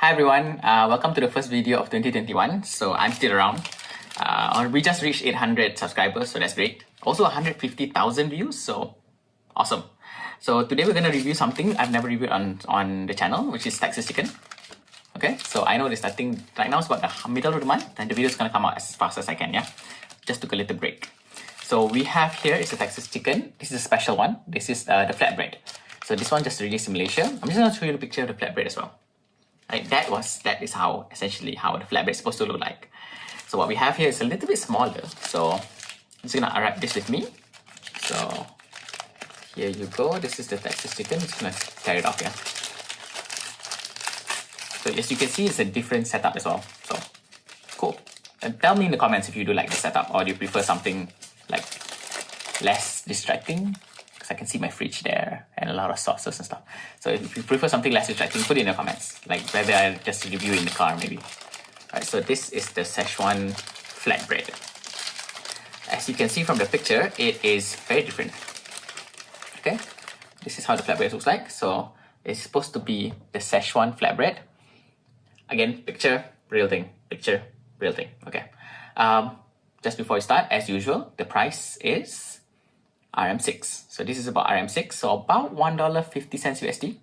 Hi everyone, welcome to the first video of 2021. So I'm still around. We just reached 800 subscribers, so that's great. Also 150,000 views, so awesome. So today we're going to review something I've never reviewed on the channel, which is Texas chicken. Okay, so I know this, I think right now it's about the middle of the month and the video is going to come out as fast as I can, yeah? Just took a little break. So we have here is the Texas chicken. This is a special one. This is the flatbread. So this one just released in Malaysia. I'm just going to show you the picture of the flatbread as well. Right, that is how essentially how the flatbread is supposed to look like. So what we have here is a little bit smaller. So I'm just gonna unwrap this with me. So here you go. This is the Texas chicken. I'm just gonna tear it off here. So as you can see, it's a different setup as well. So cool. And tell me in the comments if you do like the setup or do you prefer something like less distracting. I can see my fridge there and a lot of sauces and stuff. So if you prefer something less distracting, put it in the comments. Like whether I just review in the car maybe. Alright, so this is the Szechuan Flatbread. As you can see from the picture, it is very different. Okay, this is how the flatbread looks like. So it's supposed to be the Szechuan Flatbread. Again, picture, real thing. Picture, real thing. Okay. Just before we start, as usual, the price is RM6. So this is about RM6, so about $1.50 USD.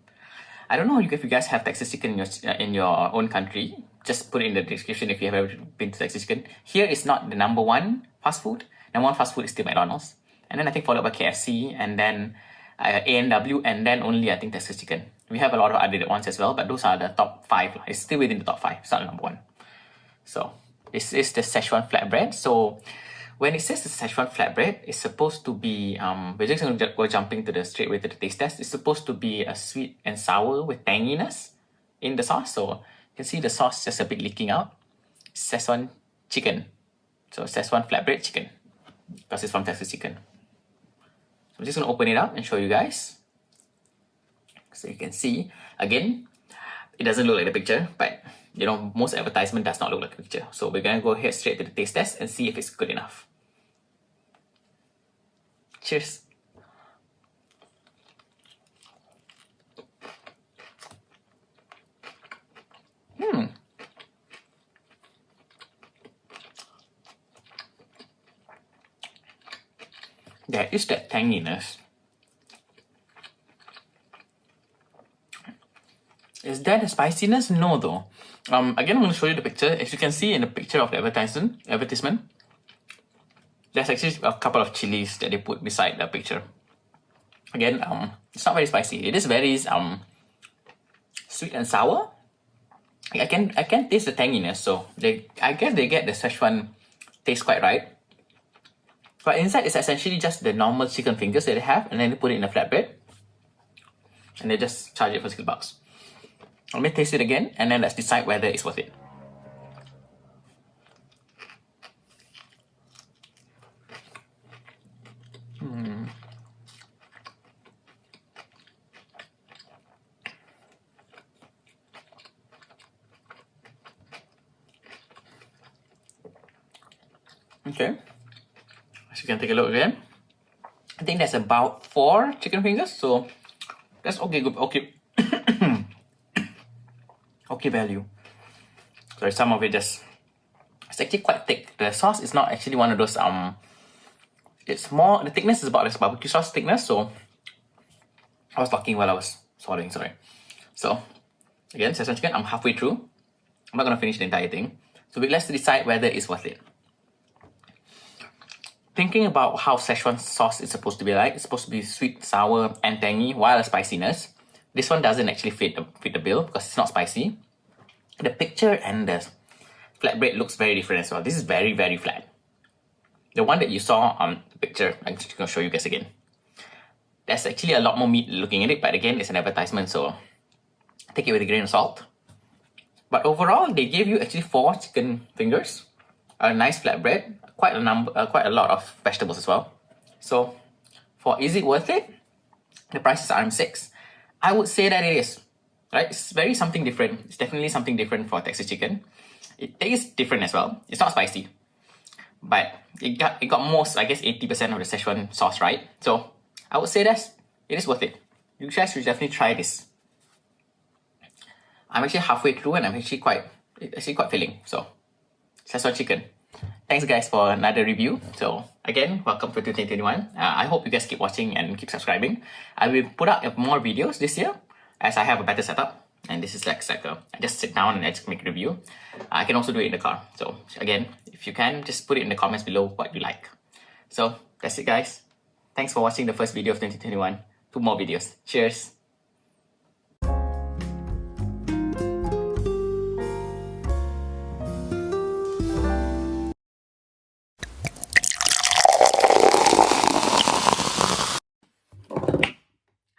I don't know if you guys have Texas chicken in your own country. Just put it in the description if you have ever been to Texas chicken. Here is not the number one fast food. Number one fast food is still McDonald's. And then I think followed by KFC and then A&W and then only I think Texas chicken. We have a lot of other ones as well, but those are the top 5. It's still within the top 5. It's not the number one. So this is the Szechuan Flatbread. So when it says the Szechuan Flatbread, it's supposed to be, we're just going to go jumping to straight away to the taste test. It's supposed to be a sweet and sour with tanginess in the sauce. So you can see the sauce just a bit leaking out. Szechuan chicken. So Szechuan Flatbread chicken. Because it's from Texas chicken. So I'm just going to open it up and show you guys. So you can see, again, it doesn't look like the picture, but you know, most advertisement does not look like a picture. So we're going to go ahead straight to the taste test and see if it's good enough. Cheers. There is that tanginess. Is that a spiciness? No though. Again, I'm going to show you the picture. As you can see in the picture of the advertisement, there's actually a couple of chilies that they put beside the picture. Again, it's not very spicy. It is very sweet and sour. I can taste the tanginess, so I guess they get the Szechuan taste quite right. But inside it's essentially just the normal chicken fingers that they have, and then they put it in a flatbread, and they just charge it for $6. Let me taste it again, and then let's decide whether it's worth it. Okay, so you can take a look again. I think that's about 4 chicken fingers, so that's okay. Good, okay. Okay value. So some of it it's actually quite thick. The sauce is not actually one of those it's more, the thickness is about this barbecue sauce thickness. So I was talking while I was swallowing, sorry. So again, Szechuan chicken, I'm halfway through. I'm not gonna finish the entire thing. So let's decide whether it's worth it. Thinking about how Szechuan sauce is supposed to be like, it's supposed to be sweet, sour, and tangy, while a spiciness. This one doesn't actually fit the bill because it's not spicy. The picture and the flatbread looks very different as well. This is very, very flat. The one that you saw on the picture, I'm just going to show you guys again. There's actually a lot more meat looking at it, but again, it's an advertisement, so take it with a grain of salt. But overall, they gave you actually 4 chicken fingers, a nice flatbread, quite a lot of vegetables as well. So, is it worth it? The price is RM6. I would say that it is. Right? It's very something different. It's definitely something different for Texas chicken. It tastes different as well. It's not spicy, but it got most, I guess, 80% of the Szechuan sauce right. So I would say it is worth it. You guys should definitely try this. I'm actually halfway through and I'm actually quite filling. So, Szechuan chicken. Thanks guys for another review. So again, welcome to 2021. I hope you guys keep watching and keep subscribing. I will put out more videos this year as I have a better setup. And this is like I just sit down and I just make a review. I can also do it in the car. So again, if you can, just put it in the comments below what you like. So that's it guys. Thanks for watching the first video of 2021. 2 more videos. Cheers.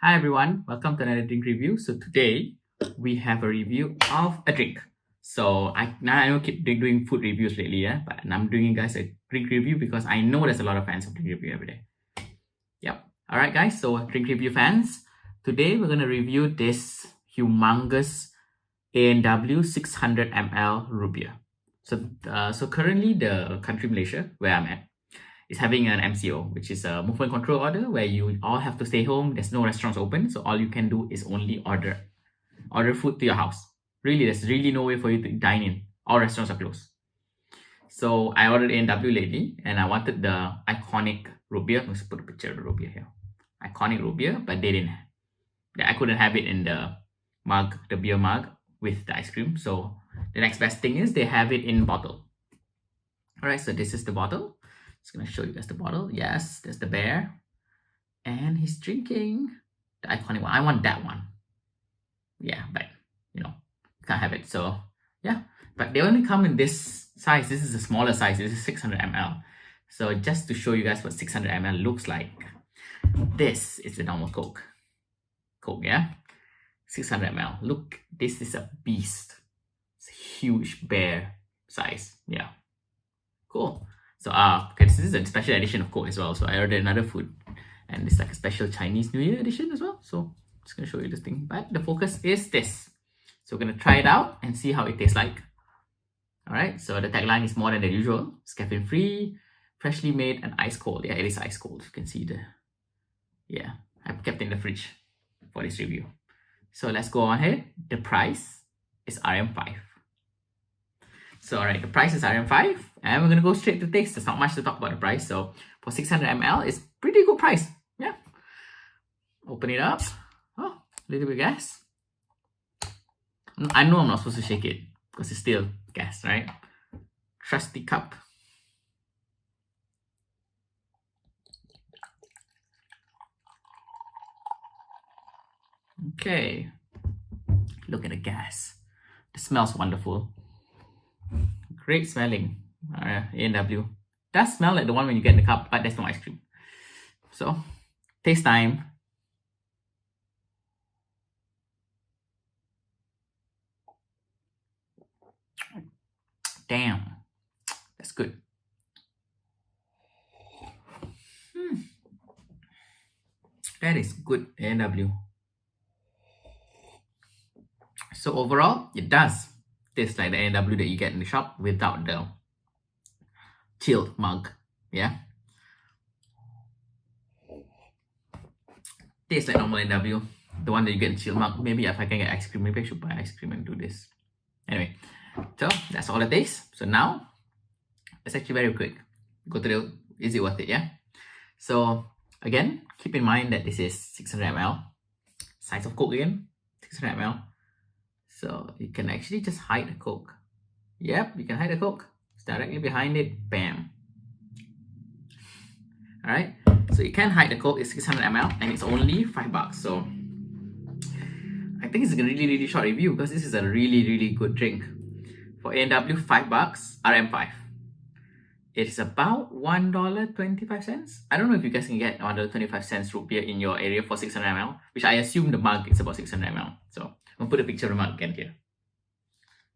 Hi everyone, welcome to another drink review. So today we have a review of a drink. So I don't keep doing food reviews lately, yeah, but I'm doing you guys a drink review because I know there's a lot of fans of drink review every day. Yep. All right, guys. So drink review fans, today we're gonna review this humongous A&W 600 ml root beer. So currently the country Malaysia where I'm at is having an MCO, which is a movement control order where you all have to stay home. There's no restaurants open, so all you can do is only order food to your house. Really, there's really no way for you to dine in. All restaurants are closed. So I ordered A&W lately, and I wanted the iconic root beer. Let's put a picture of the root beer here. Iconic root beer, but they didn't. I couldn't have it in the mug, the beer mug with the ice cream. So the next best thing is they have it in bottle. All right, so this is the bottle. Just gonna show you guys the bottle. Yes, there's the bear, and he's drinking the iconic one. I want that one. Yeah, but you know, can't have it. So yeah, but they only come in this size. This is a smaller size. This is 600 ml. So just to show you guys what 600 ml looks like, this is the normal Coke. Yeah, 600 ml. Look, this is a beast. It's a huge bear size. Yeah, cool. So okay, this is a special edition of Coke as well. So I ordered another food, and it's like a special Chinese New Year edition as well. So I'm just gonna show you this thing. But the focus is this. So we're gonna try it out and see how it tastes like. All right. So the tagline is more than the usual. It's caffeine free, freshly made, and ice cold. Yeah, it is ice cold. You can see I've kept it in the fridge for this review. So let's go on ahead. The price is RM5. So alright, the price is RM5, and we're gonna go straight to taste. There's not much to talk about the price. So for 600 ml, it's pretty good price. Yeah. Open it up. Oh, a little bit of gas. I know I'm not supposed to shake it because it's still gas, right? Trusty cup. Okay. Look at the gas. It smells wonderful. Great smelling. A&W. Does smell like the one when you get in the cup, but there's no ice cream. So, taste time. Damn. That's good. That is good A&W. So overall, it does taste like the A&W that you get in the shop without the chilled mug. Yeah. Tastes like normal A&W. The one that you get in chilled mug. Maybe if I can get ice cream, maybe I should buy ice cream and do this. Anyway, so that's all it tastes. So now, it's actually very quick. Go to the, is it worth it? Yeah. So again, keep in mind that this is 600 ml. Size of Coke again, 600 ml. So you can actually just hide the Coke. Yep, you can hide the Coke. It's directly behind it. Bam. Alright, so you can hide the Coke. It's 600 ml and it's only $5. So I think it's a really short review because this is a really good drink. For A&W, $5, RM5. It's about $1.25. I don't know if you guys can get $1.25 root beer in your area for 600 ml, which I assume the mug is about 600 ml. So I'll put a picture of the mug again here.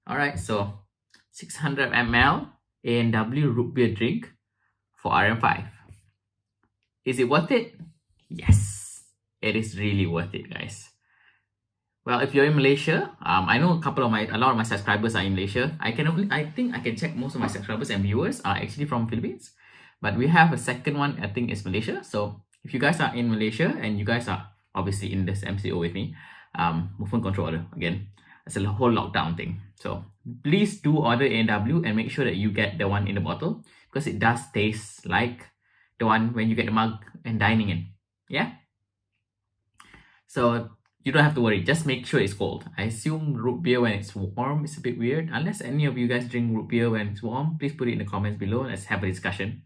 Alright, so 600 ml A&W root beer drink for RM5. Is it worth it? Yes, it is really worth it, guys. Well, if you're in Malaysia, I know a lot of my subscribers are in Malaysia. I think I can check most of my subscribers and viewers are actually from Philippines, but we have a second one. I think is Malaysia. So if you guys are in Malaysia and you guys are obviously in this MCO with me, movement control order again, That's a whole lockdown thing. So please do order A&W and make sure that you get the one in the bottle, because it does taste like the one when you get the mug and dining in. Yeah? So you don't have to worry. Just make sure it's cold. I assume root beer when it's warm is a bit weird. Unless any of you guys drink root beer when it's warm, please put it in the comments below. Let's have a discussion.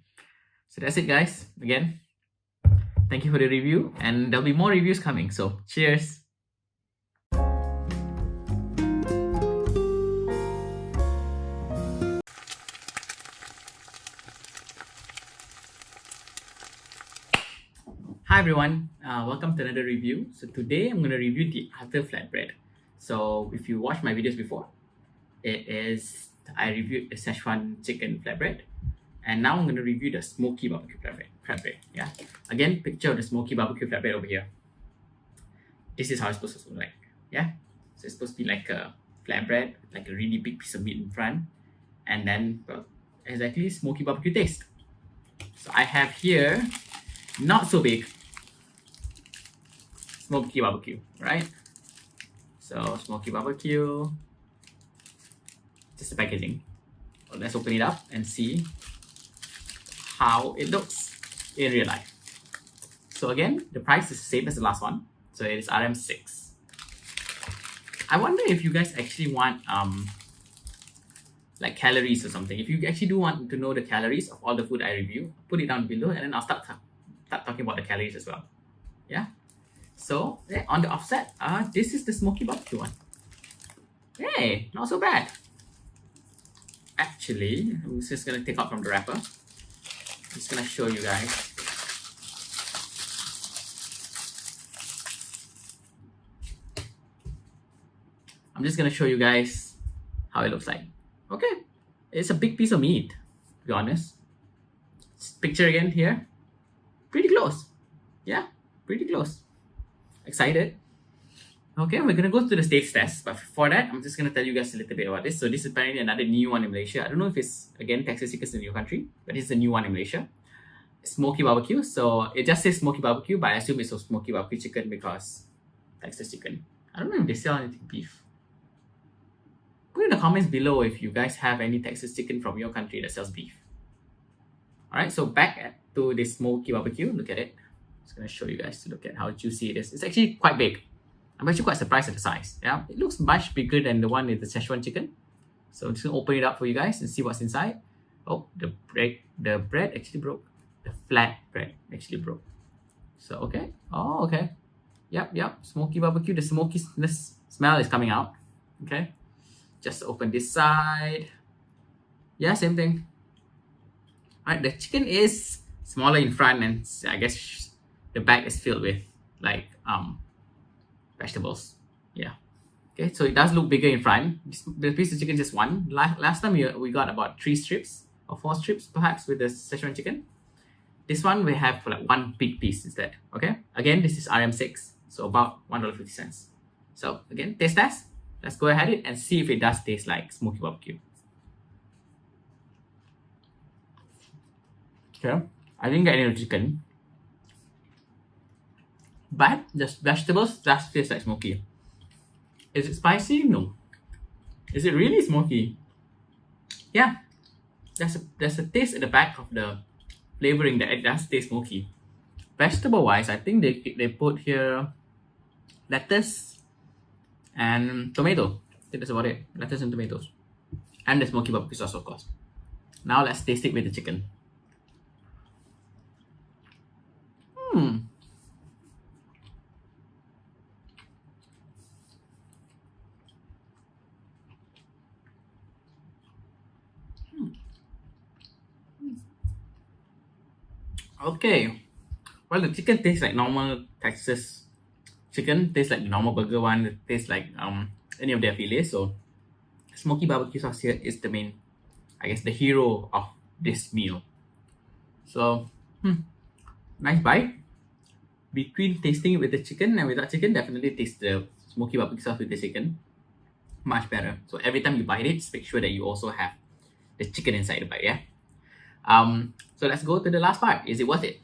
So that's it, guys. Again, thank you for the review, and there'll be more reviews coming. So cheers. Hi everyone, welcome to another review. So today I'm going to review the other flatbread. So if you watched my videos before, I reviewed the Szechuan chicken flatbread, and now I'm going to review the smoky barbecue flatbread. Yeah, again, picture of the smoky barbecue flatbread over here. This is how it's supposed to look like. Yeah, so it's supposed to be like a flatbread, like a really big piece of meat in front, and then exactly smoky barbecue taste. So I have here, not so big, smoky barbecue, right? So smoky barbecue, just the packaging. Well, let's open it up and see how it looks in real life. So again, the price is the same as the last one. So it is RM6. I wonder if you guys actually want like calories or something. If you actually do want to know the calories of all the food I review, put it down below, and then I'll start talking about the calories as well. Yeah. So on the offset, this is the smoky barbecue one. Hey, not so bad. Actually, I'm just gonna take out from the wrapper. I'm just gonna show you guys. I'm just gonna show you guys how it looks like. Okay, it's a big piece of meat, to be honest. Picture again here. Pretty close. Yeah, pretty close. Excited. Okay, we're gonna go to the taste test, but before that, I'm just gonna tell you guys a little bit about this. So this is apparently another new one in Malaysia. I don't know if it's, again, Texas chicken is a new country, but it's a new one in Malaysia. Smoky barbecue. So it just says smoky barbecue, but I assume it's a smoky barbecue chicken because Texas chicken. I don't know if they sell anything beef. Put in the comments below if you guys have any Texas chicken from your country that sells beef. Alright, so back to this smoky barbecue. Look at it. I'm just gonna show you guys to look at how juicy it is. It's actually quite big. I'm actually quite surprised at the size. Yeah, it looks much bigger than the one with the Szechuan chicken. So I'm just gonna open it up for you guys and see what's inside. Oh, the bread actually broke. The flat bread actually broke. So okay. Oh, okay. Yep. Smoky barbecue. The smokiness smell is coming out. Okay. Just open this side. Yeah, same thing. Alright, the chicken is smaller in front, and I guess the back is filled with like vegetables. Yeah. Okay, so it does look bigger in front. The piece of chicken is just one. Last time we got about 3 strips or 4 strips perhaps with the Szechuan chicken. This one we have for like one big piece instead. Okay. Again, this is RM6, so about $1.50. So again, taste test. Let's go ahead and see if it does taste like smoky barbecue. Okay, I didn't get any chicken, but the vegetables does taste like smoky. Is it spicy? No. Is it really smoky? Yeah, there's a taste at the back of the flavoring that it does taste smoky. Vegetable wise, I think they put here lettuce and tomato. I think that's about it. Lettuce and tomatoes, and the smoky barbecue sauce, of course. Now let's taste it with the chicken. Okay, well, the chicken tastes like normal Texas chicken. Tastes like the normal burger one. It tastes like any of their fillets. So smoky barbecue sauce here is the main, I guess, the hero of this meal. So nice bite. Between tasting it with the chicken and without chicken, definitely taste the smoky barbecue sauce with the chicken much better. So every time you bite it, just make sure that you also have the chicken inside the bite. Yeah. So let's go to the last part. Is it worth it?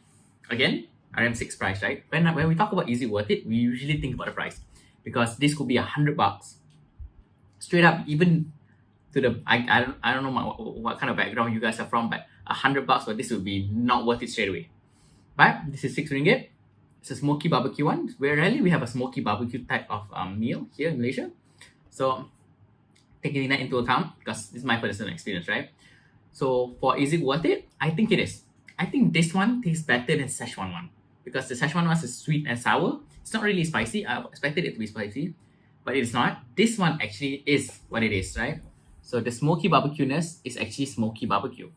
Again, RM6 price, right? When we talk about is it worth it, we usually think about the price, because this could be $100 straight up, even to the I don't know what kind of background you guys are from, but $100 for this would be not worth it straight away. But this is 6 ringgit. It's a smoky barbecue one. Where rarely we have a smoky barbecue type of meal here in Malaysia. So taking that into account, because this is my personal experience, right? So is it worth it? I think it is. I think this one tastes better than Szechuan one, because the Szechuan one is sweet and sour. It's not really spicy. I expected it to be spicy, but it's not. This one actually is what it is, right? So the smoky barbecueness is actually smoky barbecue,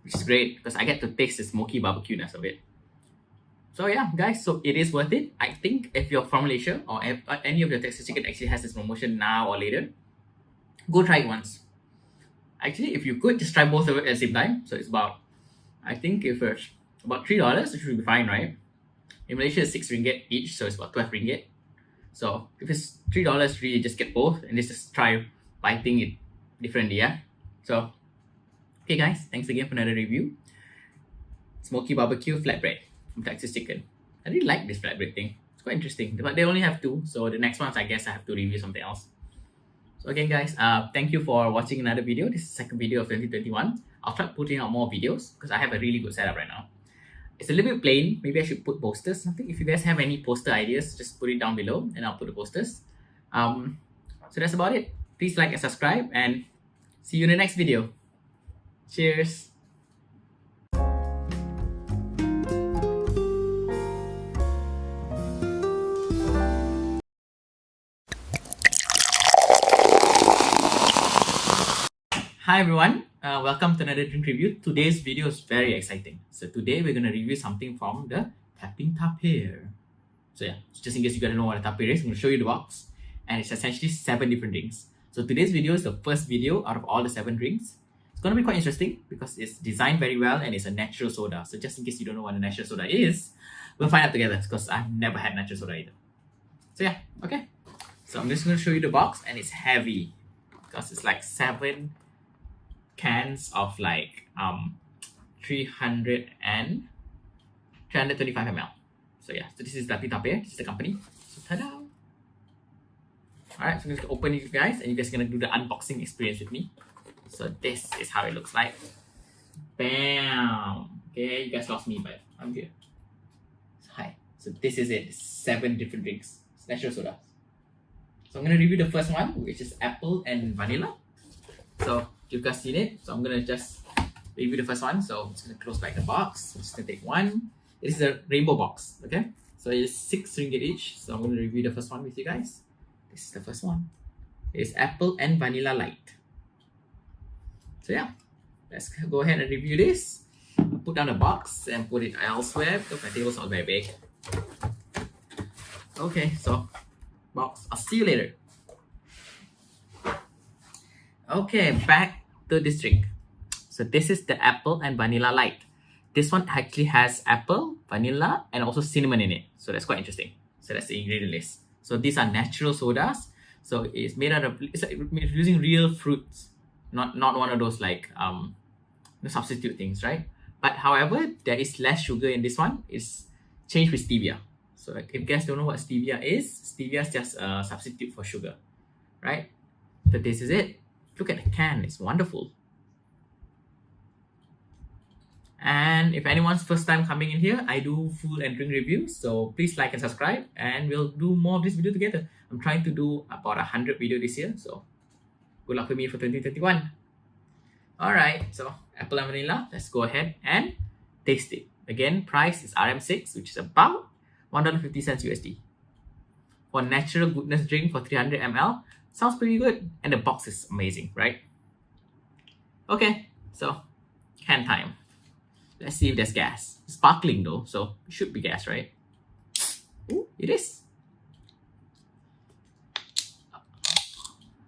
which is great because I get to taste the smoky barbecueness of it. So yeah, guys, so it is worth it. I think if you're from Malaysia or any of your Texas chicken actually has this promotion now or later, go try it once. Actually, if you could, just try both of it at the same time. So it's about, I think if it's about $3, it should be fine, right? In Malaysia, it's 6 ringgit each, so it's about 12 ringgit. So if it's $3, really just get both and just try biting it differently, yeah? So, okay guys, thanks again for another review. Smoky barbecue flatbread from Texas Chicken. I really like this flatbread thing. It's quite interesting, but they only have 2, so the next ones I guess I have to review something else. So again guys, thank you for watching another video. This is the second video of 2021. I'll try putting out more videos because I have a really good setup right now. It's a little bit plain. Maybe I should put posters, something. If you guys have any poster ideas, just put it down below and I'll put the posters. So that's about it. Please like and subscribe and see you in the next video. Cheers! Hi everyone, welcome to another drink review. Today's video is very exciting. So today we're going to review something from the Tapping Tapir. So yeah, just in case you guys don't know what a tapir is, I'm going to show you the box. And it's essentially 7 different drinks. So today's video is the first video out of all the 7 drinks. It's going to be quite interesting because it's designed very well and it's a natural soda. So just in case you don't know what a natural soda is, we'll find out together because I've never had natural soda either. So yeah, okay. So I'm just going to show you the box and it's heavy because it's like 7 cans of like 325 ml. So yeah, so this is Tapping Tapir. This is the company. So ta-da! Alright, so I'm just gonna open it, guys, and you guys are gonna do the unboxing experience with me. So this is how it looks like. Bam! Okay, you guys lost me, but I'm here. So hi. So this is it. 7 different drinks. It's natural soda. So I'm gonna review the first one, which is apple and vanilla. So you've guys seen it. So I'm gonna just review the first one. So I'm just gonna close back the box. I'm just gonna take one. This is a rainbow box, okay? So it's 6 ringgit each. So I'm gonna review the first one with you guys. This is the first one. It's apple and vanilla light. So yeah, let's go ahead and review this. I'll put down the box and put it elsewhere because my table's not very big. Okay, so box. I'll see you later. Okay, back to this drink. So this is the apple and vanilla light. This one actually has apple, vanilla, and also cinnamon in it. So that's quite interesting. So that's the ingredient list. So these are natural sodas. So it's made out of, it's using real fruits, not one of those like the substitute things, right? But however, there is less sugar in this one. It's changed with stevia. So like, if you guys don't know what stevia is just a substitute for sugar, right? So this is it. Look at the can, it's wonderful. And if anyone's first time coming in here, I do food and drink reviews. So please like and subscribe and we'll do more of this video together. I'm trying to do about 100 videos this year. So good luck with me for 2021. Alright, so apple and vanilla, let's go ahead and taste it. Again, price is RM6, which is about $1.50 USD. For natural goodness drink for 300 ml, sounds pretty good. And the box is amazing, right? Okay, so can time. Let's see if there's gas. Sparkling though, so it should be gas, right? Ooh, it is.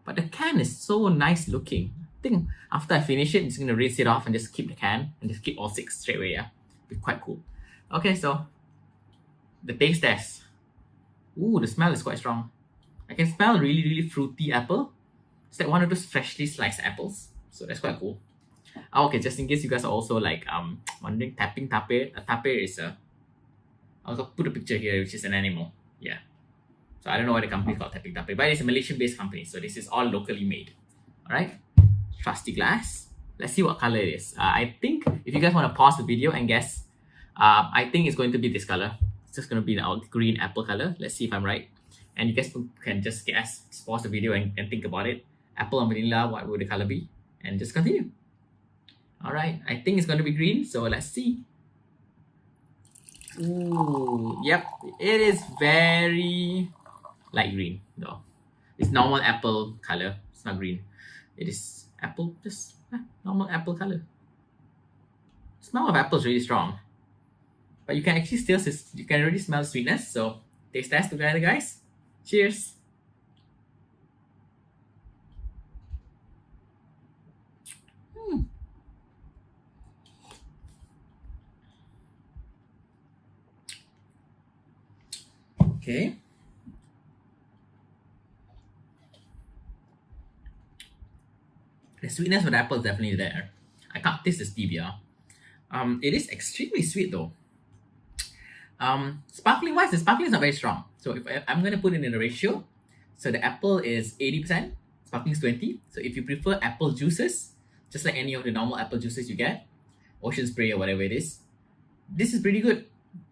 But the can is so nice looking. I think after I finish it, I'm just gonna rinse it off and just keep the can and just keep all 6 straight away, yeah? Be quite cool. Okay, so the taste test. Ooh, the smell is quite strong. I can smell really fruity apple. It's like one of those freshly sliced apples. So that's quite cool. Oh, okay, just in case you guys are also like wondering, Tapping Tapir. A tapir is a, I'll put a picture here, which is an animal. Yeah. So I don't know why the company is called Tapping Tape, but it's a Malaysian-based company. So this is all locally made. All right, trusty glass. Let's see what color it is. I think if you guys want to pause the video and guess, I think it's going to be this color. It's just going to be the green apple color. Let's see if I'm right. And you guys can just guess, just pause the video and think about it. Apple or vanilla, what would the color be? And just continue. All right, I think it's going to be green. So let's see. Ooh, yep, it is very light green though. It's normal apple color. It's not green. It is apple, just normal apple color. Smell of apple is really strong, but you can actually still already smell the sweetness. So taste test together, guys. Cheers. Okay. The sweetness of the apple is definitely there. I can't taste the stevia. It is extremely sweet though. Sparkling wise, the sparkling is not very strong. So if I'm going to put it in a ratio, so the apple is 80%, sparkling is 20. So if you prefer apple juices, just like any of the normal apple juices you get, Ocean Spray or whatever it is, this is pretty good.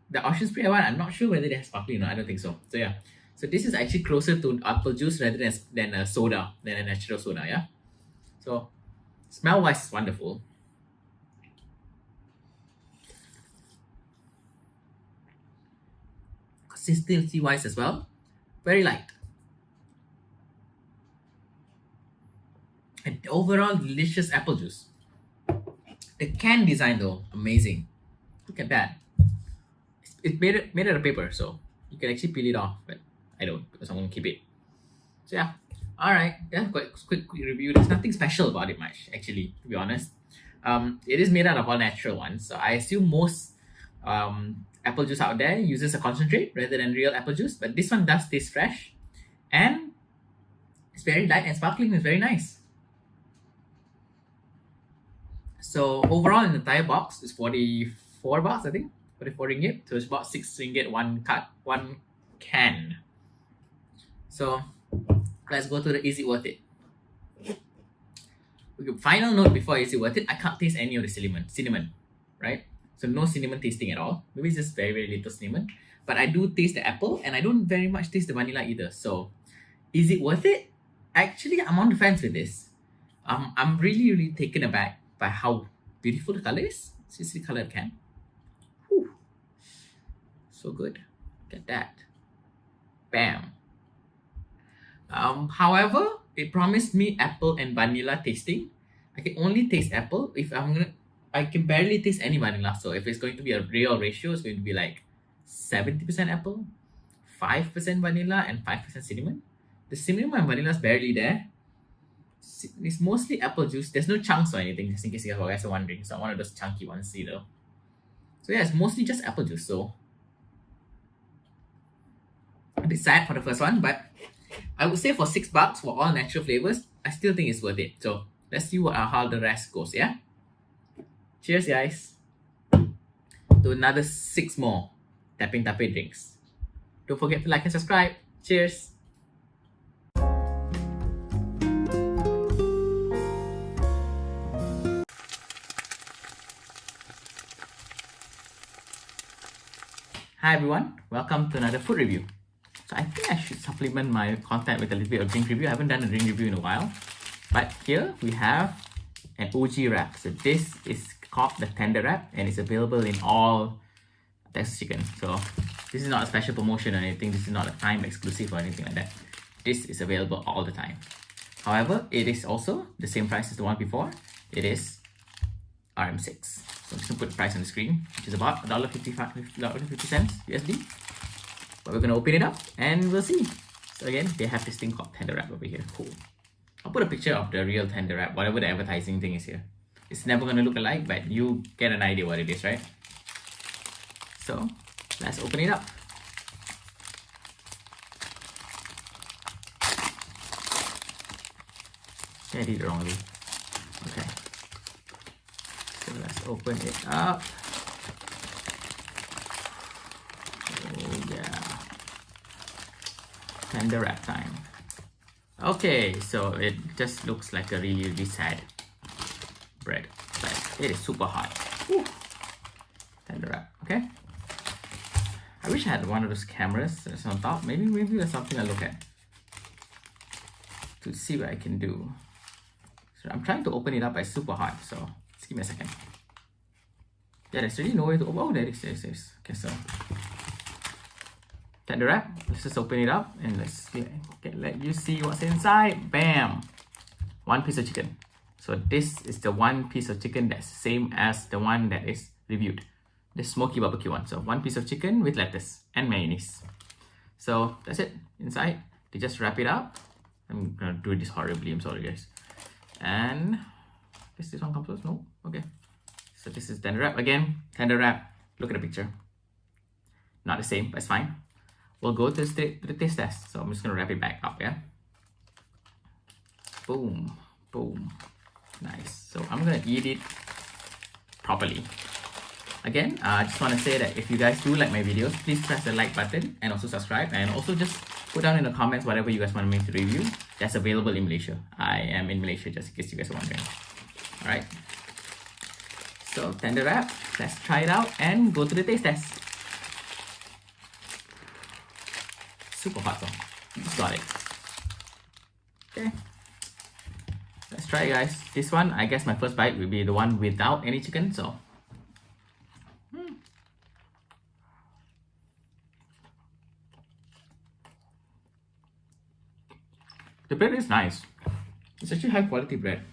The Ocean Spray one, I'm not sure whether they have sparkling or not. I don't think so. So yeah, so this is actually closer to apple juice rather than a soda, than a natural soda. Yeah. So smell wise, it's wonderful. Consistency wise as well, very light. And overall delicious apple juice. The can design though, amazing. Look at that. It's made out of paper, so you can actually peel it off, but I don't because I'm gonna keep it. So yeah, all right. That's quite quick review. There's nothing special about it much, actually, to be honest. It is made out of all natural ones, so I assume most apple juice out there uses a concentrate rather than real apple juice, but this one does taste fresh, and it's very light and sparkling. Is very nice. So overall, in the entire box is 44 bucks, I think. 44 ringgit. So it's about 6 ringgit one can. So let's go to the is it worth it. Okay, final note before is it worth it. I can't taste any of the cinnamon, right? So no cinnamon tasting at all. Maybe it's just very, very little cinnamon. But I do taste the apple and I don't very much taste the vanilla either. So is it worth it? Actually, I'm on the fence with this. I'm really, really taken aback by how beautiful the color is. See the color can. Whew. So good. Look at that. Bam. However, it promised me apple and vanilla tasting. I can only taste apple if I can barely taste any vanilla. So if it's going to be a real ratio, it's going to be like 70% apple, 5% vanilla, and 5% cinnamon. The cinnamon and vanilla is barely there. It's mostly apple juice. There's no chunks or anything, just in case you guys are wondering. It's not one of those chunky ones either. So yeah, it's mostly just apple juice. So a bit sad for the first one, but I would say for $6 for all natural flavors, I still think it's worth it. So let's see how the rest goes. Yeah. Cheers, guys. To another 6 more Tapping Tape drinks. Don't forget to like and subscribe. Cheers. Hi everyone, welcome to another food review. So I think I should supplement my content with a little bit of drink review. I haven't done a drink review in a while. But here we have an OG wrap. So this is called the Tender Wrap and it's available in all Texas Chicken. So this is not a special promotion or anything. This is not a time exclusive or anything like that. This is available all the time. However, it is also the same price as the one before. It is RM6. So I'm just going to put the price on the screen, which is about $1.50 USD. But we're going to open it up and we'll see. So again, they have this thing called Tender Wrap over here. Cool. I'll put a picture of the real Tender Wrap, whatever the advertising thing is here. It's never going to look alike, but you get an idea what it is, right? So let's open it up. I did it wrongly. Okay. So let's open it up. Oh yeah. tender wrap time. Okay, so it just looks like a really, really sad bread, but it is super hot. Woo. Tender wrap, okay? I wish I had one of those cameras that's on top. Maybe that's something I look at to see what I can do. So I'm trying to open it up, but it's super hot, so just give me a second. Yeah, there's really no way to open. Oh, there it is. Okay, so tender wrap. Let's just open it up and let's let you see what's inside. Bam! One piece of chicken. So this is the one piece of chicken that's same as the one that is reviewed, the smoky barbecue one. So one piece of chicken with lettuce and mayonnaise. So that's it. Inside, they just wrap it up. I'm gonna do this horribly. I'm sorry, guys. And I guess this one comes first. No, okay. So this is tender wrap again. Tender wrap. Look at the picture. Not the same, but it's fine. We'll go to the taste test. So I'm just gonna wrap it back up. Yeah. Boom, boom. Nice. So I'm gonna eat it properly. Again, I just want to say that if you guys do like my videos, please press the like button and also subscribe, and also just put down in the comments whatever you guys want me to review. That's available in Malaysia. I am in Malaysia, just in case you guys are wondering. Alright. So tender wrap, let's try it out and go to the taste test. Super hot though. You just got it. Okay. Let's try it, guys. This one, I guess my first bite will be the one without any chicken, so the bread is nice. It's actually high quality bread.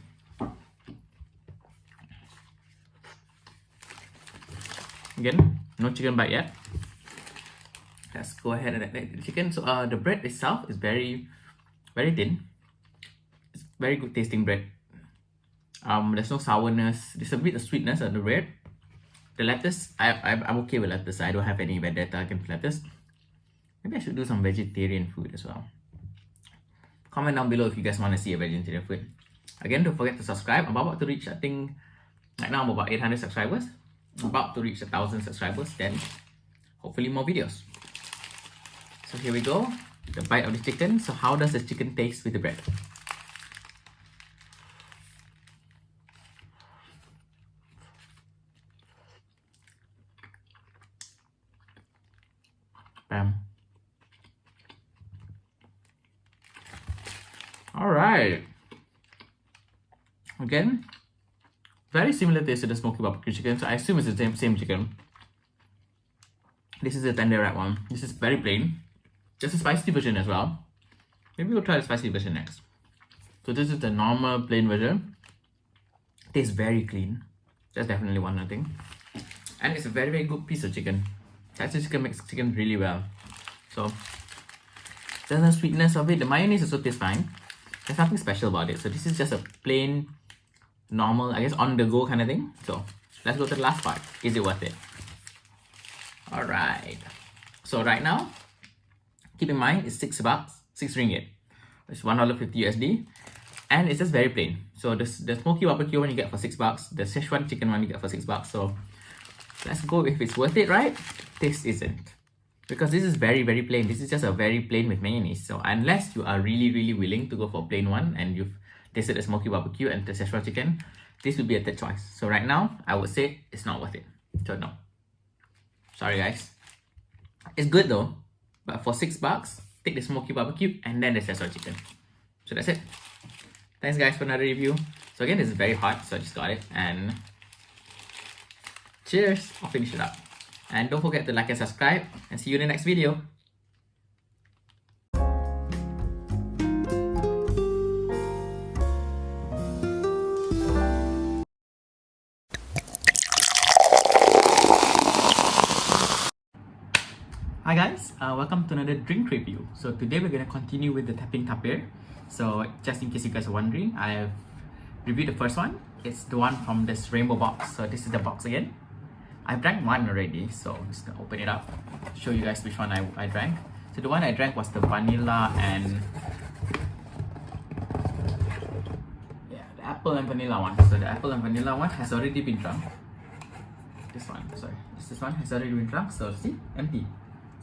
Again, no chicken bite yet. Let's go ahead and add the chicken. So the bread itself is very thin. It's very good tasting bread. There's no sourness. There's a bit of sweetness on the bread. The lettuce, I'm okay with lettuce. I don't have any vendetta against lettuce. Maybe I should do some vegetarian food as well. Comment down below if you guys want to see a vegetarian food. Again, don't forget to subscribe. I'm about to reach, I think, right now I'm about 800 subscribers. I'm about to reach 1,000 subscribers, then hopefully more videos. So here we go, the bite of the chicken. So how does the chicken taste with the bread? Bam. Alright. Again, very similar taste to the smoky barbecue chicken, so I assume it's the same chicken. This is the tender wrap one. This is very plain. There's a spicy version as well. Maybe we'll try the spicy version next. So this is the normal plain version. Tastes very clean. That's definitely one thing. And it's a very good piece of chicken. Texas chicken makes chicken really well. So there's no sweetness of it. The mayonnaise also tastes fine. There's nothing special about it. So this is just a plain, normal, I guess on the go kind of thing. So let's go to the last part. Is it worth it? Alright. So right now, keep in mind it's $6, 6 ringgit. It's $1.50 USD. And it's just very plain. So the smoky barbecue one you get for $6. The Szechuan chicken one you get for $6. So let's go if it's worth it, right? This isn't. Because this is very plain. This is just a very plain with mayonnaise. So unless you are really willing to go for a plain one and you've tasted the smoky barbecue and the Szechuan chicken, this would be a third choice. So right now, I would say it's not worth it. So no. Sorry guys. It's good though. But for $6, take the smoky barbecue and then the Szechuan chicken. So that's it. Thanks guys for another review. So again, this is very hot, so I just got it. And cheers. I'll finish it up. And don't forget to like and subscribe, and see you in the next video. Hi guys, welcome to another drink review. So today we're going to continue with the tapping tapir. So just in case you guys are wondering, I've reviewed the first one. It's the one from this rainbow box. So this is the box again. I drank one already, so I'm just gonna open it up, show you guys which one I drank. So the one I drank was the vanilla and the apple and vanilla one. So the apple and vanilla one has already been drunk. This one has already been drunk. So see, empty.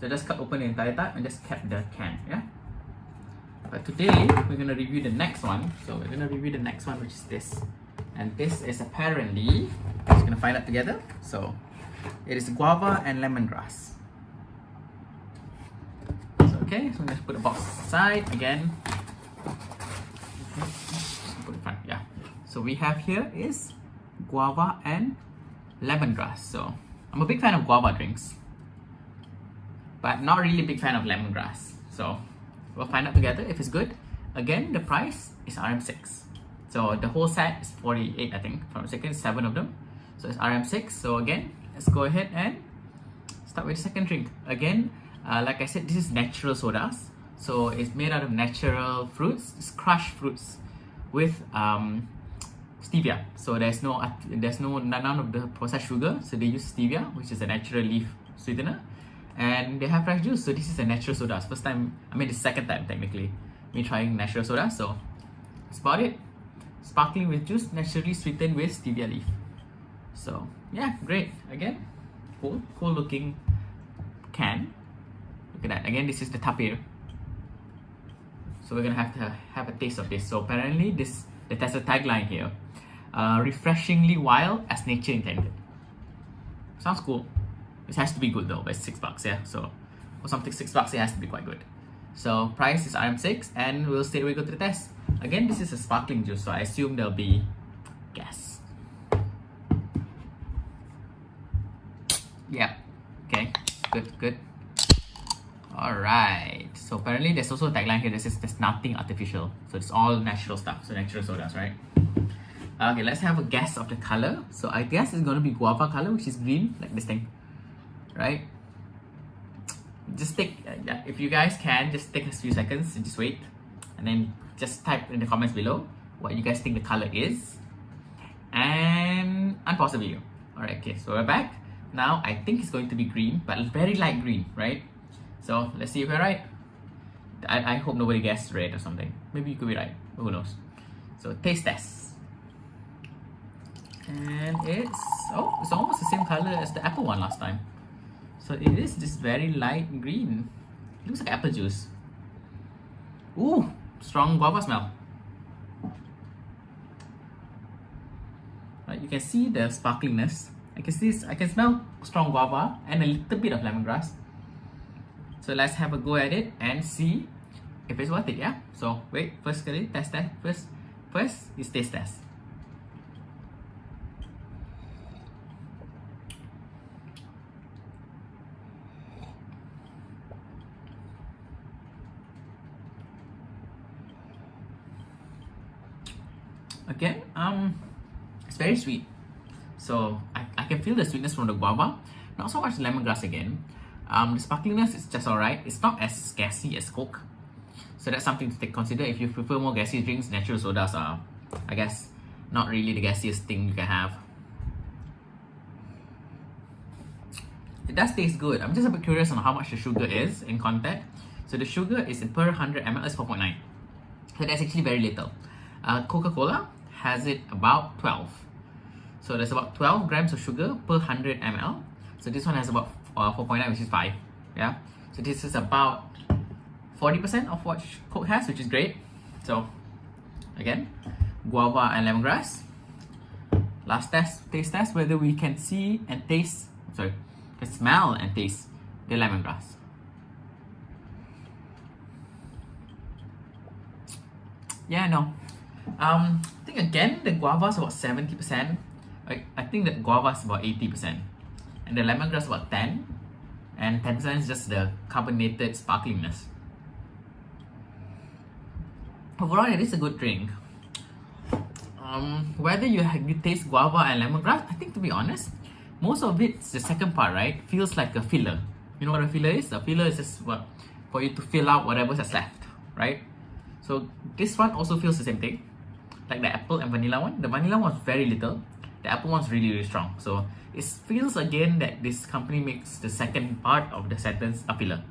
So just cut open the entire tub and just cap the can. Yeah. But today we're gonna review the next one. So we're gonna review the next one, which is this. And this is apparently, we're just gonna find out together. So it is guava and lemongrass. So okay, so I'm gonna put the box aside again. Put it front, yeah. So we have here is guava and lemongrass. So I'm a big fan of guava drinks, but not really a big fan of lemongrass. So we'll find out together if it's good. Again, the price is RM6. So the whole set is 48, I think. From the second, 7 of them. So it's RM6. So again, let's go ahead and start with the second drink. Again, like I said, this is natural sodas. So it's made out of natural fruits. It's crushed fruits with stevia. So there's none of the processed sugar. So they use stevia, which is a natural leaf sweetener. And they have fresh juice. So this is a natural soda. First time, I mean the second time technically, me trying natural soda. So that's about it. Sparkling with juice, naturally sweetened with stevia leaf. So yeah, great. Again, cool looking can. Look at that. Again, this is the tapir. So we're gonna have to have a taste of this. So apparently there's a tagline here. Refreshingly wild as nature intended. Sounds cool. It has to be good though, but it's $6, yeah. So for something $6, it has to be quite good. So price is RM6, and we go to the test. Again, this is a sparkling juice, so I assume there'll be gas. Yeah. Okay. Good. Alright. So apparently there's also a tagline here that says there's nothing artificial. So it's all natural stuff. So natural sodas, right? Okay, let's have a guess of the color. So I guess it's gonna be guava color, which is green, like this thing. Right? Just take, if you guys can, just take a few seconds and just wait. And then just type in the comments below what you guys think the color is. And unpause the video. Alright, okay, so we're back. Now, I think it's going to be green, but very light green, right? So, let's see if we're right. I hope nobody guessed red or something. Maybe you could be right. Who knows? So, taste test. And it's almost the same color as the apple one last time. So it is just very light green. It looks like apple juice. Ooh, strong guava smell. Right, you can see the sparkliness. I can smell strong guava and a little bit of lemongrass. So let's have a go at it and see if it's worth it, yeah? So wait, first test. First is taste test. Again, it's very sweet. So I can feel the sweetness from the guava. Not so much lemongrass again. The sparkliness is just alright. It's not as gassy as Coke. So that's something to consider. If you prefer more gassy drinks, natural sodas are, I guess, not really the gassiest thing you can have. It does taste good. I'm just a bit curious on how much the sugar is in content. So the sugar is per 100 ml is 4.9. So that's actually very little. Coca-Cola has it about 12. So there's about 12 grams of sugar per 100 ml. So this one has about 4.9, which is 5. Yeah. So this is about 40% of what Coke has, which is great. So again, guava and lemongrass. Last taste test, whether we can see and taste, can smell and taste the lemongrass. Yeah, no. I think again the guava is about 70%. I think that guava is about 80%, and the lemongrass about 10, and 10% is just the carbonated sparklingness. Overall, it is a good drink. Whether you taste guava and lemongrass, I think, to be honest, most of it's the second part, right? Feels like a filler. You know what a filler is? A filler is just what, for you to fill out whatever's left, right? So this one also feels the same thing, like the apple and vanilla one. The vanilla one was very little. The apple one's really, really strong. So it feels again that this company makes the second part of the sentence a filler.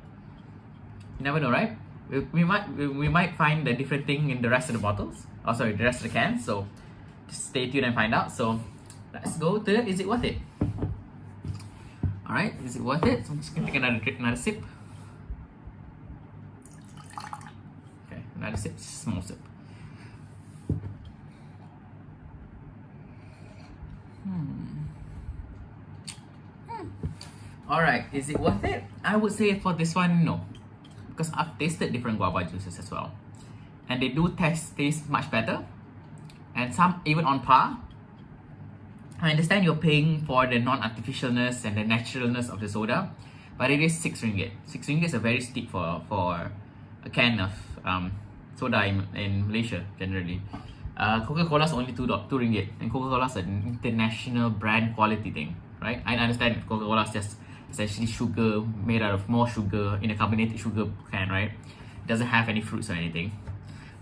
You never know, right? We might find a different thing in the rest of the bottles. Oh, sorry, the rest of the cans. So just stay tuned and find out. So let's go to, is it worth it? All right, is it worth it? So I'm just gonna take another sip. Okay, Another sip, small sip. Alright, is it worth it? I would say for this one, no. Because I've tasted different guava juices as well. And they do taste much better. And some even on par. I understand you're paying for the non-artificialness and the naturalness of the soda. But it is 6 ringgit. 6 ringgit is a very steep for a can of soda in Malaysia generally. Coca-Cola is only 2 ringgit. And Coca-Cola is an international brand quality thing. Right? I understand Coca-Cola is just essentially sugar made out of more sugar in a carbonated sugar can, right? It doesn't have any fruits or anything.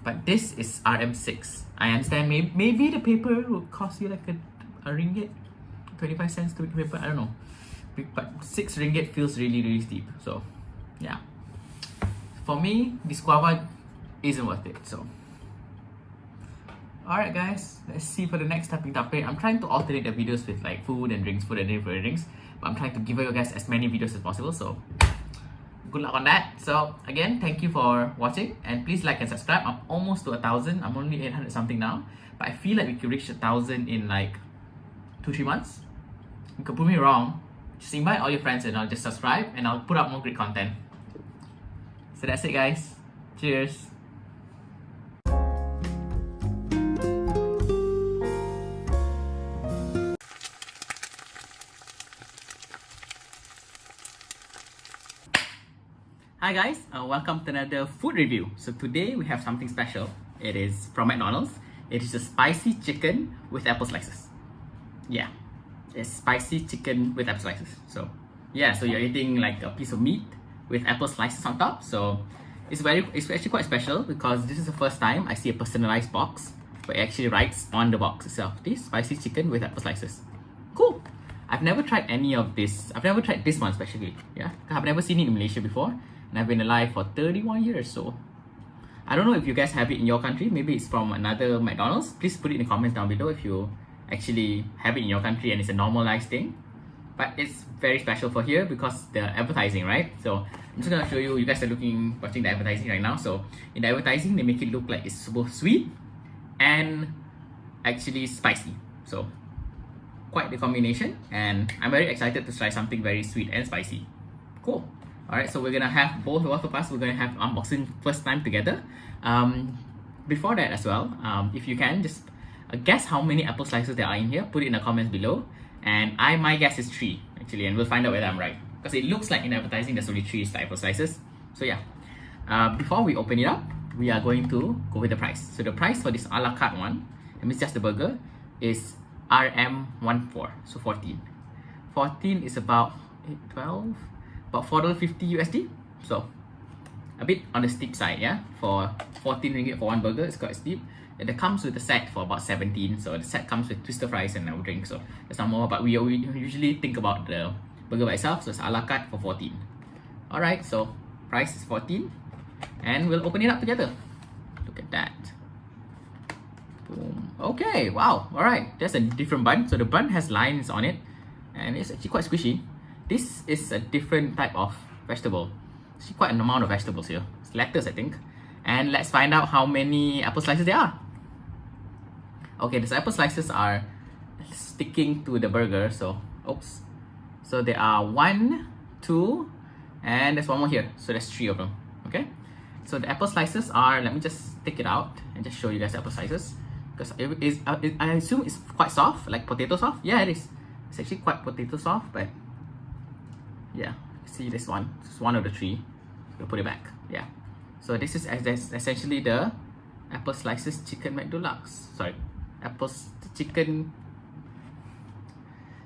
But this is RM6. I understand maybe the paper would cost you like a ringgit, 25 cents to paper, I don't know. But 6 ringgit feels really steep. So yeah. For me, this guava isn't worth it. So alright guys, let's see for the next tapping topic. I'm trying to alternate the videos with like food and drinks, but I'm trying to give you guys as many videos as possible, so good luck on that. So again, thank you for watching, and please like and subscribe. I'm almost to 1,000. I'm only 800 something now, but I feel like we could reach 1,000 in like 2-3 months. You could prove me wrong. Just invite all your friends and I'll just subscribe and I'll put up more great content. So that's it guys. Cheers. Hi guys, welcome to another food review. So today we have something special. It is from McDonald's. It is a spicy chicken with apple slices. Yeah, it's spicy chicken with apple slices. So yeah, so you're eating like a piece of meat with apple slices on top. So it's actually quite special because this is the first time I see a personalized box where it actually writes on the box itself, this spicy chicken with apple slices. Cool. I've never tried any of this. I've never tried this one especially. Yeah, I've never seen it in Malaysia before. And I've been alive for 31 years, so I don't know if you guys have it in your country. Maybe it's from another McDonald's. Please put it in the comments down below if you actually have it in your country and it's a normalized thing. But it's very special for here because the advertising, right? So I'm just gonna show you. You guys are watching the advertising right now. So in the advertising, they make it look like it's both sweet and actually spicy. So quite the combination, and I'm very excited to try something very sweet and spicy. Cool. Alright, so we're gonna have both of us, we're gonna have unboxing first time together. Before that as well, if you can just guess how many apple slices there are in here, put it in the comments below. And my guess is 3 actually, and we'll find out whether I'm right. Because it looks like in advertising there's only 3 apple slices. So yeah, before we open it up, we are going to go with the price. So the price for this a la carte one, that means just the burger, is RM14, so 14. 14 is about 12. About $4.50 USD, so a bit on the steep side, yeah. For 14 ringgit for one burger, it's quite steep. And it comes with a set for about 17, so the set comes with twister fries and our drink, so there's not more. But we usually think about the burger by itself, so it's a la carte for 14. Alright, so price is 14, and we'll open it up together. Look at that. Boom. Okay, wow. Alright, there's a different bun. So the bun has lines on it, and it's actually quite squishy. This is a different type of vegetable. There's quite an amount of vegetables here. It's lettuce, I think. And let's find out how many apple slices there are. Okay, the apple slices are sticking to the burger, so oops. So there are 1, 2, and there's one more here. So there's 3 of them. Okay. So the apple slices are, let me just take it out and just show you guys the apple slices. Because I assume it's quite soft, like potato soft. Yeah, it is. It's actually quite potato soft, but yeah, see this one. It's one of the 3. We'll put it back. Yeah. So this is essentially the apple slices chicken McDeluxe. Sorry, chicken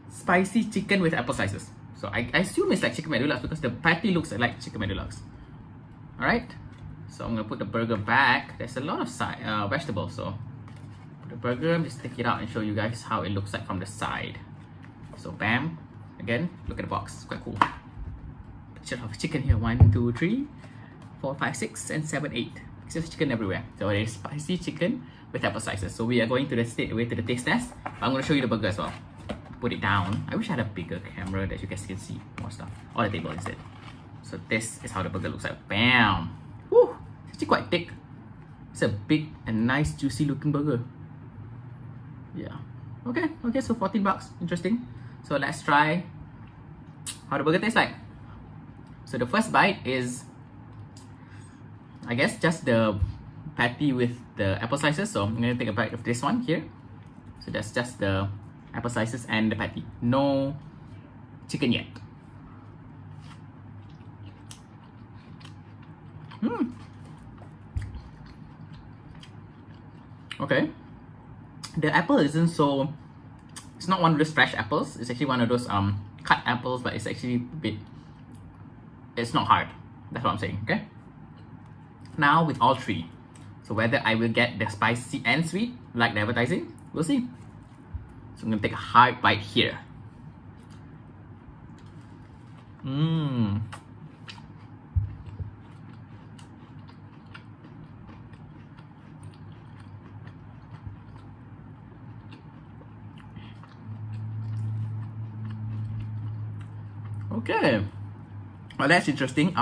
spicy chicken with apple slices. So I assume it's like chicken McDeluxe because the patty looks like chicken McDeluxe. Alright. So I'm gonna put the burger back. There's a lot of vegetables, so put the burger, just take it out and show you guys how it looks like from the side. So bam. Again, look at the box, it's quite cool. Picture of chicken here, 1, 2, 3, 4, 5, 6, and 7, 8. It's just chicken everywhere. So it is spicy chicken with apple slices. So we are going to the taste test. I'm going to show you the burger as well. Put it down. I wish I had a bigger camera that you guys can see more stuff. On the table instead. So this is how the burger looks like. Bam! Woo! It's actually quite thick. It's a big and nice juicy looking burger. Yeah. Okay, so 14 bucks. Interesting. So let's try how the burger tastes like. So the first bite is, I guess, just the patty with the apple slices. So I'm gonna take a bite of this one here. So that's just the apple slices and the patty. No chicken yet. Okay. The apple isn't so, it's not one of those fresh apples. It's actually one of those cut apples, but it's actually a bit, it's not hard. That's what I'm saying, okay? Now with all three. So whether I will get the spicy and sweet, like the advertising, we'll see. So I'm gonna take a hard bite here. Okay, well that's interesting.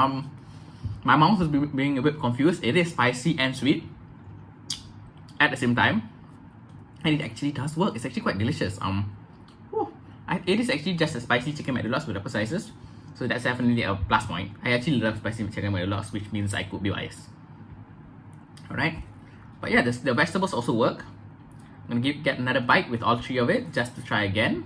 My mouth is being a bit confused. It is spicy and sweet at the same time, and it actually does work. It's actually quite delicious. It is actually just a spicy chicken McDoulas with apple slices, so that's definitely a plus point. I actually love spicy chicken McDoulas, which means I could be biased. All right, but yeah, the vegetables also work. I'm gonna get another bite with all three of it just to try again.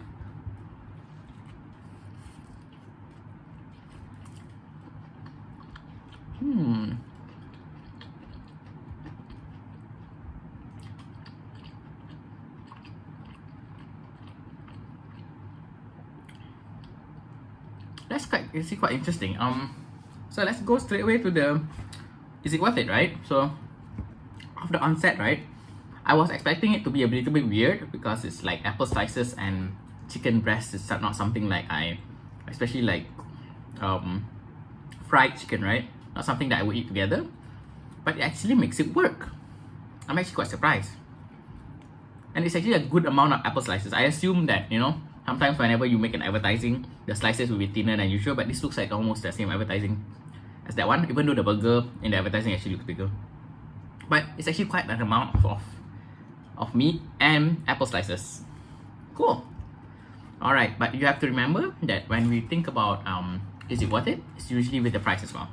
That's quite interesting. So let's go straight away to the, is it worth it, right? So off the onset, right, I was expecting it to be a little bit weird because it's like apple slices and chicken breast is not something like especially like fried chicken, right? Not something that I would eat together, but it actually makes it work. I'm actually quite surprised. And it's actually a good amount of apple slices. I assume that, you know, sometimes whenever you make an advertising, the slices will be thinner than usual, but this looks like almost the same advertising as that one, even though the burger in the advertising actually looks bigger. But it's actually quite an amount of meat and apple slices. Cool. Alright, but you have to remember that when we think about is it worth it, it's usually with the price as well.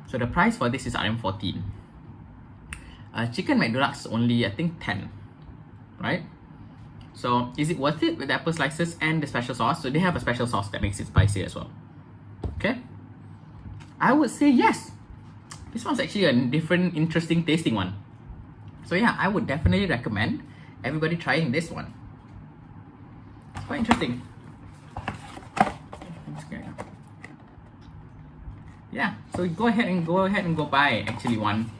So the price for this is RM14. Chicken McDoulas is only, I think, 10, right? So is it worth it with the apple slices and the special sauce? So they have a special sauce that makes it spicy as well. Okay, I would say yes. This one's actually a different, interesting tasting one. So yeah, I would definitely recommend everybody trying this one. It's quite interesting. Yeah, so go ahead and go buy actually one,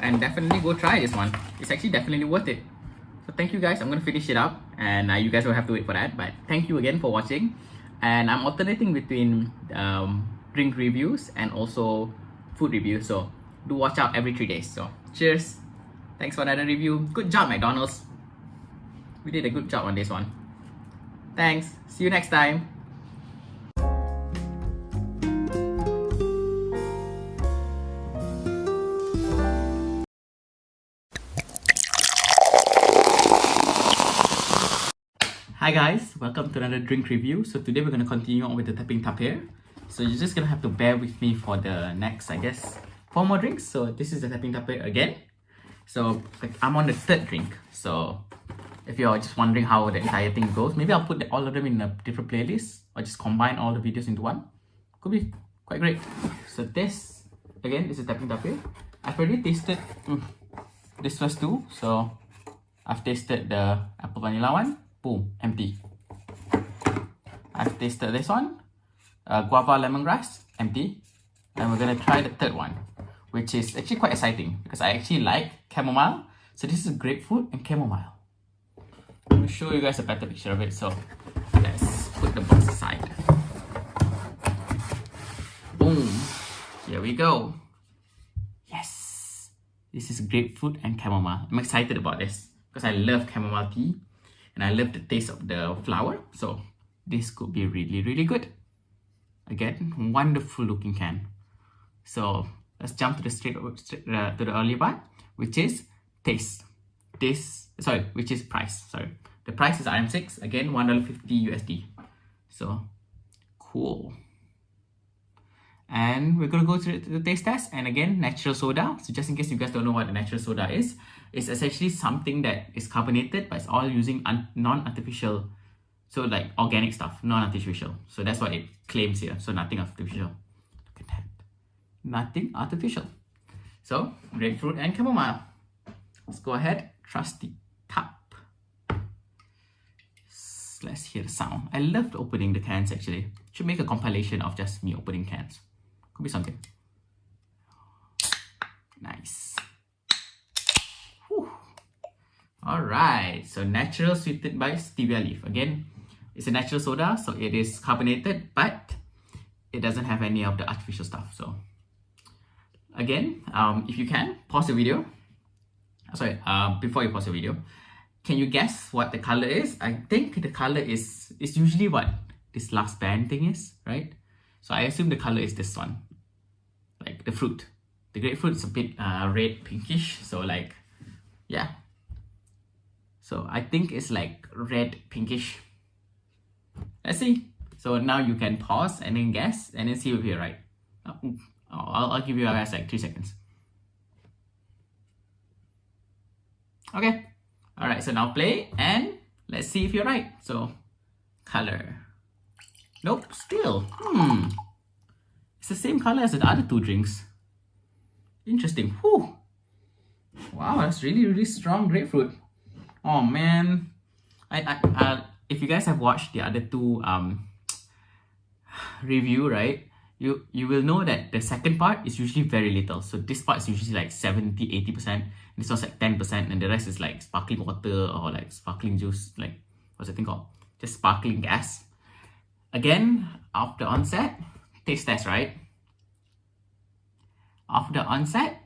and definitely go try this one. It's actually definitely worth it. So thank you guys. I'm gonna finish it up, and you guys will have to wait for that. But thank you again for watching. And I'm alternating between drink reviews and also food reviews. So do watch out every 3 days. So cheers. Thanks for another review. Good job, McDonald's. We did a good job on this one. Thanks. See you next time. Hi guys, welcome to another drink review. So today we're going to continue on with the tapping tapir. So you're just going to have to bear with me for the next, I guess, 4 more drinks. So this is the tapping tapir again. So I'm on the 3rd drink. So if you're just wondering how the entire thing goes, maybe I'll put all of them in a different playlist or just combine all the videos into one. Could be quite great. So this, again, this is tapping tapir. I've already tasted this first 2. So I've tasted the apple vanilla one. Boom, empty. I've tasted this one, Guava Lemongrass, empty. And we're gonna try the 3rd one, which is actually quite exciting because I actually like chamomile. So this is grapefruit and chamomile. Let me show you guys a better picture of it. So let's put the box aside. Boom, here we go. Yes, this is grapefruit and chamomile. I'm excited about this because I love chamomile tea. And I love the taste of the flower, so this could be really, really good. Again, wonderful looking can. So let's jump to the to the earlier part, which is taste. Which is price. Sorry, the price is RM6 again, $1.50 USD. So cool. And we're gonna go to the taste test, and again, natural soda. So just in case you guys don't know what the natural soda is, it's essentially something that is carbonated, but it's all using non-artificial, so like organic stuff, non-artificial. So that's what it claims here. So nothing artificial. Look at that, nothing artificial. So grapefruit and chamomile. Let's go ahead, trusty top. Let's hear the sound. I loved opening the cans actually. Should make a compilation of just me opening cans. Could be something. Nice. Whew. Alright, so natural sweetened by stevia leaf. Again, it's a natural soda, so it is carbonated, but it doesn't have any of the artificial stuff. So again, if you can, pause the video. Sorry, before you pause the video, can you guess what the color is? I think the color is usually what this last band thing is, right? So I assume the color is this one, like the fruit. The grapefruit is a bit red pinkish, so like, yeah. So I think it's like red pinkish. Let's see. So now you can pause and then guess and then see if you're right. I'll give you guys like 3 seconds. Okay. Alright, so now play and let's see if you're right. So color. Nope, still. It's the same color as the other two drinks. Interesting. Whew. Wow, that's really strong grapefruit. Oh man. If you guys have watched the other two review, right? You will know that the second part is usually very little. So this part is usually like 70-80%. This one's like 10%, and the rest is like sparkling water or like sparkling juice. Like, what's the thing called? Just sparkling gas. Again, after onset, taste test, right? After onset,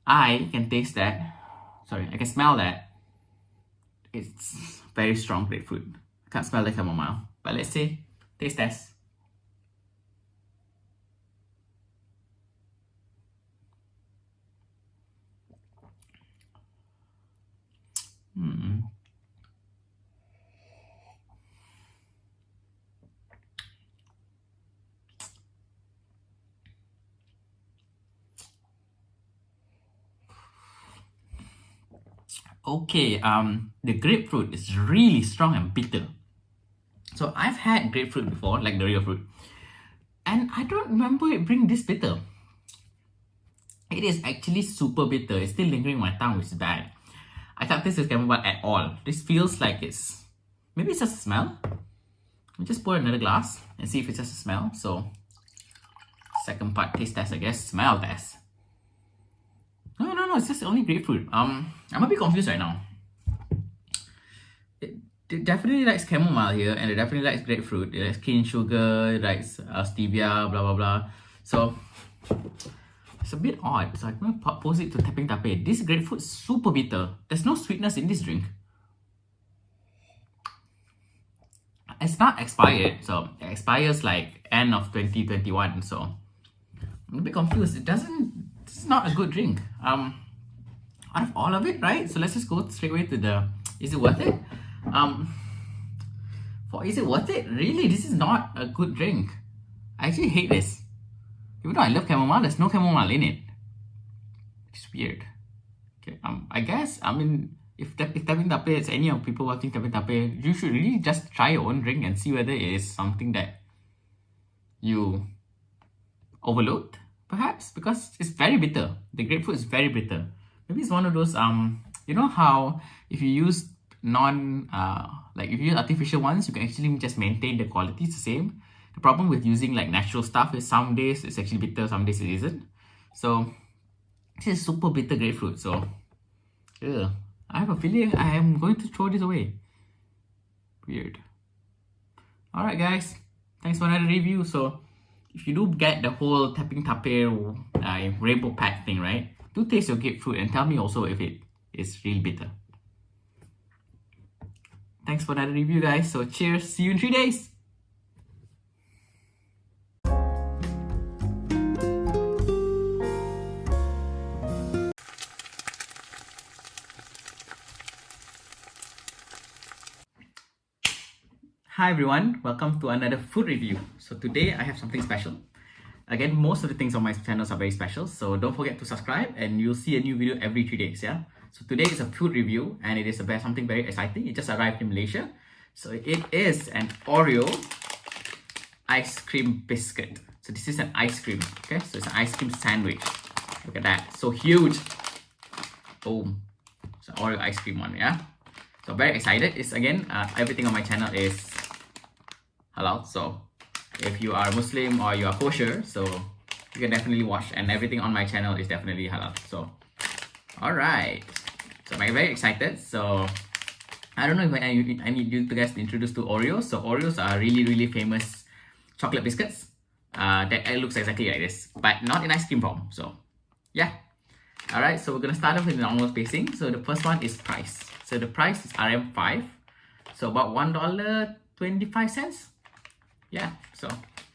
I can taste that. Sorry, I can smell that. It's very strong grapefruit. I can't smell the chamomile. But let's see, taste test. Okay, the grapefruit is really strong and bitter. So I've had grapefruit before, like the real fruit, and I don't remember it being this bitter. It is actually super bitter. It's still lingering in my tongue, which is bad. I can't taste this chamomile at all. This feels like maybe it's just a smell. Let me just pour another glass and see if it's just a smell. So second part, taste test, I guess. Smell test. No, it's just only grapefruit. I'm a bit confused right now. It definitely likes chamomile here, and it definitely likes grapefruit. It likes cane sugar, it likes stevia, blah blah blah. So it's a bit odd. So I'm gonna pose it to tapping tape. This grapefruit is super bitter. There's no sweetness in this drink. It's not expired, so it expires like end of 2021. So I'm a bit confused. It's not a good drink. Out of all of it, right? So let's just go straight away to the, is it worth it? Is it worth it? Really, this is not a good drink. I actually hate this. Even though I love chamomile, there's no chamomile in it. It's weird. Okay, I guess, if tapping tape is any of people watching tapping tape, you should really just try your own drink and see whether it is something that you overlooked, perhaps, because it's very bitter. The grapefruit is very bitter. Maybe it's one of those, you know how if you use if you use artificial ones, you can actually just maintain the quality. It's the same. The problem with using like natural stuff is some days it's actually bitter, some days it isn't. So this is super bitter grapefruit. So I have a feeling I am going to throw this away. Weird. Alright guys, thanks for another review. So if you do get the whole tapping tape rainbow pack thing, right? Do taste your grapefruit and tell me also if it is really bitter. Thanks for another review guys. So cheers, see you in 3 days. Hi everyone, welcome to another food review. So today I have something special. Again, most of the things on my channels are very special, so don't forget to subscribe and you'll see a new video every 3 days, yeah? So today is a food review and it is about something very exciting. It just arrived in Malaysia. So it is an Oreo ice cream biscuit. So this is an ice cream, okay? So it's an ice cream sandwich. Look at that, so huge. Boom. It's an Oreo ice cream one, yeah? So very excited. It's again, everything on my channel is halal. So if you are Muslim or you are kosher, so you can definitely watch, and everything on my channel is definitely halal. So alright, so I'm very excited. So I don't know if I need you guys to introduce to Oreos. So Oreos are really famous chocolate biscuits that it looks exactly like this, but not in ice cream form. So yeah. Alright, so we're gonna start off with the normal spacing. So the first one is price. So the price is RM5, so about $1.25. Yeah, so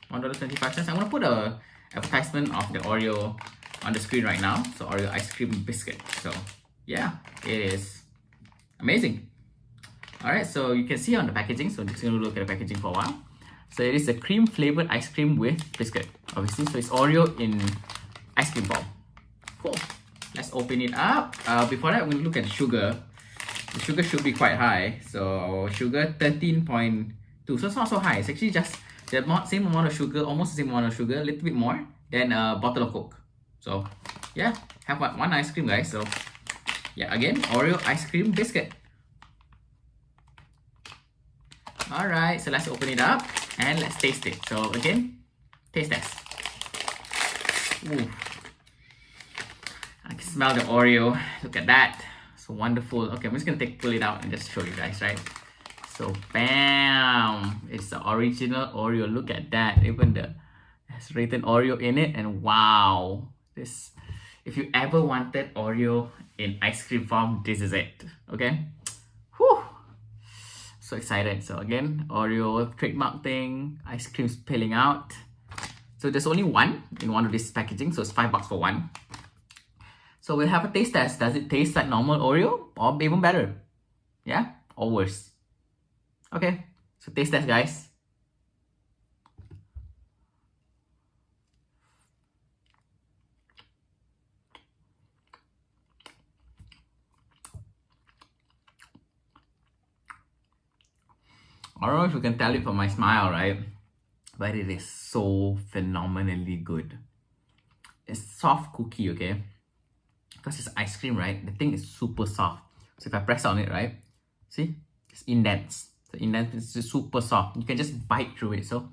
$1.25. I'm gonna put a advertisement of the Oreo on the screen right now. So Oreo ice cream biscuit. So yeah, it is amazing. Alright, so you can see on the packaging. So I'm just gonna look at the packaging for a while. So it is a cream flavored ice cream with biscuit, obviously. So it's Oreo in ice cream form. Cool. Let's open it up. Before that, I'm going to look at the sugar. The sugar should be quite high. So sugar 13.2. So it's not so high. It's actually just the same amount of sugar, almost the same amount of sugar, a little bit more than a bottle of Coke. So yeah, have one ice cream, guys. So yeah, again, Oreo ice cream biscuit. Alright, so let's open it up and let's taste it. So again, taste test. Ooh. I can smell the Oreo. Look at that. So wonderful. Okay, I'm just gonna pull it out and just show you guys, right? So bam! It's the original Oreo. Look at that. Even has written Oreo in it, and wow! This, if you ever wanted Oreo in ice cream form, this is it. Okay? Whew! So excited. So again, Oreo trademark thing, ice cream spilling out. So there's only one in one of this packaging, so it's $5 for one. So we'll have a taste test. Does it taste like normal Oreo or even better? Yeah? Or worse? Okay, so taste test, guys. I don't know if you can tell it from my smile, right? But it is so phenomenally good. It's soft cookie, okay? Because it's ice cream, right? The thing is super soft. So if I press on it, right? See? It's indents. The indent is just super soft. You can just bite through it. So,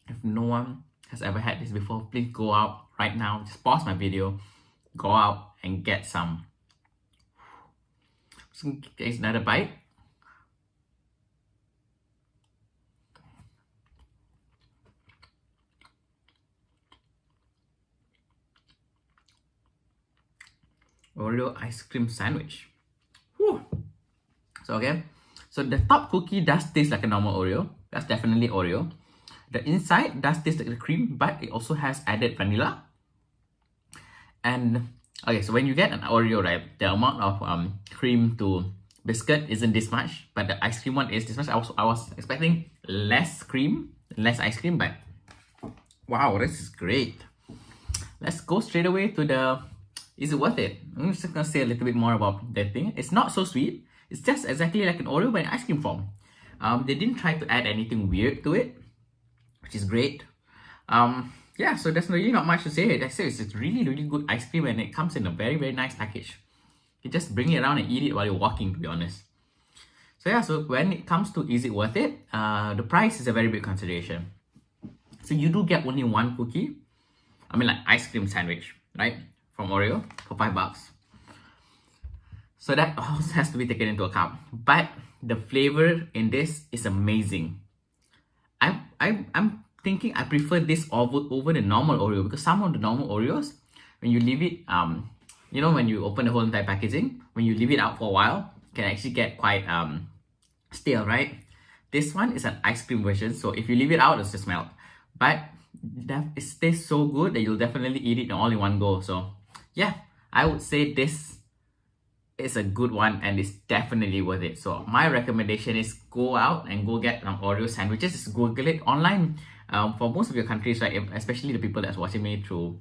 if no one has ever had this before, please go out right now. Just pause my video. Go out and get some. So take another bite. Oreo ice cream sandwich. Whew. So okay, so the top cookie does taste like a normal Oreo. That's definitely Oreo. The inside does taste like the cream, but it also has added vanilla. And okay, so when you get an Oreo, right, the amount of cream to biscuit isn't this much, but the ice cream one is this much. I was expecting less cream, less ice cream, but wow, this is great. Let's go straight away to the, is it worth it? I'm just gonna say a little bit more about that thing. It's not so sweet. It's just exactly like an Oreo but in ice cream form. They didn't try to add anything weird to it, which is great. Yeah, so there's really not much to say. That's it. It's really good ice cream, and it comes in a very nice package. You just bring it around and eat it while you're walking, to be honest. So yeah, so when it comes to is it worth it, the price is a very big consideration. So you do get only one cookie, I mean like ice cream sandwich, right, from Oreo for $5. So that also has to be taken into account. But the flavor in this is amazing. I'm thinking I prefer this over the normal Oreo, because some of the normal Oreos, when you leave it, you know, when you open the whole entire packaging, when you leave it out for a while, it can actually get quite stale, right? This one is an ice cream version, so if you leave it out, it'll just melt. But it tastes so good that you'll definitely eat it all in one go. So yeah, I would say this is a good one and it's definitely worth it. So my recommendation is go out and go get some Oreo sandwiches. Just Google it online. For most of your countries, right, especially the people that's watching me through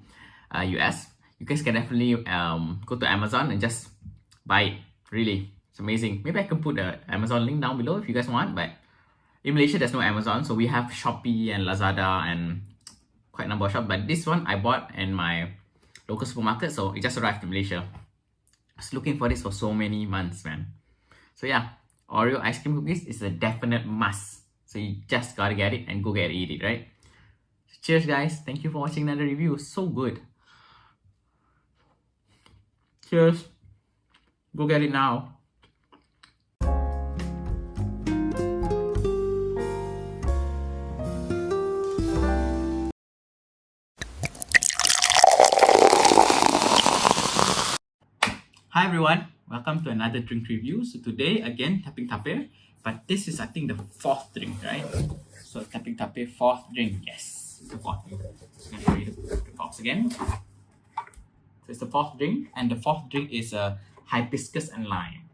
US, you guys can definitely go to Amazon and just buy it. Really, it's amazing. Maybe I can put the Amazon link down below if you guys want, but in Malaysia there's no Amazon, so we have Shopee and Lazada and quite a number of shops. But this one I bought in my local supermarket, so it just arrived in Malaysia. I was looking for this for so many months, man. So yeah, Oreo ice cream cookies is a definite must. So you just gotta get it and go get it, eat it, right? So cheers, guys. Thank you for watching another review. So good. Cheers. Go get it now. Hi everyone, welcome to another drink review. So today again tapping tape, but this is I think the fourth drink, right? So tapping tape, fourth drink. Yes, it's the fourth drink. I'm gonna read the box again. So it's the fourth drink, and the fourth drink is a hibiscus and lime.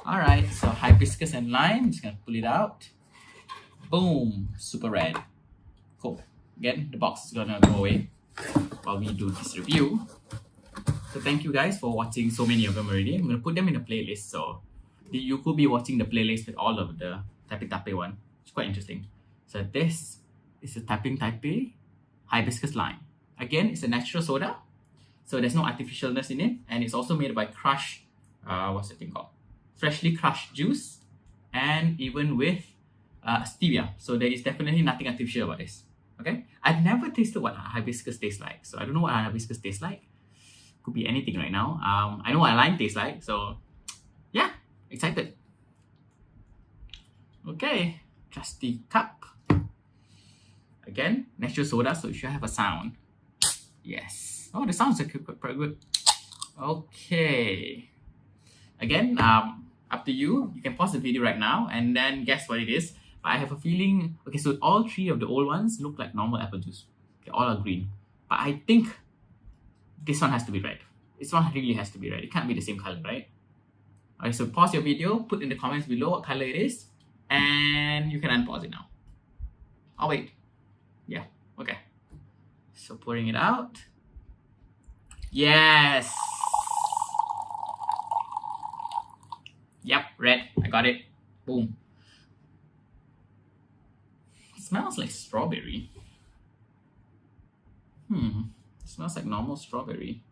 All right, so hibiscus and lime. Just gonna pull it out. Boom, super red. Cool. Again, the box is gonna go away while we do this review. So thank you guys for watching so many of them already. I'm going to put them in a playlist, so you could be watching the playlist with all of the tapping tape one. It's quite interesting. So this is a tapping tape hibiscus lime. Again, it's a natural soda, so there's no artificialness in it, and it's also made by crushed what's the thing called, freshly crushed juice, and even with stevia. So there is definitely nothing artificial about this. Okay, I've never tasted what hibiscus tastes like, so I don't know what hibiscus tastes like. Could be anything right now. I know what lime tastes like, so yeah, excited. Okay, trusty cup. Again, natural soda, so it should have a sound. Yes. Oh, the sounds are pretty good. Okay. Again, up to you. You can pause the video right now and then guess what it is. But I have a feeling, okay, so all three of the old ones look like normal apple juice. Okay, all are green. But I think this one has to be red. This one really has to be red. It can't be the same color, right? Alright, so pause your video, put in the comments below what color it is, and you can unpause it now. I'll wait. Yeah, okay. So pouring it out. Yes! Yep, red. I got it. Boom. Smells like strawberry. It smells like normal strawberry.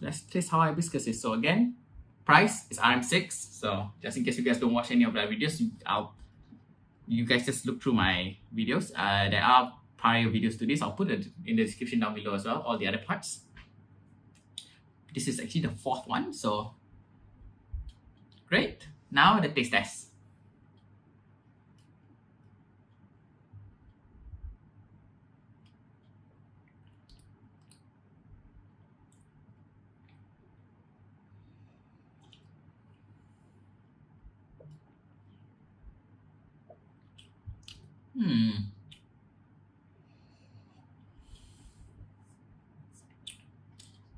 Let's taste how hibiscus is. So again, price is RM6. So just in case you guys don't watch any of the videos, you guys just look through my videos. There are prior videos to this. I'll put it in the description down below as well, all the other parts. This is actually the fourth one, so great. Now the taste test.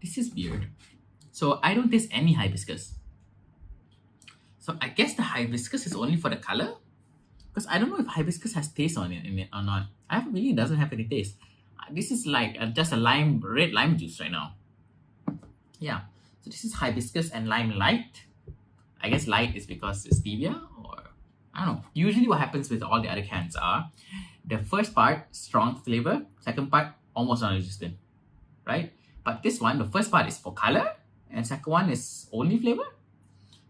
This is weird. So I don't taste any hibiscus. So I guess the hibiscus is only for the color, because I don't know if hibiscus has taste on it or not. I have a feeling it doesn't have any taste. This is like just a red lime juice right now. Yeah. So this is hibiscus and lime light. I guess light is because it's stevia, or I don't know. Usually what happens with all the other cans are the first part strong flavor, second part almost non-existent, right? But this one, the first part is for color, and second one is only flavor.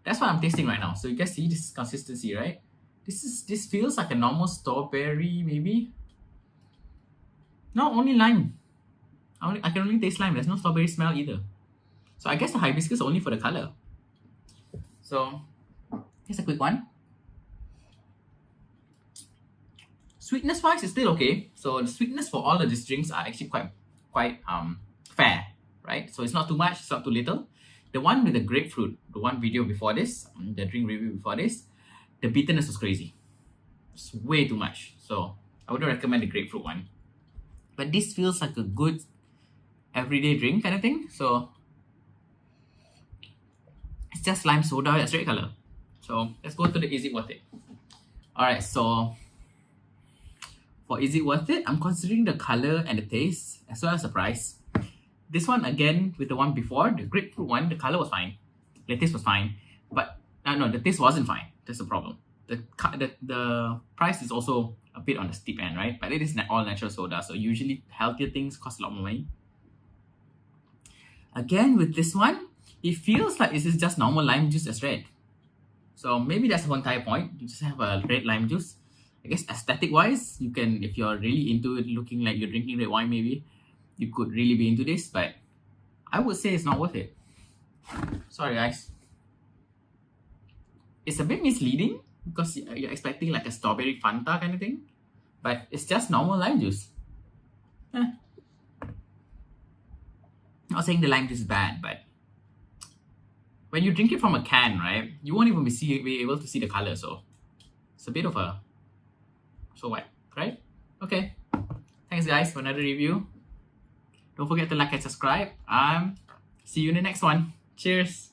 That's what I'm tasting right now. So you guys see this consistency, right? This feels like a normal strawberry, maybe. No, only lime. I can only taste lime. There's no strawberry smell either. So I guess the hibiscus is only for the color. So here's a quick one. Sweetness wise, it's still okay. So the sweetness for all of these drinks are actually quite fair, right? So it's not too much, it's not too little. The one with the grapefruit, the one video before this, the drink review before this, the bitterness was crazy. It's way too much. So I wouldn't recommend the grapefruit one. But this feels like a good everyday drink kind of thing. So it's just lime soda, a straight color. So let's go to the is it worth it. Alright, so for is it worth it, I'm considering the color and the taste as well as the price. This one again with the one before, the grapefruit one, the color was fine, the taste was fine, but no, the taste wasn't fine. That's the problem. The price is also a bit on the steep end, right? But it is all natural soda, so usually healthier things cost a lot more money. Again with this one, it feels like this is just normal lime juice as red. So maybe that's one entire point. You just have a red lime juice. I guess aesthetic wise, you can, if you're really into it, looking like you're drinking red wine, maybe you could really be into this, but I would say it's not worth it. Sorry guys. It's a bit misleading because you're expecting like a strawberry Fanta kind of thing, but it's just normal lime juice. Not saying the lime juice is bad, but when you drink it from a can, right, you won't even be able to see the color, so it's a bit of a so what, right? Okay. Thanks guys for another review. Don't forget to like and subscribe. See you in the next one. Cheers.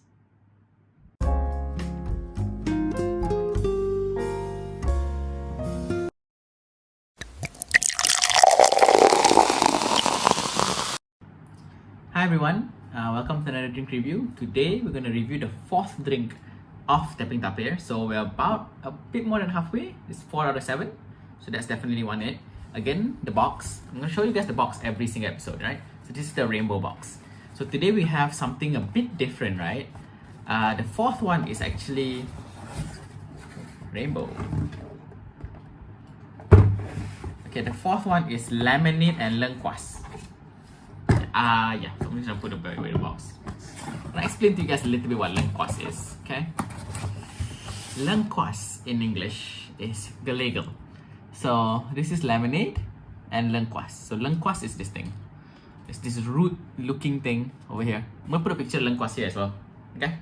Hi everyone, welcome to another drink review. Today we're going to review the fourth drink of Tapping Tapir. So we're about a bit more than halfway. It's 4 out of 7. So that's definitely one hit. Again, the box. I'm going to show you guys the box every single episode, right? So this is the rainbow box. So today we have something a bit different, right? The fourth one is actually rainbow. Okay, the fourth one is lemonade and lengkuas. Yeah, so I'm just gonna put it away the box. I'll explain to you guys a little bit what lengkuas is, okay? Lengkuas in English is galegal. So this is lemonade and lengkuas. So lengkuas is this thing. It's this root looking thing over here. I'm gonna put a picture of lengkuas here as well, okay?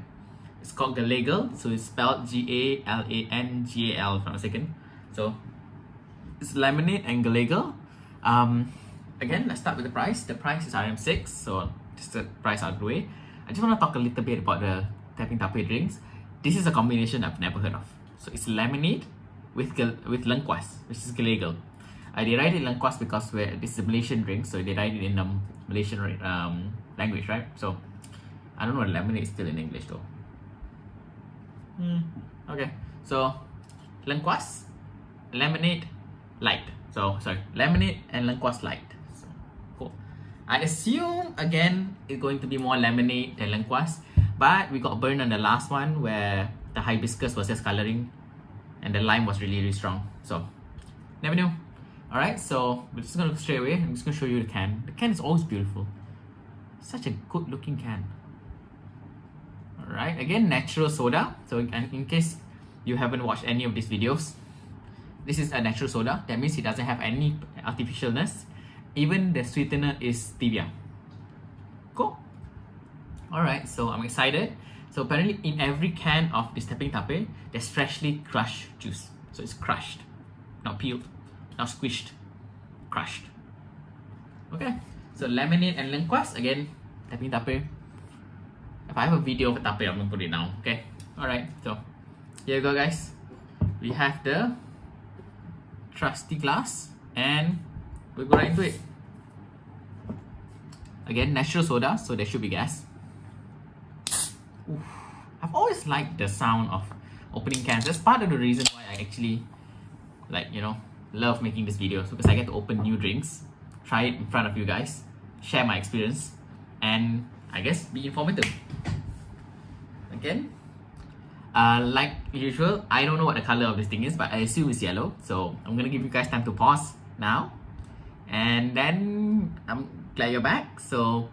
It's called galegal, so it's spelled Galangal if I'm not mistaken. So it's lemonade and galegal. Again, let's start with the price. The price is RM6, so just the price out of the way. I just want to talk a little bit about the Tapping Tapir drinks. This is a combination I've never heard of. So it's lemonade with lengkuas, which is galegal. They write it lengkuas because this is a Malaysian drink, so they write it in Malaysian language, right? So I don't know what lemonade is still in English though. Okay, so lengkuas, lemonade, light. So sorry, lemonade and lengkuas light. So, cool. I assume again it's going to be more lemonade than lengkuas, but we got burned on the last one where the hibiscus was just coloring and the lime was really strong. So never knew. Alright, so we're just gonna go straight away. I'm just gonna show you the can. The can is always beautiful. Such a good looking can. Alright, again, natural soda. So in case you haven't watched any of these videos, this is a natural soda. That means it doesn't have any artificialness. Even the sweetener is stevia. Cool. Alright, so I'm excited. So apparently in every can of this Tapping Tapir, there's freshly crushed juice. So it's crushed, not peeled, not squished, crushed. Okay, so lemonade and lengkuas, again, Tapping Tapir. If I have a video of a tapir, I'm gonna put it down, okay? Alright, so here you go guys. We have the trusty glass and we'll go right into it. Again, natural soda, so there should be gas. Oof. I've always liked the sound of opening cans. That's part of the reason why I actually love making this video, because I get to open new drinks, try it in front of you guys, share my experience, and I guess be informative. Again, like usual, I don't know what the color of this thing is, but I assume it's yellow. So I'm gonna give you guys time to pause now, and then I'm glad you're back. So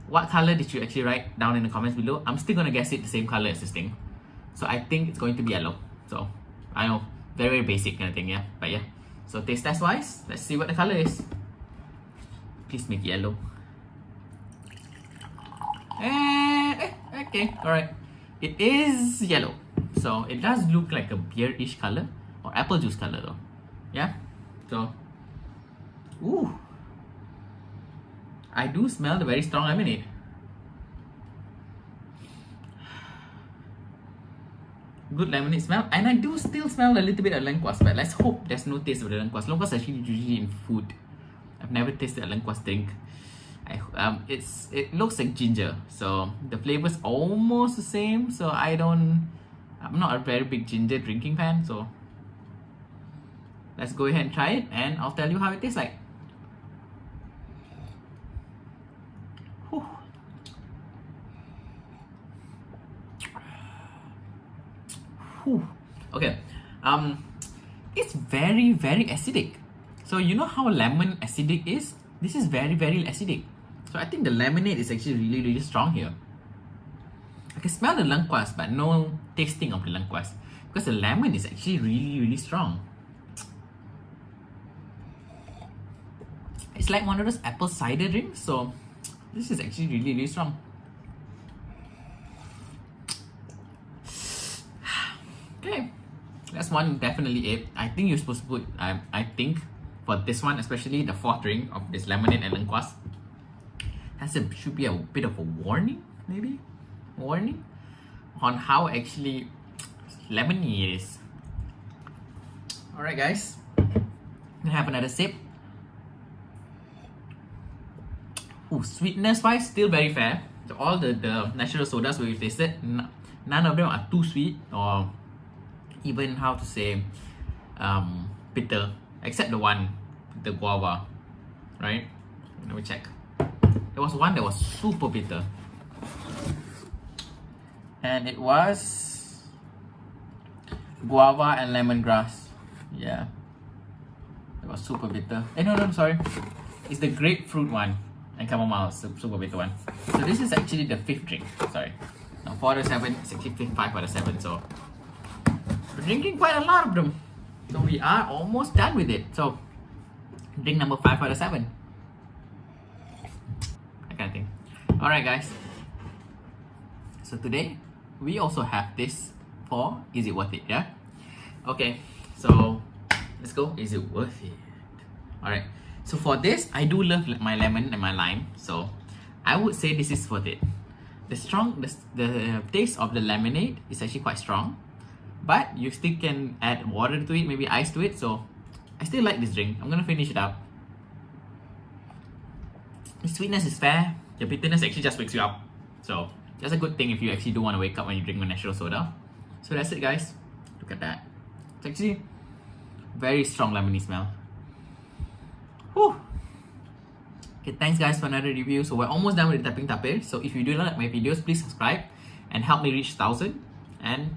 what color did you actually write down in the comments below? I'm still gonna guess it the same color as this thing, so I think it's going to be yellow. So I know, very basic kind of thing, yeah, but yeah. So taste test wise, let's see what the color is. Please make it yellow. Okay, alright. It is yellow. So it does look like a beer-ish color or apple juice color though. Yeah? So, ooh. I do smell the very strong lemonade. Good lemonade smell, and I do still smell a little bit of lengkuas, but let's hope there's no taste of the lengkuas. Lengkuas actually usually in food. I've never tasted a lengkuas drink. It looks like ginger, so the flavor's almost the same. So I'm not a very big ginger drinking fan. So let's go ahead and try it, and I'll tell you how it tastes like. Whew. Whew. Okay, it's very acidic. So you know how lemon acidic is? This is very acidic. So I think the lemonade is actually really strong here. I can smell the lengkuas, but no tasting of the lengkuas because the lemon is actually really strong. It's like one of those apple cider drinks. So this is actually really strong. Okay, that's one definitely it. I think you're supposed to put, I think for this one, especially the fourth drink of this lemonade and lengkuas, should be a bit of a warning, maybe? Warning on how actually lemony it is. Alright guys, I'm gonna have another sip. Ooh, sweetness wise, still very fair. So all the natural sodas we've tasted, none of them are too sweet or even how to say bitter, except the one, the guava, right? Let me check. There was one that was super bitter, and it was guava and lemongrass. Yeah, it was super bitter. No, sorry, it's the grapefruit one and chamomile, super bitter one. So this is actually the fifth drink. Sorry, now 4 out of 7. It's actually 5 out of 7. So we're drinking quite a lot of them. So we are almost done with it. So drink number 5 out of 7. That kind of thing. Alright guys. So today we also have this for Is It Worth It? Yeah? Okay. So let's go. Is it worth it? Alright. So for this, I do love my lemon and my lime. So I would say this is worth it. The taste of the lemonade is actually quite strong, but you still can add water to it, maybe ice to it. So I still like this drink. I'm gonna finish it up. The sweetness is fair. The bitterness actually just wakes you up. So that's a good thing if you actually do want to wake up when you drink a natural soda. So that's it guys. Look at that. It's actually very strong lemony smell. Whew. Okay, thanks guys for another review. So we're almost done with the tapping tapir. So if you do like my videos, please subscribe and help me reach 1,000. And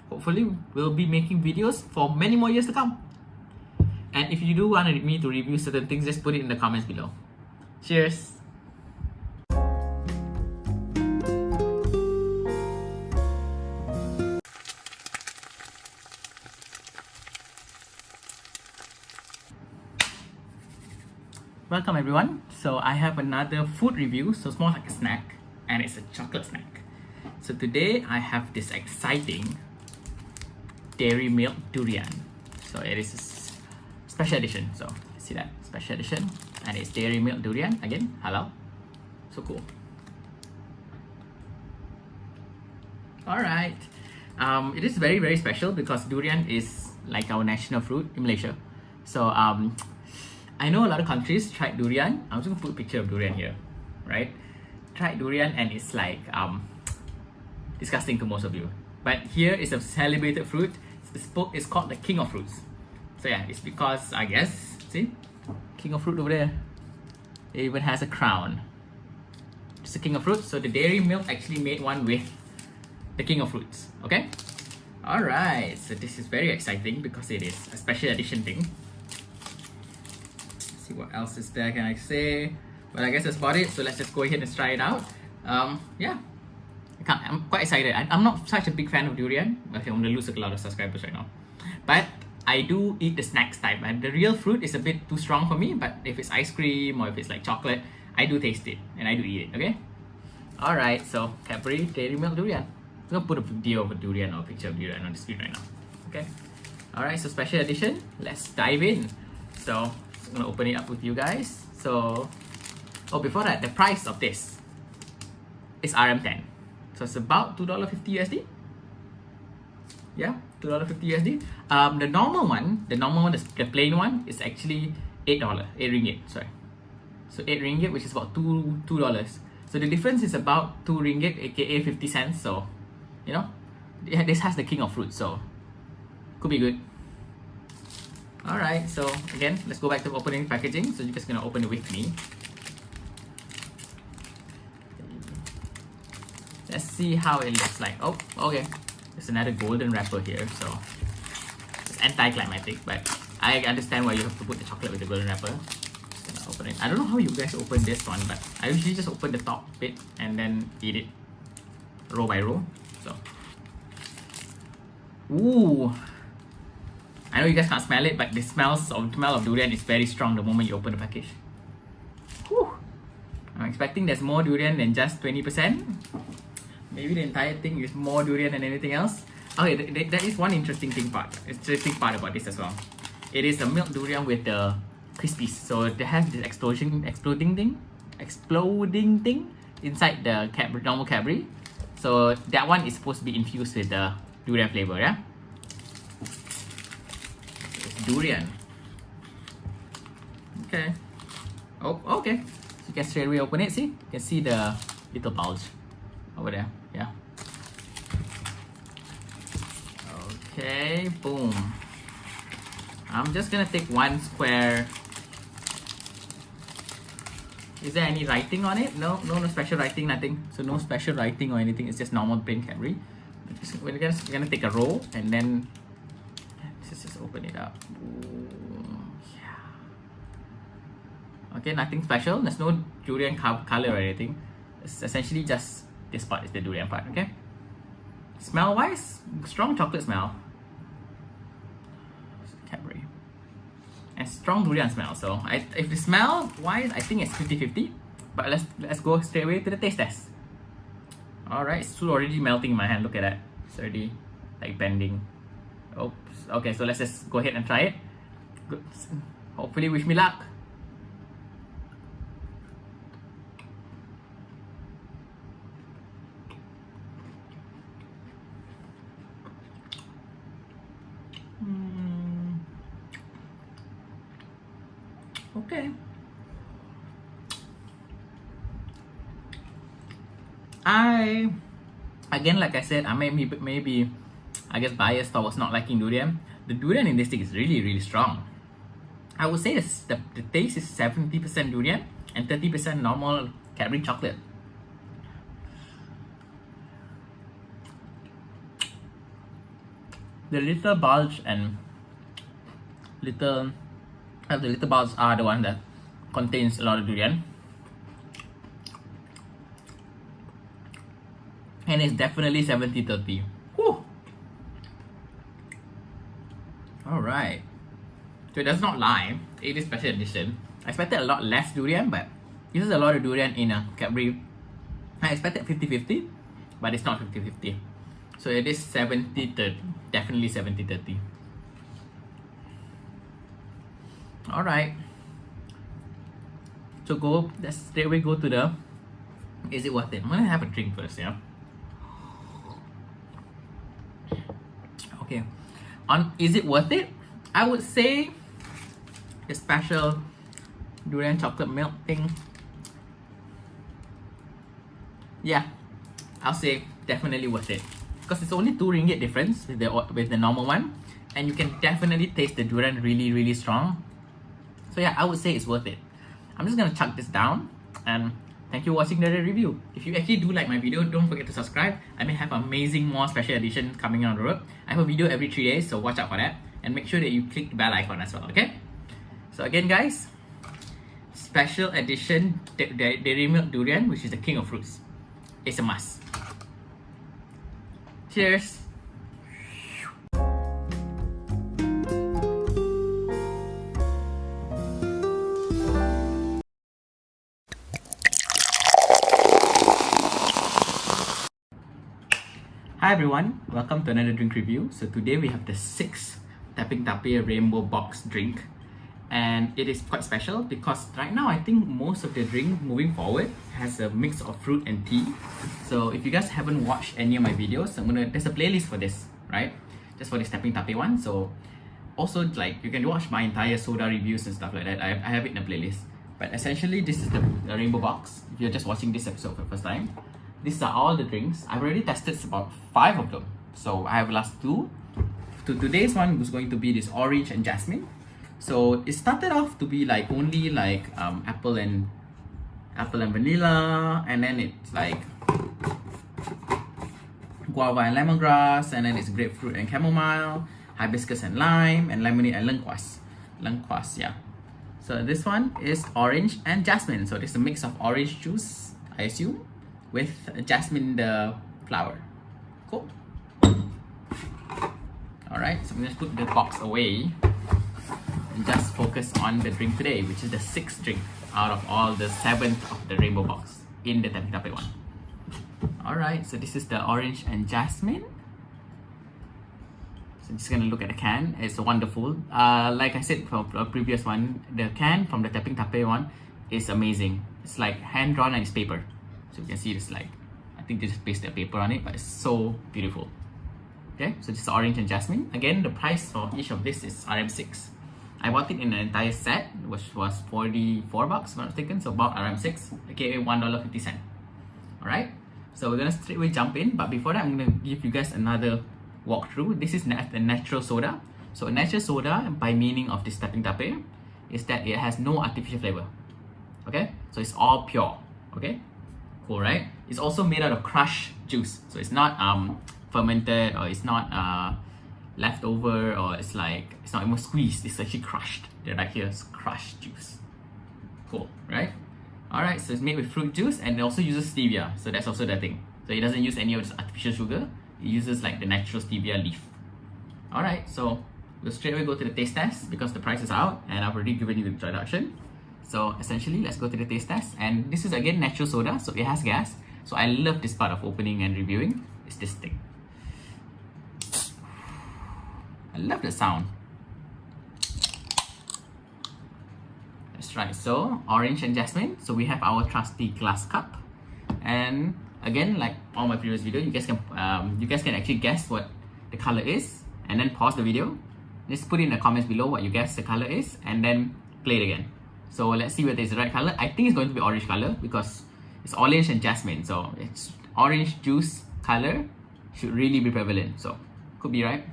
hopefully we'll be making videos for many more years to come. And if you do want me to review certain things, just put it in the comments below. Cheers! Welcome everyone. So I have another food review. So it's more like a snack, and it's a chocolate snack. So today I have this exciting dairy milk durian. So it is a special edition. So see that special edition, and it's dairy milk durian again, halal. So cool. All right. It is very special because durian is like our national fruit in Malaysia. So I know a lot of countries tried durian. I'm just gonna put a picture of durian here, right? Tried durian and it's like disgusting to most of you. But here is a celebrated fruit. It's called the king of fruits. So yeah, it's because I guess, see, king of fruit over there. It even has a crown. It's the king of fruits. So the dairy milk actually made one with the king of fruits. Okay. All right. So this is very exciting because it is a special edition thing. See what else is there can I say, but I guess that's about it. So let's just go ahead and try it out. Yeah, I'm quite excited. I'm not such a big fan of durian. Okay, I'm gonna lose a lot of subscribers right now, but I do eat the snacks type, and the real fruit is a bit too strong for me. But if it's ice cream or if it's like chocolate, I do taste it and I do eat it. Okay, Alright, so Capri Dairy Milk Durian. I'm gonna put a video of a durian or a picture of durian on the screen right now. Okay. Alright, so special edition. Let's dive in. So I'm gonna open it up with you guys. So, oh, before that, the price of this is RM10. So it's about $2.50 USD. Yeah, $2.50 USD. The normal one, the plain one is actually $8, 8 ringgit. Sorry. So 8 ringgit, which is about $2. So the difference is about 2 ringgit, aka 50 cents. So, you know, yeah, this has the king of fruits, so could be good. Alright, so again, let's go back to opening packaging. So you're just gonna open it with me. Let's see how it looks like. Oh, okay. There's another golden wrapper here, so it's anticlimactic, but I understand why you have to put the chocolate with the golden wrapper. Open it. I don't know how you guys open this one, but I usually just open the top bit and then eat it row by row. So, ooh, I know you guys can't smell it, but the smell of durian is very strong the moment you open the package. Whew. I'm expecting there's more durian than just 20%. Maybe the entire thing is more durian than anything else. Okay, that is one interesting part about this as well. It is a milk durian with the crispies, so they have this exploding thing inside the normal Capri. So that one is supposed to be infused with the durian flavor, yeah. It's durian. Okay. Oh, okay. So you can straight away open it. See, you can see the little bulge over there. Yeah. Okay. Boom. I'm just gonna take one square. Is there any writing on it? No special writing, nothing. So no special writing or anything. It's just normal plain Capri. We're gonna take a roll and then let's just open it up. Ooh, yeah. Okay, nothing special. There's no durian color or anything. It's essentially just this part is the durian part. Okay. Smell wise, strong chocolate smell. Capri. And strong durian smell. So if the smell wise, I think it's 50-50. But let's go straight away to the taste test. Alright, it's already melting in my hand. Look at that. It's already like bending. Oops. Okay, so let's just go ahead and try it. Good. Hopefully, wish me luck. Okay. Again, like I said, I maybe I guess biased towards not liking durian. The durian in this thing is really strong. I would say the taste is 70% durian and 30% normal Cadbury chocolate. The little bulge and the little bulge are the one that contains a lot of durian. And it's definitely 70-30. Whew. Alright. So it does not lie. It is special edition. I expected a lot less durian, but this is a lot of durian in a Capri. I expected 50-50, but it's not 50-50. So it is 70-30. Definitely 70-30. Alright. So let's straight away go to the, is it worth it? I'm gonna have a drink first, yeah? Okay. On is it worth it? I would say the special durian chocolate milk thing. Yeah, I'll say definitely worth it. Because it's only 2 ringgit difference with the normal one. And you can definitely taste the durian really strong. So yeah, I would say it's worth it. I'm just gonna chuck this down, and thank you for watching the review. If you actually do like my video, don't forget to subscribe. I may have amazing more special edition coming on the road. I have a video every 3 days, so watch out for that. And make sure that you click the bell icon as well, okay? So again guys, special edition Dairy Milk Durian, which is the king of fruits. It's a must. Cheers! Hi everyone, welcome to another drink review. So today we have the 6th Tapping Tape Rainbow Box drink, and it is quite special because right now I think most of the drink moving forward has a mix of fruit and tea. So if you guys haven't watched any of my videos, there's a playlist for this, right? Just for this Tapping Tape one. So also like you can watch my entire soda reviews and stuff like that. I have it in a playlist. But essentially this is the rainbow box. If you're just watching this episode for the first time, these are all the drinks. I've already tested about 5 of them. So I have last 2. Today's one was going to be this orange and jasmine. So it started off to be like only like apple and vanilla, and then it's like guava and lemongrass, and then it's grapefruit and chamomile, hibiscus and lime, and lemonade and lengquas, yeah. So this one is orange and jasmine. So it's a mix of orange juice, I assume, with jasmine the flower. Cool. Alright, so I'm gonna put the box away and just focus on the drink today, which is the 6th drink out of all the 7th of the rainbow box in the Tapping Tape one. Alright, so this is the orange and jasmine. So I'm just gonna look at the can. It's wonderful. Like I said from a previous one, the can from the Tapping Tape one is amazing. It's like hand drawn and it's paper. So you can see it's like, I think they just pasted paper on it, but it's so beautiful. Okay, so this is orange and jasmine. Again, the price for each of this is RM6. I bought it in an entire set, which was 44 bucks if I'm not mistaken, so about RM6, aka $1.50. Alright, so we're gonna straight away jump in, but before that I'm gonna give you guys another walkthrough. This is the natural soda. So a natural soda, by meaning of this Tapping Tape, is that it has no artificial flavor. Okay, so it's all pure. Okay, cool, right? It's also made out of crushed juice, so it's not fermented, or it's not leftover, or it's not even squeezed. It's actually crushed. They're right here, it's crushed juice. Cool, right? Alright, so it's made with fruit juice, and it also uses stevia, so that's also the thing. So it doesn't use any of this artificial sugar. It uses like the natural stevia leaf. Alright, so we'll straight away go to the taste test because the price is out and I've already given you the introduction. So essentially, let's go to the taste test. And this is again natural soda, so it has gas. So I love this part of opening and reviewing. It's this thing. I love the sound. That's right. So orange and jasmine. So we have our trusty glass cup, and again, like all my previous video, you guys can actually guess what the color is, and then pause the video. Just put in the comments below what you guess the color is, and then play it again. So let's see whether it's the right color. I think it's going to be orange color because it's orange and jasmine. So it's orange juice color should really be prevalent. So could be right.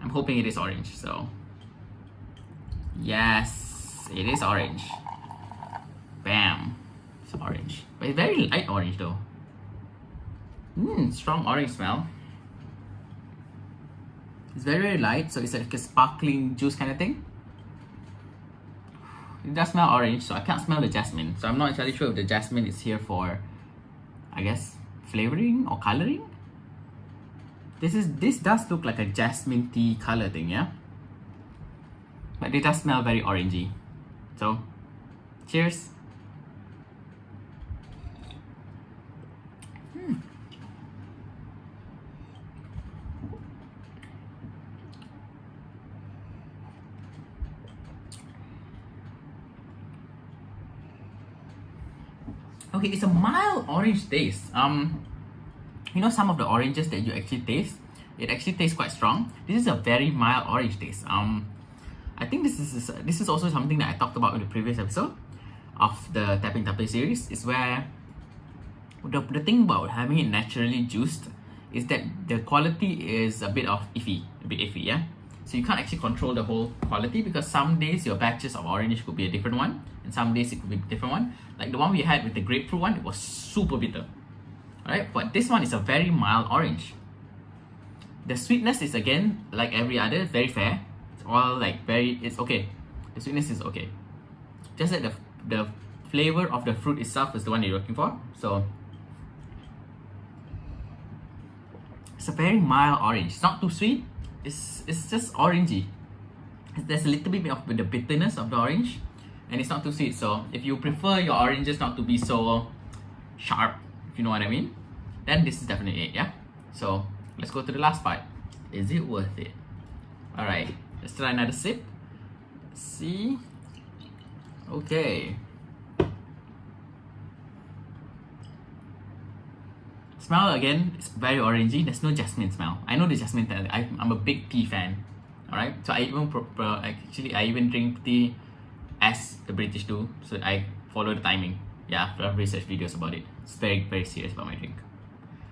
I'm hoping it is orange. So yes, it is orange. Bam, it's orange, but it's very light orange though. Strong orange smell. It's very, very light, so it's like a sparkling juice kind of thing. It does smell orange, so I can't smell the jasmine. So I'm not entirely sure if the jasmine is here for, I guess, flavoring or coloring. This does look like a jasmine tea color thing, yeah? But it does smell very orangey. So, cheers. Okay, it's a mild orange taste. You know, some of the oranges that you actually taste, it actually tastes quite strong. This is a very mild orange taste. I think this is also something that I talked about in the previous episode of the Tapping Tape series, is where the thing about having it naturally juiced is that the quality is a bit iffy, yeah? So you can't actually control the whole quality because some days your batches of orange could be a different one, and some days it could be a different one. Like the one we had with the grapefruit one, it was super bitter. Alright, but this one is a very mild orange. The sweetness is again, like every other, very fair. It's all like it's okay. The sweetness is okay. Just that the flavor of the fruit itself is the one you're looking for. So it's a very mild orange. It's not too sweet. It's just orangey. There's a little bit of the bitterness of the orange, and it's not too sweet. So if you prefer your oranges not to be so sharp, if you know what I mean, then this is definitely it, yeah? So let's go to the last part. Is it worth it? Alright, let's try another sip. Let's see. Okay. Smell again, it's very orangey. There's no jasmine smell. I know the jasmine, I'm a big tea fan. Alright, so I even drink tea as the British do. So I follow the timing. Yeah, I've researched videos about it. It's very, very serious about my drink.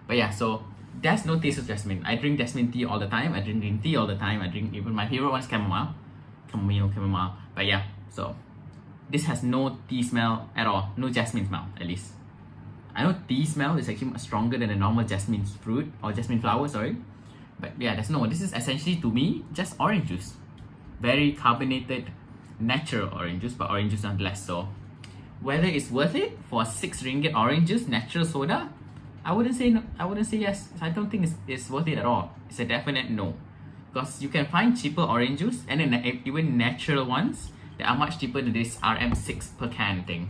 But yeah, so there's no taste of jasmine. I drink jasmine tea all the time. I drink green tea all the time. I drink, even my favorite one is chamomile. Chamomile. But yeah, so this has no tea smell at all. No jasmine smell, at least. I know tea smell is actually much stronger than a normal jasmine fruit or jasmine flower, sorry. But yeah, this is essentially, to me, just orange juice. Very carbonated, natural orange juice, but orange juice nonetheless. So whether it's worth it for 6 ringgit orange juice, natural soda, I wouldn't say no. I wouldn't say yes. I don't think it's worth it at all. It's a definite no. Because you can find cheaper orange juice and then even natural ones that are much cheaper than this RM6 per can thing.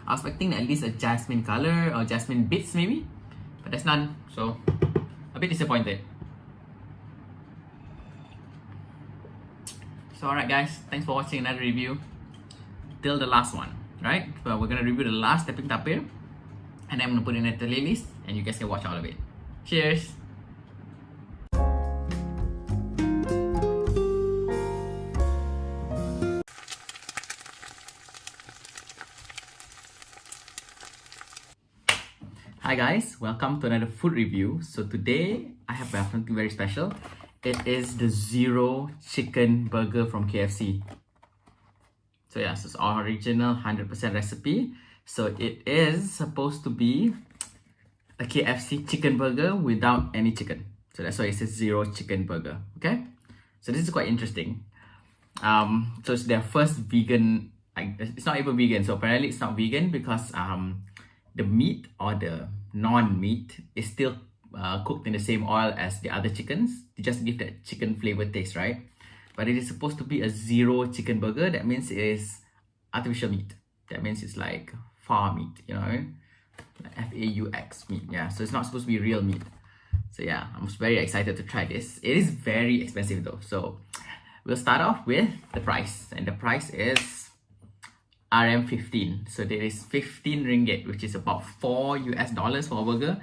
I was expecting at least a jasmine color or jasmine bits maybe, but there's none, so a bit disappointed. So alright guys, thanks for watching another review. Till the last one, right? So we're gonna review the last Tepung Tapir, and then I'm gonna put it in a playlist and you guys can watch all of it. Cheers! Hi guys, welcome to another food review. So today I have something very special. It is the Zero Chicken Burger from KFC. So yeah, so it's original 100% recipe. So it is supposed to be a KFC chicken burger without any chicken. So that's why it says Zero Chicken Burger. Okay, so this is quite interesting. So it's their first vegan. It's not even vegan. So apparently it's not vegan because the meat or the non-meat is still cooked in the same oil as the other chickens to just give that chicken flavor taste, right? But it is supposed to be a zero chicken burger. That means it is artificial meat. That means it's like farm meat, you know what I mean? Like FAUX meat, yeah. So it's not supposed to be real meat. So yeah, I'm very excited to try this. It is very expensive though. So we'll start off with the price. And the price is RM15. So there is 15 ringgit, which is about $4 for a burger.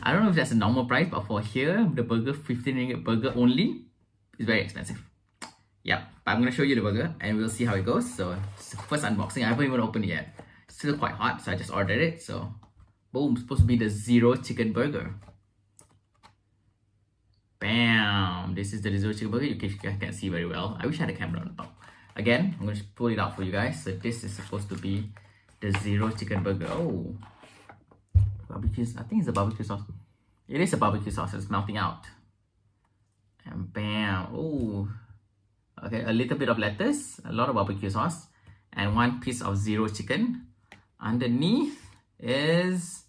I don't know if that's a normal price, but for here, the burger, 15 ringgit burger only, is very expensive. Yeah, but I'm gonna show you the burger and we'll see how it goes. So it's the first unboxing. I haven't even opened it yet. It's still quite hot, so I just ordered it. So boom, it's supposed to be the Zero Chicken Burger. Bam! This is the Zero Chicken Burger. You guys can't see very well. I wish I had a camera on the top. Again, I'm going to pull it out for you guys. So this is supposed to be the Zero Chicken Burger. Oh, barbecue. I think it's a barbecue sauce. It is a barbecue sauce. It's melting out. And bam. Oh, okay. A little bit of lettuce, a lot of barbecue sauce, and one piece of Zero Chicken. Underneath is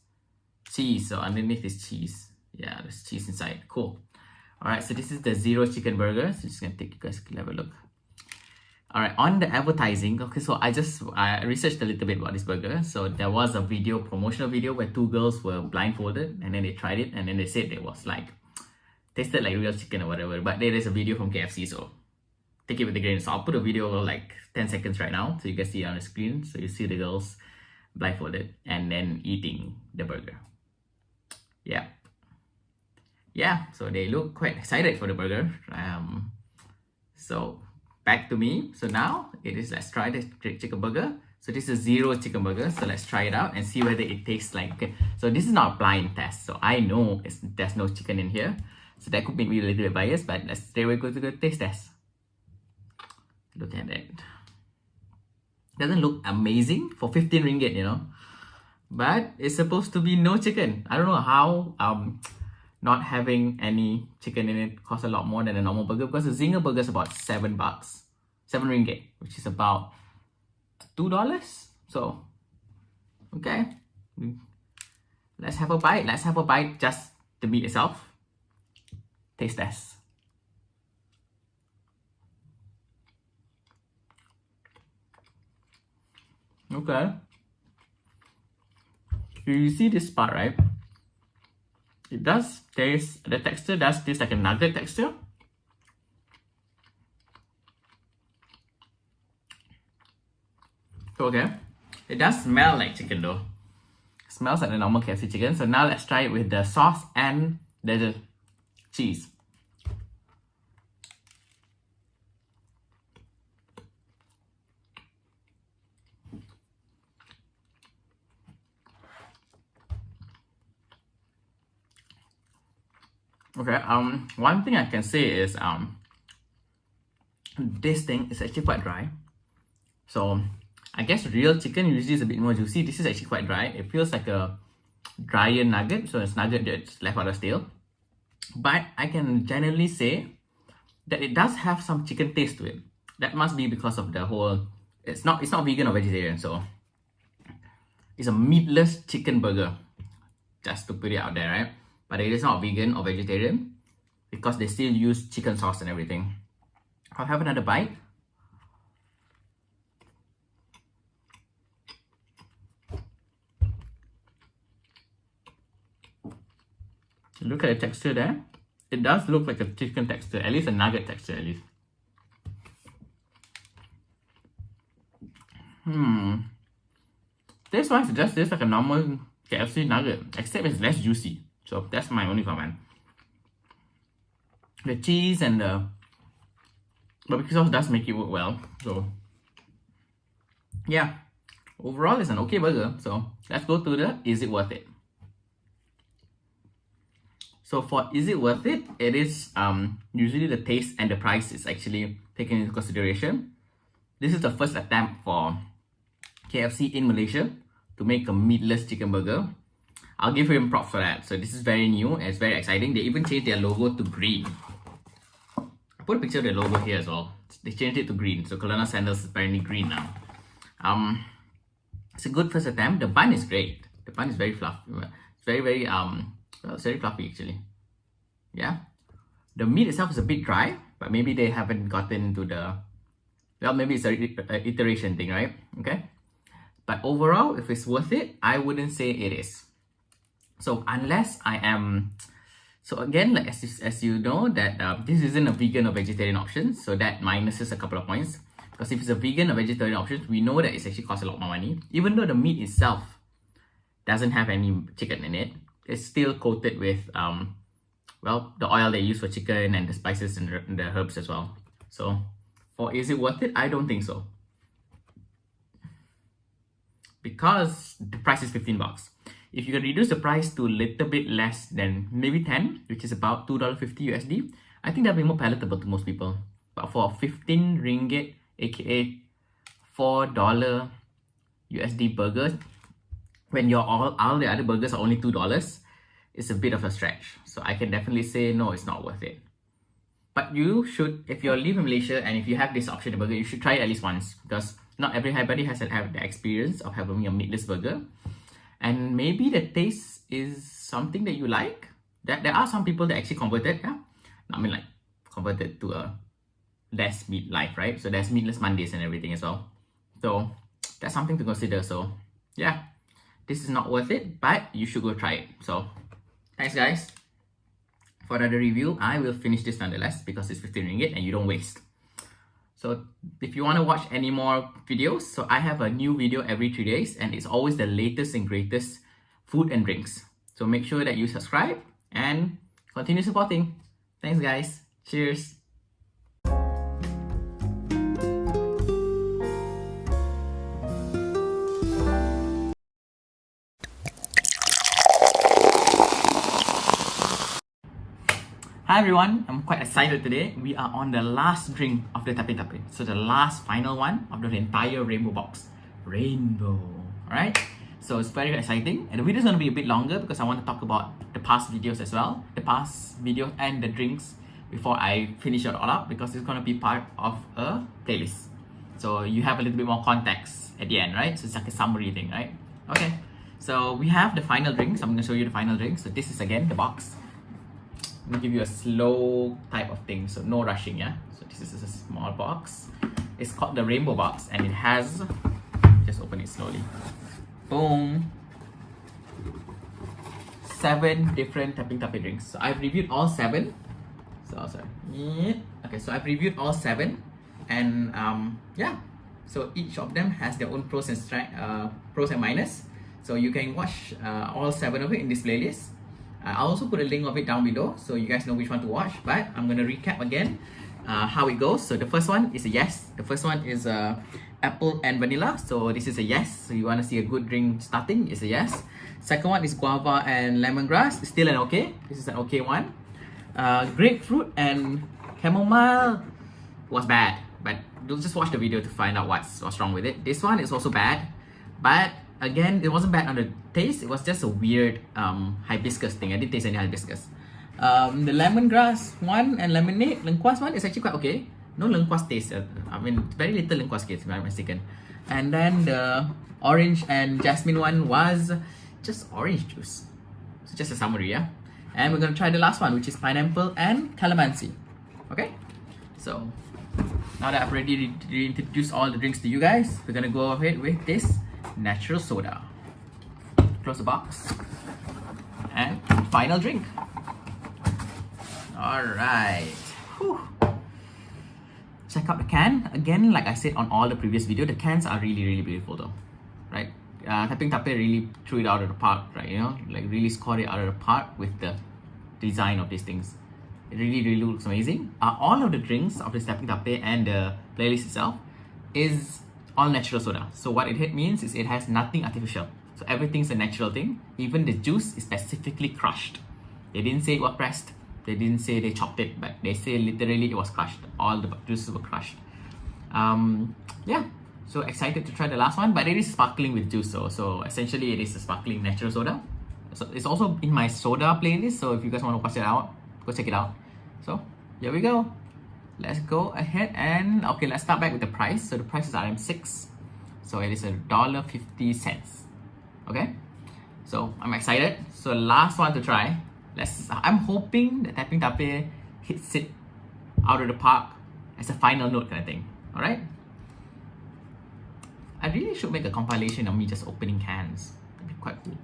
cheese. So underneath is cheese. Yeah, there's cheese inside. Cool. All right. So this is the Zero Chicken Burger. So just gonna take you guys to have a look. Alright, on the advertising, okay, so I researched a little bit about this burger. So there was a promotional video where 2 girls were blindfolded and then they tried it and then they said it was like, tasted like real chicken or whatever. But there is a video from KFC, so take it with a grain of salt. I'll put a video of like 10 seconds right now so you guys see it on the screen. So you see the girls blindfolded and then eating the burger. Yeah. Yeah, so they look quite excited for the burger. So back to me. So now it is, let's try the chicken burger. So this is a Zero Chicken Burger. So let's try it out and see whether it tastes like, okay. So this is not a blind test. So I know there's no chicken in here. So that could make me a little bit biased, but let's straight away go to the taste test. Look at it. Doesn't look amazing for 15 ringgit, you know. But it's supposed to be no chicken. I don't know how not having any chicken in it costs a lot more than a normal burger, because the Zinger burger is about $7, 7 ringgit, which is about $2. So, okay, let's have a bite. Let's have a bite, just the meat itself. Taste test. Okay. You see this part, right? It does taste, the texture does taste like a nugget texture. Okay, it does smell like chicken though. It smells like the normal KFC chicken. So now let's try it with the sauce and the cheese. Okay, one thing I can say is this thing is actually quite dry. So I guess real chicken usually is a bit more juicy. This is actually quite dry. It feels like a drier nugget, so it's nugget that's left out of stale. But I can generally say that it does have some chicken taste to it. That must be because of the whole, it's not vegan or vegetarian, so it's a meatless chicken burger. Just to put it out there, right? But it is not vegan or vegetarian because they still use chicken sauce and everything. I'll have another bite. Look at the texture there. It does look like a chicken texture, at least a nugget texture at least. Taste-wise, it just tastes like a normal KFC nugget, except it's less juicy. So that's my only comment. The cheese and the barbecue sauce does make it work well. So yeah, overall it's an okay burger. So let's go to the is it worth it? So for is it worth it? It is usually the taste and the price is actually taken into consideration. This is the first attempt for KFC in Malaysia to make a meatless chicken burger. I'll give him props for that. So this is very new and it's very exciting. They even changed their logo to green. I put a picture of their logo here as well. They changed it to green. So Colonel Sanders is apparently green now. It's a good first attempt. The bun is great. The bun is very fluffy. It's very well, it's very fluffy actually. Yeah. The meat itself is a bit dry, but maybe they haven't gotten to the, well, maybe it's an iteration thing, right? Okay. But overall, if it's worth it, I wouldn't say it is. So unless I am, so again, like as you know that this isn't a vegan or vegetarian option, so that minuses a couple of points. Because if it's a vegan or vegetarian option, we know that it's actually costs a lot more money. Even though the meat itself doesn't have any chicken in it, it's still coated with well, the oil they use for chicken and the spices and the herbs as well. So for is it worth it? I don't think so. Because the price is 15 bucks. If you can reduce the price to a little bit less than maybe 10, which is about $2.50 USD, I think that'll be more palatable to most people. But for 15 ringgit, aka $4 USD burgers, when your all the other burgers are only $2, it's a bit of a stretch. So I can definitely say no, it's not worth it. But you should, if you're living in Malaysia and if you have this option burger, you should try it at least once, because not everybody has to have the experience of having a meatless burger. And maybe the taste is something that you like. There are some people that actually converted, yeah? I mean, like, converted to a less meat life, right? So there's meatless Mondays and everything as well. So that's something to consider. So yeah, this is not worth it, but you should go try it. So thanks guys. For another review, I will finish this nonetheless because it's 15 ringgit and you don't waste. So if you want to watch any more videos, so I have a new video every 3 days and it's always the latest and greatest food and drinks. So make sure that you subscribe and continue supporting. Thanks guys. Cheers. Hi everyone, I'm quite excited today. We are on the last drink of the Tapi Tapi. So the last final one of the entire rainbow box. Rainbow, alright? So it's very exciting. And the video is going to be a bit longer because I want to talk about the past videos as well. The past videos and the drinks before I finish it all up, because it's going to be part of a playlist. So you have a little bit more context at the end, right? So it's like a summary thing, right? Okay, so we have the final drinks. I'm going to show you the final drinks. So this is again the box. I'm gonna give you a slow type of thing, so no rushing, yeah? So this is a small box. It's called the rainbow box and it has, just open it slowly. Boom. 7 different tapping tape drinks. So I've reviewed all 7. So sorry. Okay, so I've reviewed all 7, and yeah. So each of them has their own pros and minus. So you can watch all 7 of it in this playlist. I'll also put a link of it down below so you guys know which one to watch. But I'm gonna recap again how it goes. So the first one is a yes. The first one is apple and vanilla. So this is a yes. So you want to see a good drink starting, it's a yes. Second one is guava and lemongrass. It's still an okay. This is an okay one. Grapefruit and chamomile was bad, but you'll just watch the video to find out what's wrong with it. This one is also bad, but again, it wasn't bad on the taste. It was just a weird hibiscus thing. I didn't taste any hibiscus. The lemongrass one and lemonade lengkuas one is actually quite okay. No lengkuas taste. I mean, very little lengkuas taste if I'm not mistaken. And then the orange and jasmine one was just orange juice. So just a summary, yeah. And we're gonna try the last one, which is pineapple and calamansi. Okay. So now that I've already reintroduced all the drinks to you guys, we're gonna go ahead with this natural soda. Close the box. And final drink. Alright. Check out the can. Again, like I said on all the previous video, the cans are really beautiful though. Right? Tapping Tape really threw it out of the park, right? You know, like really scored it out of the park with the design of these things. It really looks amazing. All of the drinks of this Tapping Tape and the playlist itself is all natural soda. So what it means is it has nothing artificial. So everything's a natural thing. Even the juice is specifically crushed. They didn't say it was pressed. They didn't say they chopped it, but they say literally it was crushed. All the juices were crushed. Yeah. So excited to try the last one, but it is sparkling with juice. So essentially it is a sparkling natural soda. So it's also in my soda playlist. So if you guys want to watch it out, go check it out. So here we go. Let's go ahead and okay, let's start back with the price. So the price is RM6. So it is $1.50. Okay. So I'm excited. So last one to try. I'm hoping that Tapping Tape hits it out of the park as a final note kind of thing. Alright? I really should make a compilation of me just opening cans. That'd be quite cool.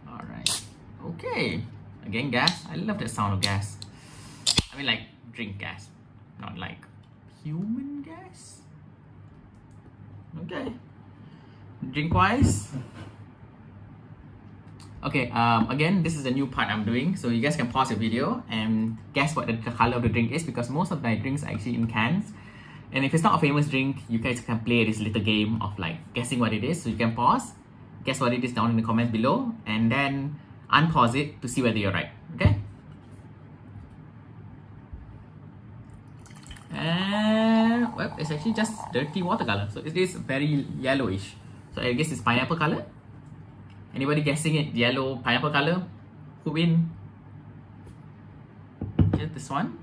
Alright. Okay. Again, gas. I love the sound of gas. I mean like drink gas. Not like human gas. Okay. Drink wise. Okay, again, this is a new part I'm doing. So you guys can pause the video and guess what the color of the drink is, because most of my drinks are actually in cans. And if it's not a famous drink, you guys can play this little game of like guessing what it is. So you can pause, guess what it is down in the comments below, and then unpause it to see whether you're right. Okay? And well, it's actually just dirty watercolor. So it is very yellowish. So I guess it's pineapple color. Anybody guessing it? Yellow pineapple color? Who win? Here's this one.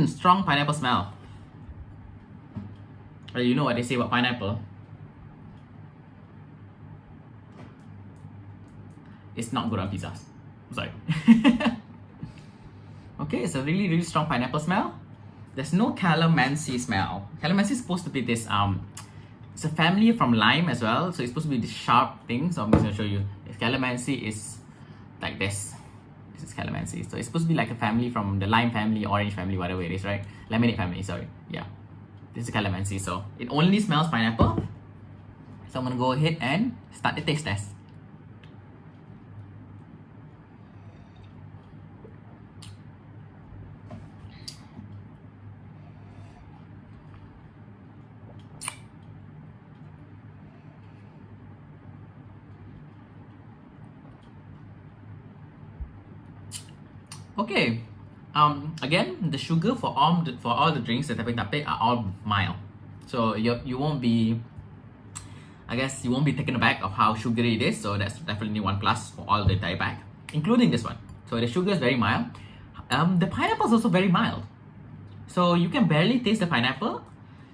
Strong pineapple smell. Well, you know what they say about pineapple. It's not good on pizzas. I'm sorry. Okay, it's a really strong pineapple smell. There's no calamansi smell. Calamansi is supposed to be this it's a family from lime as well, so it's supposed to be this sharp thing. So I'm just gonna show you. If calamansi is like this. This is calamansi. So it's supposed to be like a family from the lime family, orange family, whatever it is, right? Lemonade family, sorry. Yeah. This is calamansi. So it only smells pineapple. So I'm gonna go ahead and start the taste test. Okay, again, the sugar for all the drinks that Tapping Tape are all mild, so you won't be, I guess you won't be taken aback of how sugary it is. So that's definitely one plus for all the dieback, including this one. So the sugar is very mild. The pineapple is also very mild, so you can barely taste the pineapple.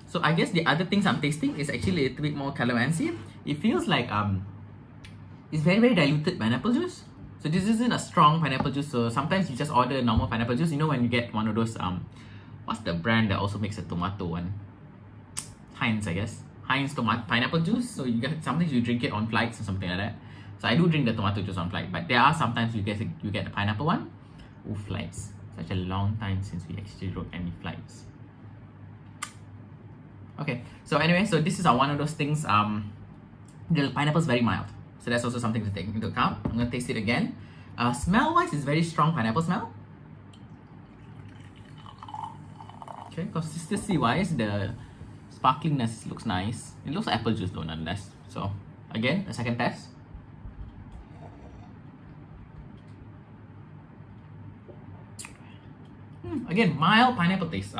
So I guess the other things I'm tasting is actually a little bit more calamansi. It feels like it's very diluted pineapple juice. So this isn't a strong pineapple juice. So sometimes you just order normal pineapple juice. You know when you get one of those what's the brand that also makes a tomato one? Heinz, I guess. Heinz tomato pineapple juice. So you get sometimes you drink it on flights or something like that. So I do drink the tomato juice on flight, but there are sometimes you get the pineapple one. Ooh, flights. Such a long time since we actually rode any flights. Okay, so anyway, so this is one of those things. The pineapple is very mild, so that's also something to take into account. I'm gonna taste it again. Smell-wise, it's very strong pineapple smell. Okay, consistency-wise, the sparklingness looks nice. It looks like apple juice though, nonetheless. So again, a second test. Again, mild pineapple taste.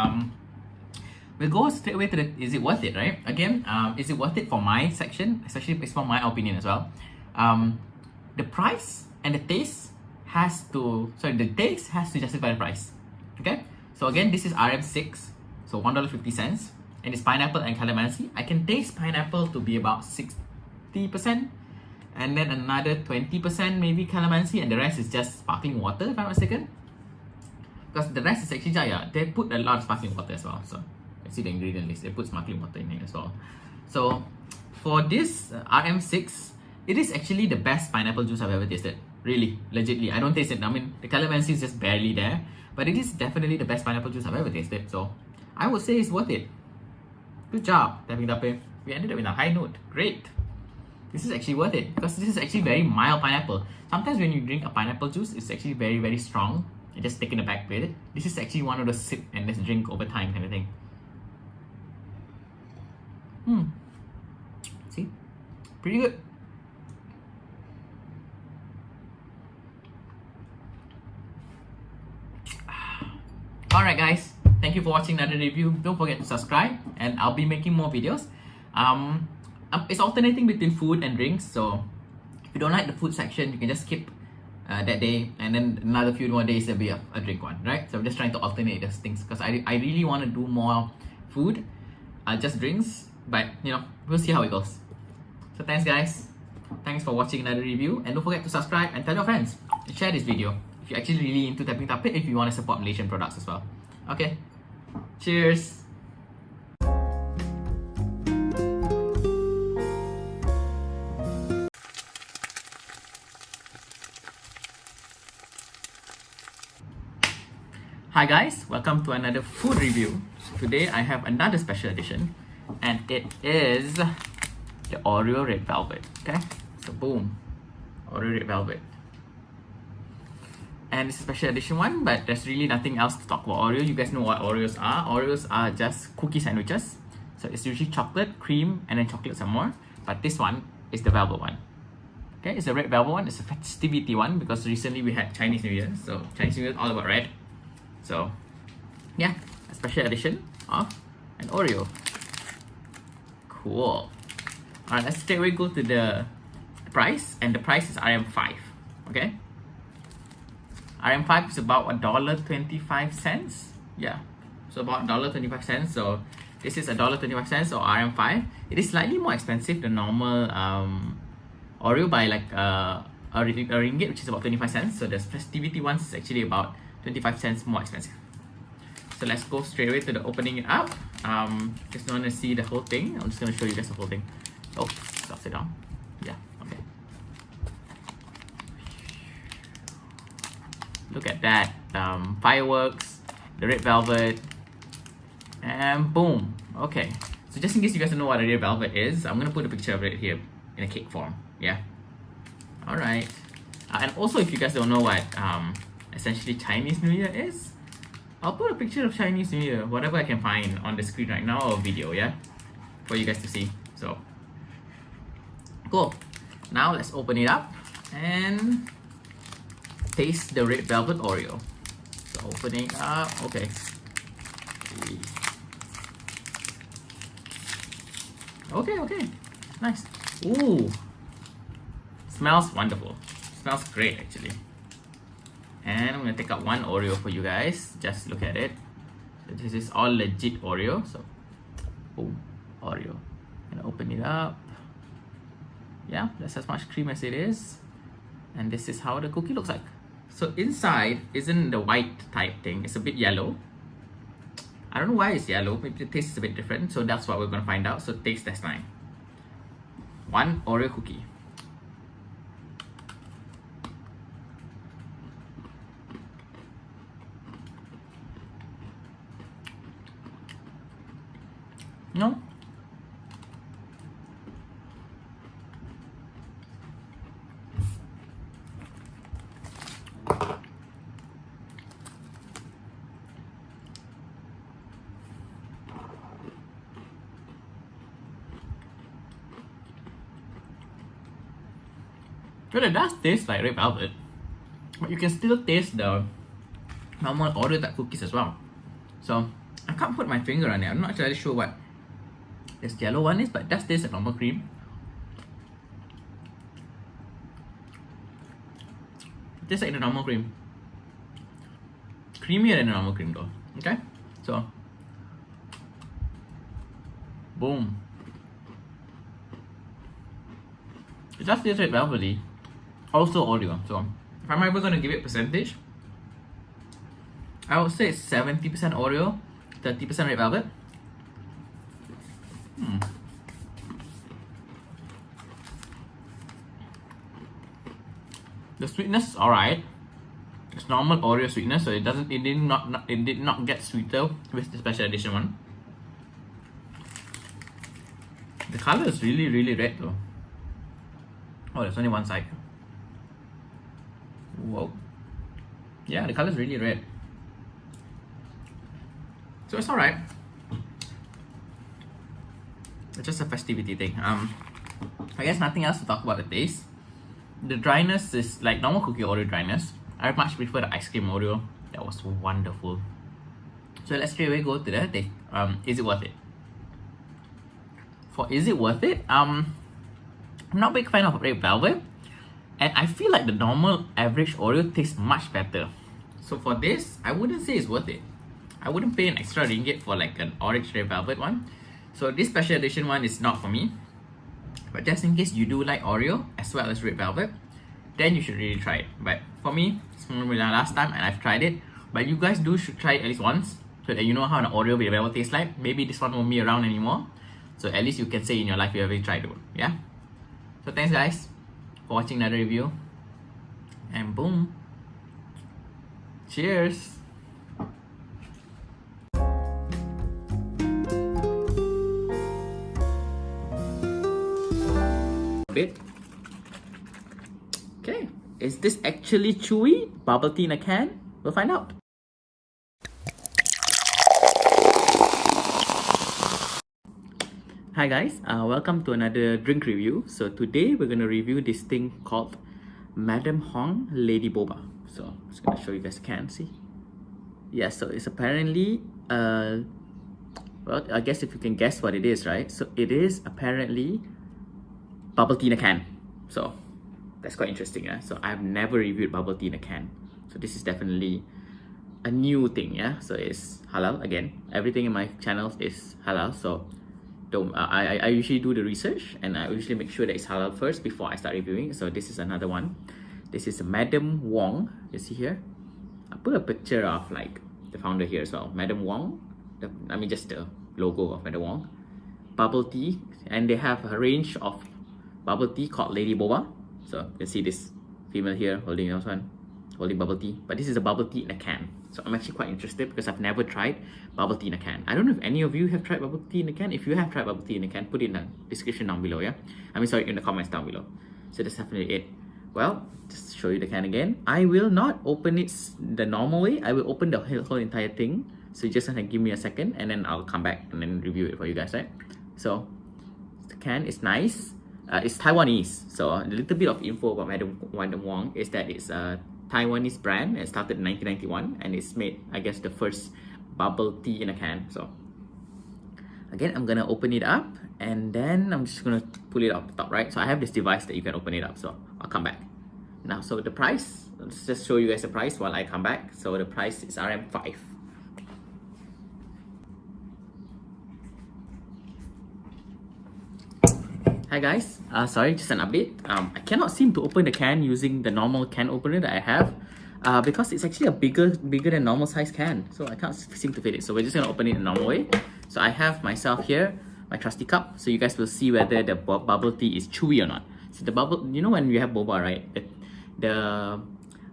We'll go straight away to the, is it worth it, right? Again, is it worth it for my section? Especially based on my opinion as well. The price and the taste has to, the taste has to justify the price. Okay? So again, this is RM6, so $1.50, and it's pineapple and calamansi. I can taste pineapple to be about 60%, and then another 20% maybe calamansi, and the rest is just sparkling water, if I'm not mistaken. Because the rest is actually, yeah, they put a lot of sparkling water as well. So you see the ingredient list, they put sparkling water in it as well. So for this RM6, it is actually the best pineapple juice I've ever tasted. Really, legitly. I don't taste it. I mean, the calamansi is just barely there, but it is definitely the best pineapple juice I've ever tasted. So I would say it's worth it. Good job, Tapping Tape. We ended up in a high note. Great. This is actually worth it because this is actually very mild pineapple. Sometimes when you drink a pineapple juice, it's actually very, very strong. You just take in the back with it. This is actually one of those sip and just drink over time kind of thing. See? Pretty good. Alright guys, thank you for watching another review. Don't forget to subscribe and I'll be making more videos. It's alternating between food and drinks, so if you don't like the food section, you can just skip that day, and then another few more days there'll be a drink one, right? So I'm just trying to alternate those things because I really want to do more food, just drinks, but you know, we'll see how it goes. So thanks guys, thanks for watching another review, and don't forget to subscribe and tell your friends and share this video if you're actually really into Tapping Tape, if you want to support Malaysian products as well. Okay, cheers. Hi guys, welcome to another food review. So today I have another special edition, and it is the Oreo Red Velvet. Okay, so boom, Oreo Red Velvet. And it's a special edition one, but there's really nothing else to talk about Oreo. You guys know what Oreos are. Oreos are just cookie sandwiches. So it's usually chocolate, cream, and then chocolate some more. But this one is the velvet one. Okay, it's a red velvet one. It's a festivity one because recently we had Chinese New Year. So Chinese New Year is all about red. So yeah, a special edition of an Oreo. Cool. Alright, let's straight away go to the price, and the price is RM5. Okay, RM5 is about $1.25. Yeah, so about $1.25. So this is $1.25, so RM5. It is slightly more expensive than normal Oreo by like a ringgit, which is about 25 cents. So the festivity ones is actually about 25 cents more expensive. So let's go straight away to the opening it up. Just want to see the whole thing. I'm just going to show you guys the whole thing. Oh, upside down. Yeah, okay. Look at that. Fireworks, the red velvet, and boom. Okay. So just in case you guys don't know what a red velvet is, I'm going to put a picture of it here in a cake form. Yeah. Alright. And also, if you guys don't know what essentially Chinese New Year is, I'll put a picture of Chinese New Year, whatever I can find on the screen right now, or video, yeah, for you guys to see. So cool. Now let's open it up and taste the red velvet Oreo. So opening up, okay. Okay, nice. Ooh, smells wonderful. Smells great actually. And I'm gonna take out one Oreo for you guys. Just look at it. So this is all legit Oreo. So boom, Oreo. Gonna open it up. Yeah, that's as much cream as it is. And this is how the cookie looks like. So inside isn't the white type thing, it's a bit yellow. I don't know why it's yellow, maybe the taste is a bit different. So that's what we're gonna find out. So taste test time. One Oreo cookie. No. Well, it does taste like red velvet, but you can still taste the normal Oreo type cookies as well. So I can't put my finger on it. I'm not actually sure what this yellow one is, but it does taste like normal cream. It tastes like the normal cream. Creamier than the normal cream though. Okay? So boom. It does taste like velvety. Also Oreo. So if I'm ever gonna give it percentage, I would say it's 70% Oreo, 30% red velvet. The sweetness is alright. It's normal Oreo sweetness, so it did not get sweeter with the special edition one. The color is really red though. Oh, there's only one side. Whoa. Yeah, the color is really red. So it's alright. It's just a festivity thing. I guess nothing else to talk about the taste. The dryness is like normal cookie Oreo dryness. I much prefer the ice cream Oreo. That was wonderful. So let's straight away go to the taste. Is it worth it? For is it worth it? I'm not a big fan of red velvet, and I feel like the normal average Oreo tastes much better. So for this, I wouldn't say it's worth it. I wouldn't pay an extra ringgit for like an orange red velvet one. So this special edition one is not for me. But just in case you do like Oreo as well as red velvet, then you should really try it. But for me, it's my last time and I've tried it. But you guys should try it at least once, so that you know how an Oreo with velvet tastes like. Maybe this one won't be around anymore, so at least you can say in your life you ever tried it. Yeah. So thanks guys for watching another review. And boom. Cheers. Bit. Okay, is this actually chewy bubble tea in a can? We'll find out. Hi guys, welcome to another drink review. So today we're gonna review this thing called Madam Hong Lady Boba. So I'm just gonna show you guys. Can see. Yeah, so it's apparently well, I guess if you can guess what it is, right? So it is apparently bubble tea in a can. So that's quite interesting. Yeah, so I've never reviewed bubble tea in a can, so this is definitely a new thing. Yeah, so it's halal again. Everything in my channels is halal, so don't I usually do the research and I usually make sure that it's halal first before I start reviewing. So this is another one. This is Madam Wong. You see here, I put a picture of like the founder here as well, Madam Wong. I mean just the logo of Madam Wong. Bubble tea, and they have a range of bubble tea called Lady Boba. So you can see this female here holding this one, holding bubble tea, but this is a bubble tea in a can. So I'm actually quite interested because I've never tried bubble tea in a can. I don't know if any of you have tried bubble tea in a can. If you have tried bubble tea in a can, put it in the description down below. Yeah, I mean sorry, in the comments down below. So that's definitely it. Well, just to show you the can again, I will not open it the normal way. I will open the whole entire thing. So you just have to give me a second and then I'll come back and then review it for you guys, right? So the can is nice. It's Taiwanese, so a little bit of info about Madam Wong is that it's a Taiwanese brand. It started in 1991 and it's made, I guess, the first bubble tea in a can. So again, I'm gonna open it up and then I'm just gonna pull it off the top, right? So I have this device that you can open it up, so I'll come back. Now, so the price, let's just show you guys the price while I come back. So the price is RM5. Hi guys, sorry, just an update. I cannot seem to open the can using the normal can opener that I have because it's actually a bigger than normal size can, so I can't seem to fit it. So we're just gonna open it the normal way. So I have myself here my trusty cup, so you guys will see whether the bubble tea is chewy or not. So the bubble, you know when you have boba, right? The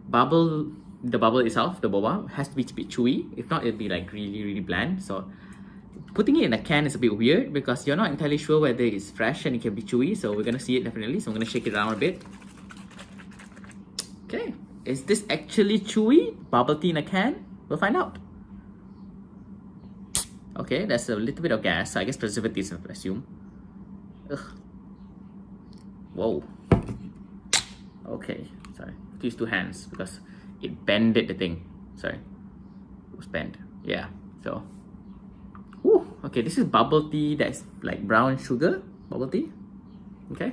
bubble itself, the boba, has to be a bit chewy. If not, it'll be like really bland. So Putting it in a can is a bit weird because you're not entirely sure whether it's fresh and it can be chewy. So we're gonna see it definitely. So I'm gonna shake it around a bit. Okay, is this actually chewy? Bubble tea in a can? We'll find out. Okay, there's a little bit of gas. So I guess preservatives, I assume. Ugh. Whoa. Okay, sorry. I have to use 2 hands because it bended the thing. Sorry. It was bent. Yeah, so. Whew. Okay, this is bubble tea that's like brown sugar bubble tea. Okay.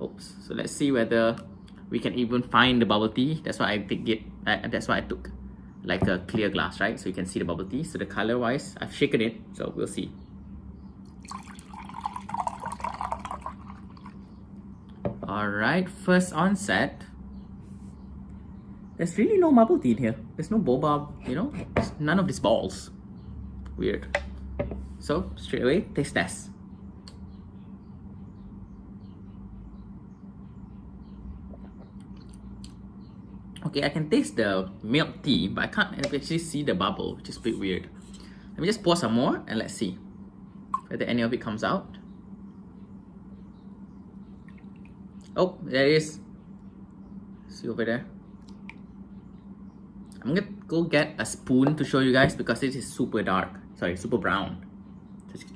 Oops. So let's see whether we can even find the bubble tea. That's why I picked it. That's why I took like a clear glass, right? So you can see the bubble tea. So the color wise, I've shaken it. So we'll see. Alright, first onset. There's really no bubble tea in here. There's no boba, you know? There's none of these balls. Weird. So, straight away, taste test. Okay, I can taste the milk tea, but I can't actually see the bubble, which is a bit weird. Let me just pour some more and let's see whether any of it comes out. Oh, there it is. See over there. I'm gonna go get a spoon to show you guys because this is super dark. Sorry, super brown.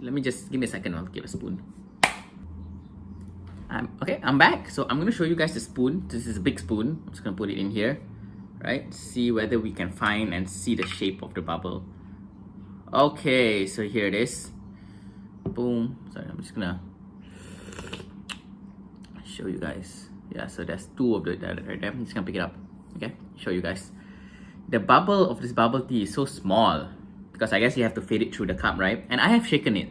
Let me just give me a second. I'll get a spoon. Okay, I'm back. So I'm gonna show you guys the spoon. This is a big spoon. I'm just gonna put it in here, right? See whether we can find and see the shape of the bubble. Okay, so here it is. Boom. Sorry, I'm just gonna show you guys. Yeah, so there's 2 of it right there. I'm just gonna pick it up. Okay, show you guys. The bubble of this bubble tea is so small because I guess you have to feed it through the cup, right? And I have shaken it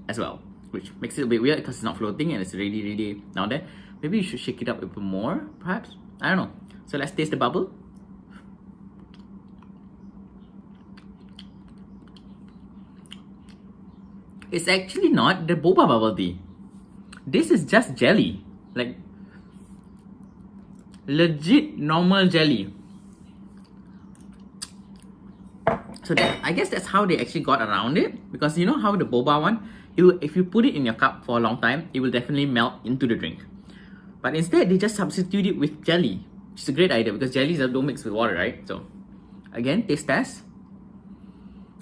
as well, which makes it a bit weird because it's not floating and it's really down there. Maybe you should shake it up a bit more, perhaps? I don't know. So let's taste the bubble. It's actually not the boba bubble tea. This is just jelly. Like, legit normal jelly. So I guess that's how they actually got around it. Because you know how the boba one, if you put it in your cup for a long time, it will definitely melt into the drink. But instead, they just substitute it with jelly. Which is a great idea because jellies don't mix with water, right? So, again, taste test.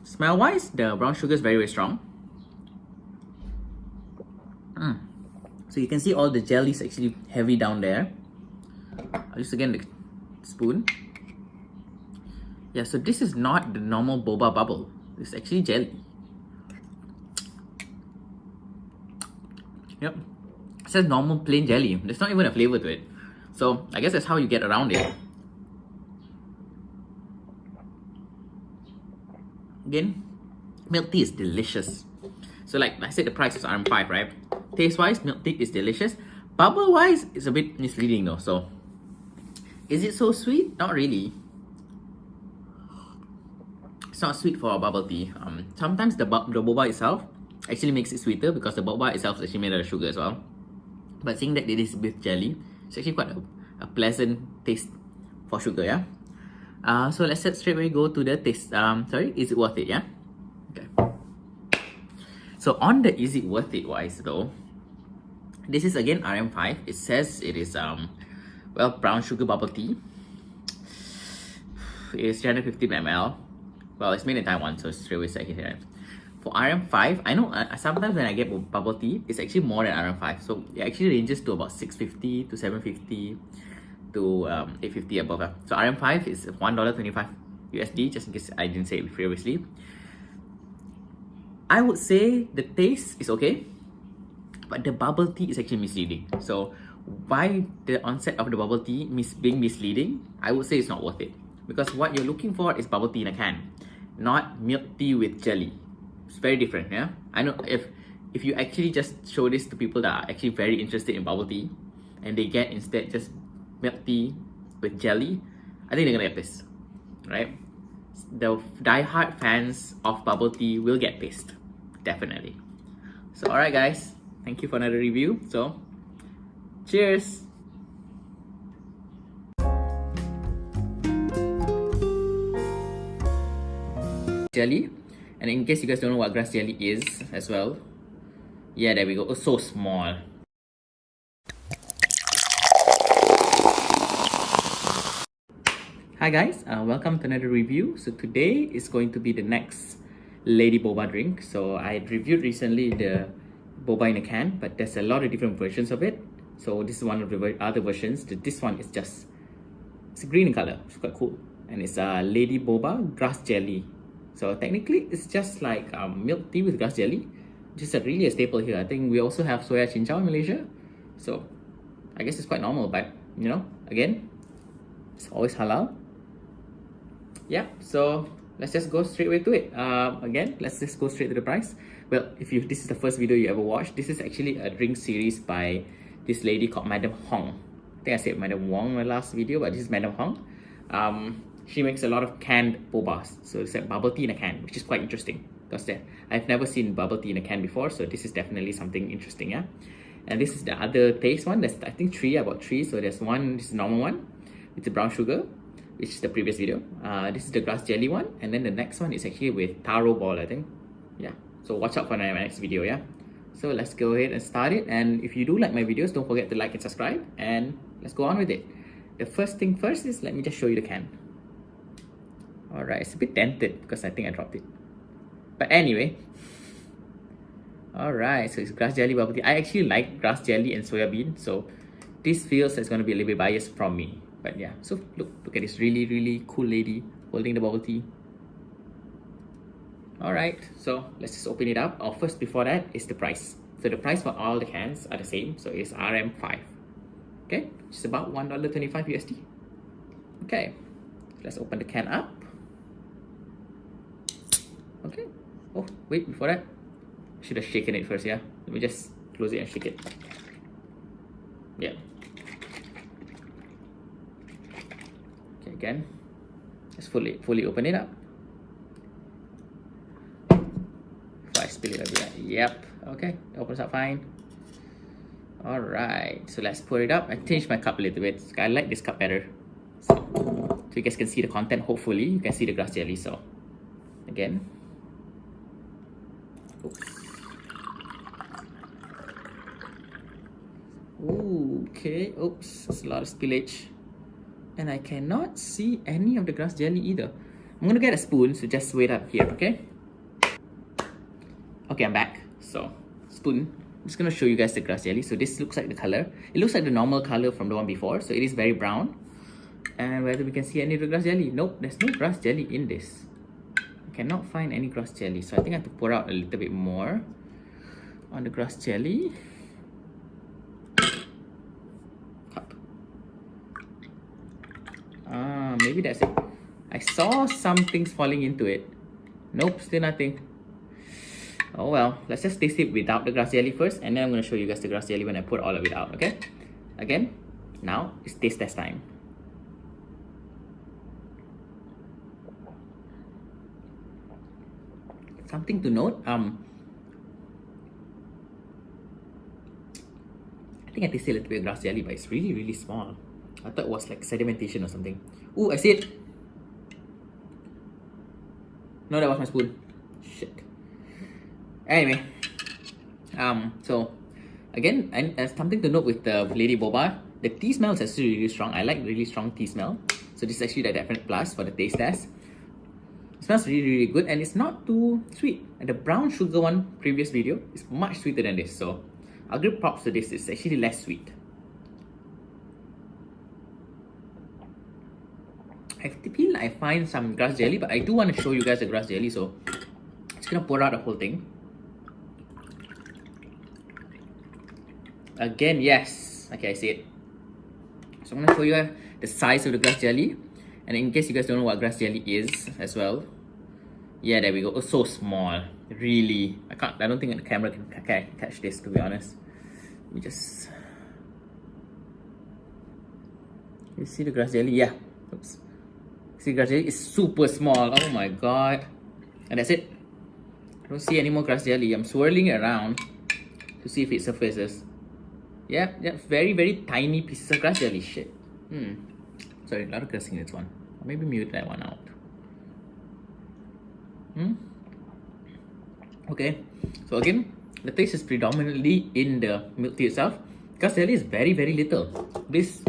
Smell-wise, the brown sugar is very strong. So you can see all the jelly is actually heavy down there. I'll use again the spoon. Yeah, so this is not the normal boba bubble. It's actually jelly. Yep. It says normal plain jelly. There's not even a flavor to it. So I guess that's how you get around it. Again, milk tea is delicious. So like I said, the price is RM5, right? Taste-wise, milk tea is delicious. Bubble-wise, it's a bit misleading though. So, is it so sweet? Not really. It's not sweet for a bubble tea. Sometimes the boba itself actually makes it sweeter because the boba itself is actually made out of sugar as well. But seeing that it is with jelly, it's actually quite a pleasant taste for sugar, yeah? So let's straight away go to the taste. Sorry, is it worth it, yeah? Okay. So on the is it worth it wise though, this is again RM5. It says it is well, brown sugar bubble tea. It's 350 ml. Well, it's made in Taiwan, so it's straight away set here. For RM5, I know sometimes when I get bubble tea, it's actually more than RM5. So it actually ranges to about 650 to 750 to 850 above. So RM5 is $1.25 USD, just in case I didn't say it previously. I would say the taste is okay, but the bubble tea is actually misleading. So why the onset of the bubble tea being misleading? I would say it's not worth it. Because what you're looking for is bubble tea in a can, not milk tea with jelly. It's very different, yeah? I know if you actually just show this to people that are actually very interested in bubble tea, and they get instead just milk tea with jelly, I think they're gonna get pissed, right? The die-hard fans of bubble tea will get pissed, definitely. So alright guys, thank you for another review. So, cheers! Jelly, And in case you guys don't know what grass jelly is as well, yeah, there we go. Oh, so small. Hi guys, welcome to another review. So today is going to be the next Lady Boba drink. So I reviewed recently the boba in a can, but there's a lot of different versions of it. So this is one of the other versions. This one is just, it's green in color. It's quite cool. And it's a Lady Boba grass jelly. So technically it's just like milk tea with grass jelly. Just really a staple here. I think we also have soya cincau in Malaysia. So I guess it's quite normal, but you know, again, it's always halal. Yeah, so let's just go straight away to it. Again, let's just go straight to the price. Well, if this is the first video you ever watched, this is actually a drink series by this lady called Madam Hong. I think I said Madam Wong in my last video, but this is Madam Hong. She makes a lot of canned bobas. So it's like bubble tea in a can, which is quite interesting because I've never seen bubble tea in a can before. So this is definitely something interesting, yeah. And this is the other taste one. There's I think three. I bought three. So there's one. This is the normal one with the brown sugar, which is the previous video. This is the grass jelly one, and then the next one is actually with taro ball, I think. Yeah, so watch out for my next video, yeah. So let's go ahead and start it. And if you do like my videos, don't forget to like and subscribe, and let's go on with it. The first thing first is, let me just show you the can. All right, it's a bit dented because I think I dropped it, but anyway. All right, so it's grass jelly bubble tea. I actually like grass jelly and soya bean, so this feels it's going to be a little bit biased from me. But yeah, so look at this really cool lady holding the bubble tea. Alright, so let's just open it up. First, before that is the price. So the price for all the cans are the same. So it's RM5. Okay, it's about $1.25 USD. Okay, let's open the can up. Okay. Oh, wait, before that, I should have shaken it first, yeah? Let me just close it and shake it. Yeah. Again, just fully open it up. If I spill it a bit, yep, okay, it opens up fine. All right, so let's pour it up. I changed my cup a little bit. I like this cup better, so you guys can see the content. Hopefully you can see the grass jelly. So again, oops. Ooh, okay, oops, there's a lot of spillage. And I cannot see any of the grass jelly either. I'm gonna get a spoon, so just wait up here, okay? Okay, I'm back. So, spoon. I'm just gonna show you guys the grass jelly. So this looks like the color. It looks like the normal color from the one before. So it is very brown. And whether we can see any of the grass jelly? Nope, there's no grass jelly in this. I cannot find any grass jelly. So I think I have to pour out a little bit more on the grass jelly. Maybe that's it. I saw some things falling into it. Nope, still nothing. Oh well, let's just taste it without the grass jelly first, and then I'm going to show you guys the grass jelly when I put all of it out, okay? Again, now it's taste test time. Something to note, I think I tasted a little bit of grass jelly, but it's really small. I thought it was like sedimentation or something. Ooh, I see it. No, that was my spoon. Shit. Anyway, so again, and something to note with the Lady Boba, the tea smell is actually really strong. I like really strong tea smell. So this is actually the definite plus for the taste test. It smells really good, and it's not too sweet. And the brown sugar one previous video is much sweeter than this. So I'll give props to this. It's actually less sweet. I feel I find some grass jelly, but I do want to show you guys the grass jelly, so I'm just gonna pour out the whole thing. Again, yes. Okay, I see it. So I'm gonna show you the size of the grass jelly, and in case you guys don't know what grass jelly is as well, yeah, there we go. Oh, so small. Really, I don't think the camera can catch this, to be honest. Let me just. You see the grass jelly? Yeah. Oops. See, grass jelly is super small. Oh my god. And that's it. I don't see any more grass jelly. I'm swirling it around to see if it surfaces. Yeah, very tiny pieces of grass jelly. Shit. Sorry, a lot of cursing in this one. Or maybe mute that one out. Okay, so again, the taste is predominantly in the milk tea itself. Grass jelly is very, very little. This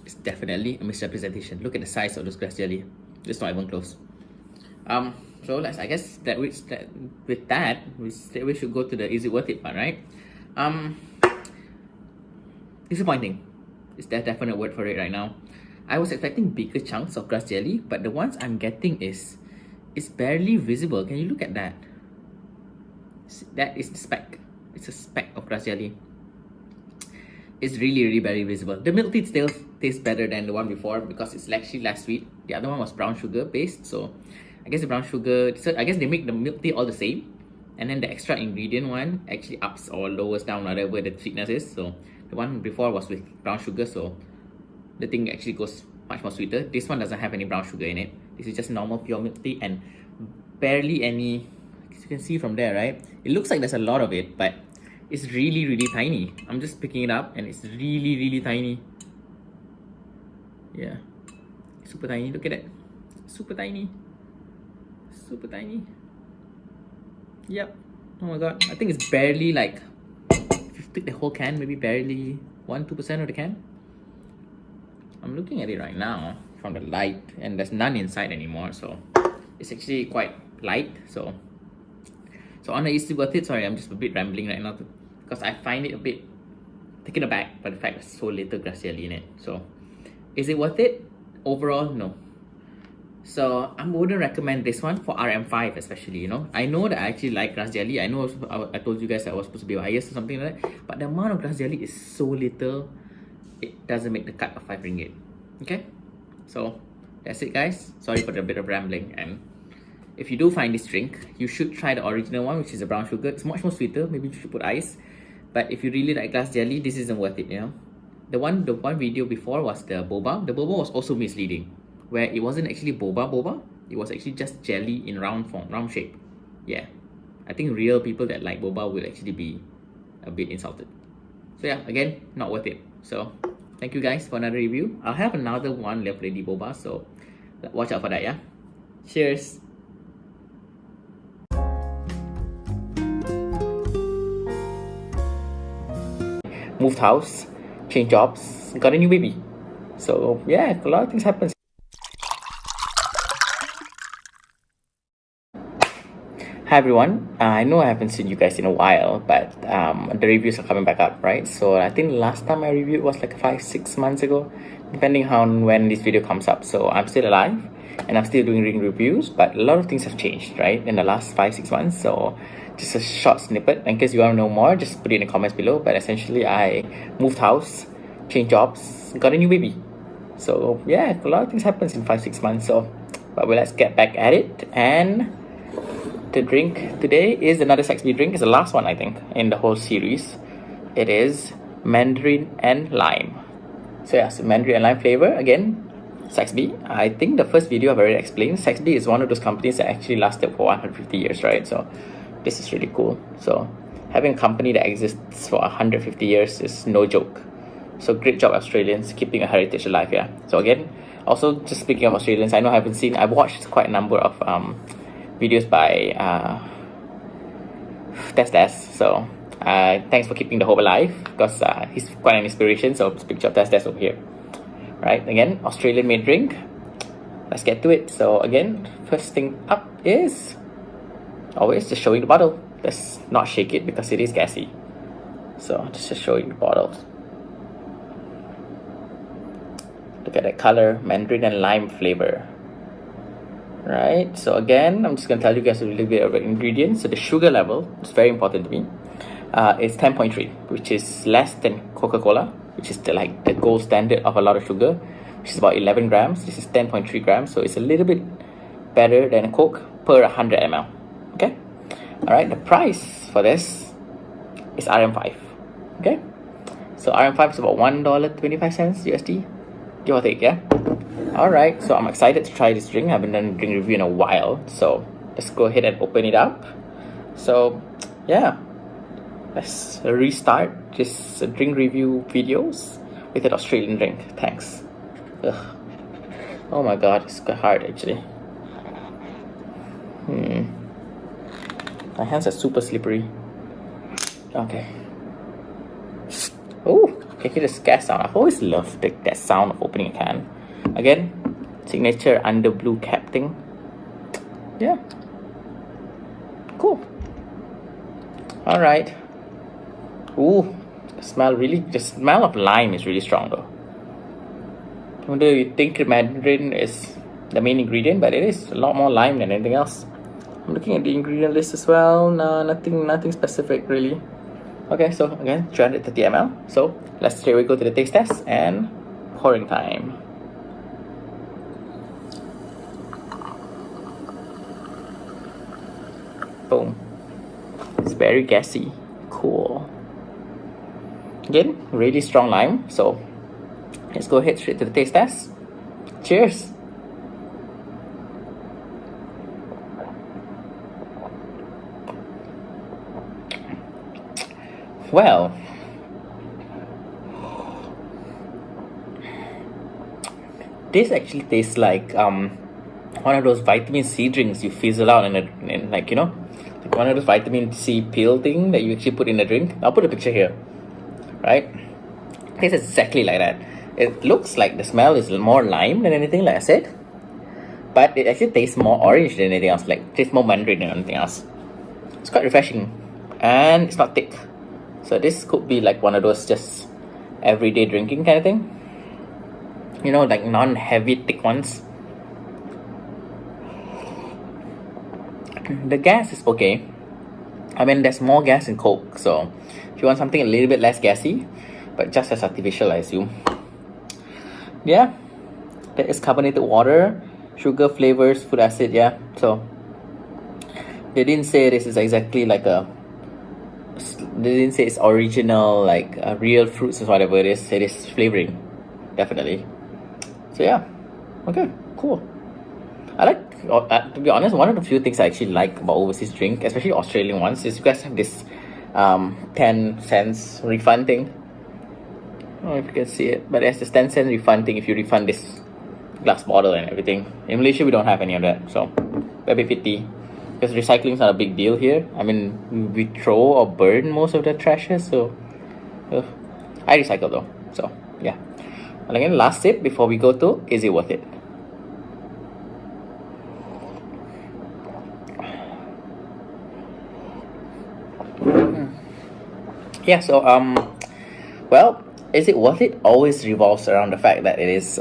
is definitely a misrepresentation. Look at the size of this grass jelly. It's not even close. So let's, I guess that we should go to the is it worth it part, right? Disappointing. Is that definite word for it right now? I was expecting bigger chunks of grass jelly, but the ones I'm getting is barely visible. Can you look at that? That is the speck. It's a speck of grass jelly. It's really, really very visible. The milk tea still tastes better than the one before because it's actually less sweet. The other one was brown sugar based, so I guess the brown sugar, so I guess they make the milk tea all the same, and then the extra ingredient one actually ups or lowers down whatever the sweetness is. So the one before was with brown sugar, so the thing actually goes much more sweeter. This one doesn't have any brown sugar in it. This is just normal pure milk tea and barely any, as you can see from there, right? It looks like there's a lot of it, but it's really, really tiny. I'm just picking it up and it's really, really tiny. Yeah, super tiny. Look at it. Super tiny. Super tiny. Yep. Oh my god. I think it's barely like, if you take the whole can, maybe barely 1-2% of the can. I'm looking at it right now from the light and there's none inside anymore, so it's actually quite light. So on the is it worth it? Sorry, I'm just a bit rambling right now because I find it a bit taken aback by the fact there's so little grass jelly in it. So is it worth it? Overall, no. So I wouldn't recommend this one for RM5 especially, you know. I know that I actually like grass jelly. I know I told you guys I was supposed to be biased or something like that, but the amount of grass jelly is so little, it doesn't make the cut of 5 ringgit. Okay, so that's it guys. Sorry for the bit of rambling, and if you do find this drink, you should try the original one, which is the brown sugar. It's much more sweeter. Maybe you should put ice, but if you really like grass jelly, this isn't worth it, you know. The one video before was the boba. The boba was also misleading, where it wasn't actually boba, it was actually just jelly in round form, round shape. Yeah, I think real people that like boba will actually be a bit insulted. So yeah, again, not worth it. So thank you guys for another review. I'll have another one left ready boba, so watch out for that, yeah. Cheers. Moved house, changed jobs, got a new baby. So yeah, a lot of things happen. Hi everyone, I know I haven't seen you guys in a while, but the reviews are coming back up, right? So I think last time I reviewed was like 5-6 months ago, depending on when this video comes up. So I'm still alive and I'm still doing ring reviews, but a lot of things have changed, right, in the last 5-6 months. So just a short snippet, in case you want to know more, just put it in the comments below. But essentially I moved house, changed jobs, got a new baby. So yeah, a lot of things happens in 5-6 months. So but let's get back at it. And the drink today is another Saxby drink. It's the last one I think in the whole series. It is Mandarin and Lime. So yeah, so Mandarin and Lime flavor again. Saxby. I think the first video I've already explained. Saxby is one of those companies that actually lasted for 150 years, right? So this is really cool. So having a company that exists for 150 years is no joke. So great job Australians keeping a heritage alive, yeah. So again, also just speaking of Australians, I know I've watched quite a number of videos by Tess. So thanks for keeping the hope alive, because he's quite an inspiration. So big job Tess over here. Right, again, Australian made drink. Let's get to it. So again, first thing up is always just showing the bottle. Let's not shake it because it is gassy. So just showing the bottle. Look at that color, Mandarin and Lime flavor. Right, so again, I'm just gonna tell you guys a little bit of the ingredients. So the sugar level is very important to me. It's 10.3, which is less than Coca-Cola, which is the gold standard of a lot of sugar, which is about 11 grams. This is 10.3 grams, so it's a little bit better than a Coke per 100 ml. Okay, all right. The price for this is RM5. Okay, so RM5 is about $1.25 USD, give or take. Yeah. All right. So I'm excited to try this drink. I haven't done a drink review in a while, so let's go ahead and open it up. So yeah. Let's restart this drink review videos with an Australian drink. Thanks. Ugh. Oh my god, it's quite hard actually. My hands are super slippery. Okay. Oh, can you hear the scat sound? I've always loved that sound of opening a can. Again, signature under blue cap thing. Yeah. Cool. Alright. Ooh, the smell of lime is really strong though. Even though you think Mandarin is the main ingredient, but it is a lot more lime than anything else. I'm looking at the ingredient list as well. No, nothing specific really. Okay, so again, 330 ml. So let's straight away go to the taste test and pouring time. Boom. It's very gassy. Cool. Again, really strong lime. So let's go ahead straight to the taste test. Cheers. Well, this actually tastes like one of those vitamin C drinks you fizzle out in like, you know, like one of those vitamin C pill thing that you actually put in a drink. I'll put a picture here, right? It tastes exactly like that. It looks like the smell is more lime than anything, like I said, but it actually tastes more orange than anything else. Like, it tastes more Mandarin than anything else. It's quite refreshing, and it's not thick. So this could be like one of those just everyday drinking kind of thing. You know, like non-heavy thick ones. The gas is okay. I mean, there's more gas in Coke, so if you want something a little bit less gassy, but just as artificial, I assume. Yeah, there is carbonated water, sugar, flavors, food acid, yeah. So they didn't say this is exactly like they didn't say it's original, like real fruits or whatever it is. It is flavoring, definitely. So yeah, okay, cool. I like, to be honest, one of the few things I actually like about overseas drink, especially Australian ones, is you guys have this 10 cents refund thing. I don't know if you can see it, but there's this 10-cent refund thing if you refund this glass bottle and everything. In Malaysia, we don't have any of that, so very pity. Because recycling is not a big deal here. I mean, we throw or burn most of the trashes, so I recycle though. So yeah. And again, last sip before we go to, is it worth it? Yeah, so well, is it worth it? Always revolves around the fact that it is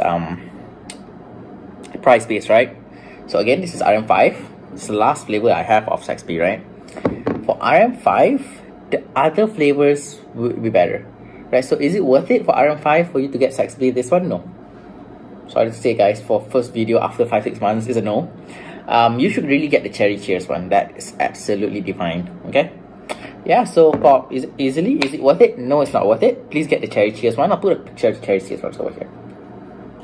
price based, right? So again, this is RM5. It's the last flavor I have of Saxby, right? For RM5, the other flavors would be better, right? So is it worth it for RM5 for you to get Saxby? This one, no. Sorry to say, guys, for first video after 5-6 months is a no. You should really get the Cherry Cheers one. That is absolutely divine. Okay. Yeah, so for is it worth it? No, it's not worth it. Please get the Cherry Cheers one. I'll put a picture of the Cherry Cheers one over here.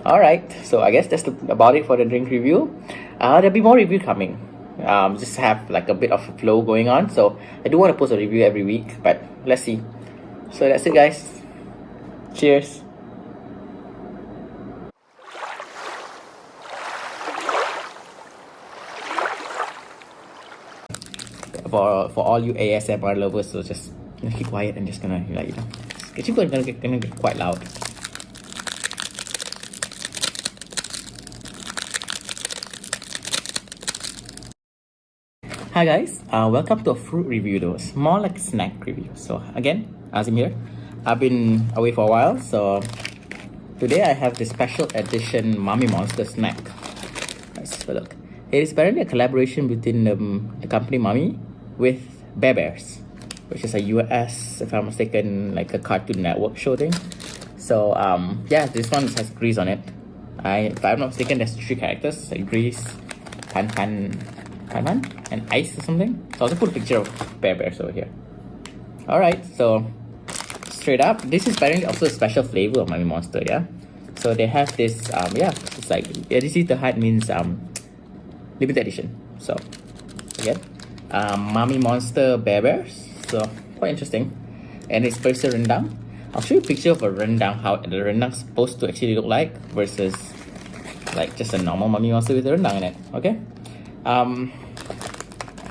Alright, so I guess that's about it for the drink review. There'll be more review coming. Just have like a bit of a flow going on. So I do want to post a review every week, but let's see. So that's it, guys. Cheers. For all you ASMR lovers, so just keep quiet and just gonna, like, you know, it's gonna get quite loud. Hi guys, welcome to a fruit review though. It's more like a snack review. So again, Azim here. I've been away for a while, so today I have this special edition Mummy Monster snack. Let's have a look. It is apparently a collaboration between the company Mummy with Bear Bears, which is a US, if I'm mistaken, like a Cartoon Network show thing. So yeah, this one has grease on it. If I'm not mistaken, there's 3 characters, like grease, Pan, and ice or something. So I'll also put a picture of Bear Bears over here. Alright, so straight up, this is apparently also a special flavor of Mummy Monster, yeah? So they have this, yeah, it's like, yeah, this is the height means limited edition. So again, Mummy Monster Bear Bears. So quite interesting. And it's versus rendang. I'll show you a picture of a rendang, how the rendang is supposed to actually look like versus like just a normal Mummy Monster with a rendang in it. Okay.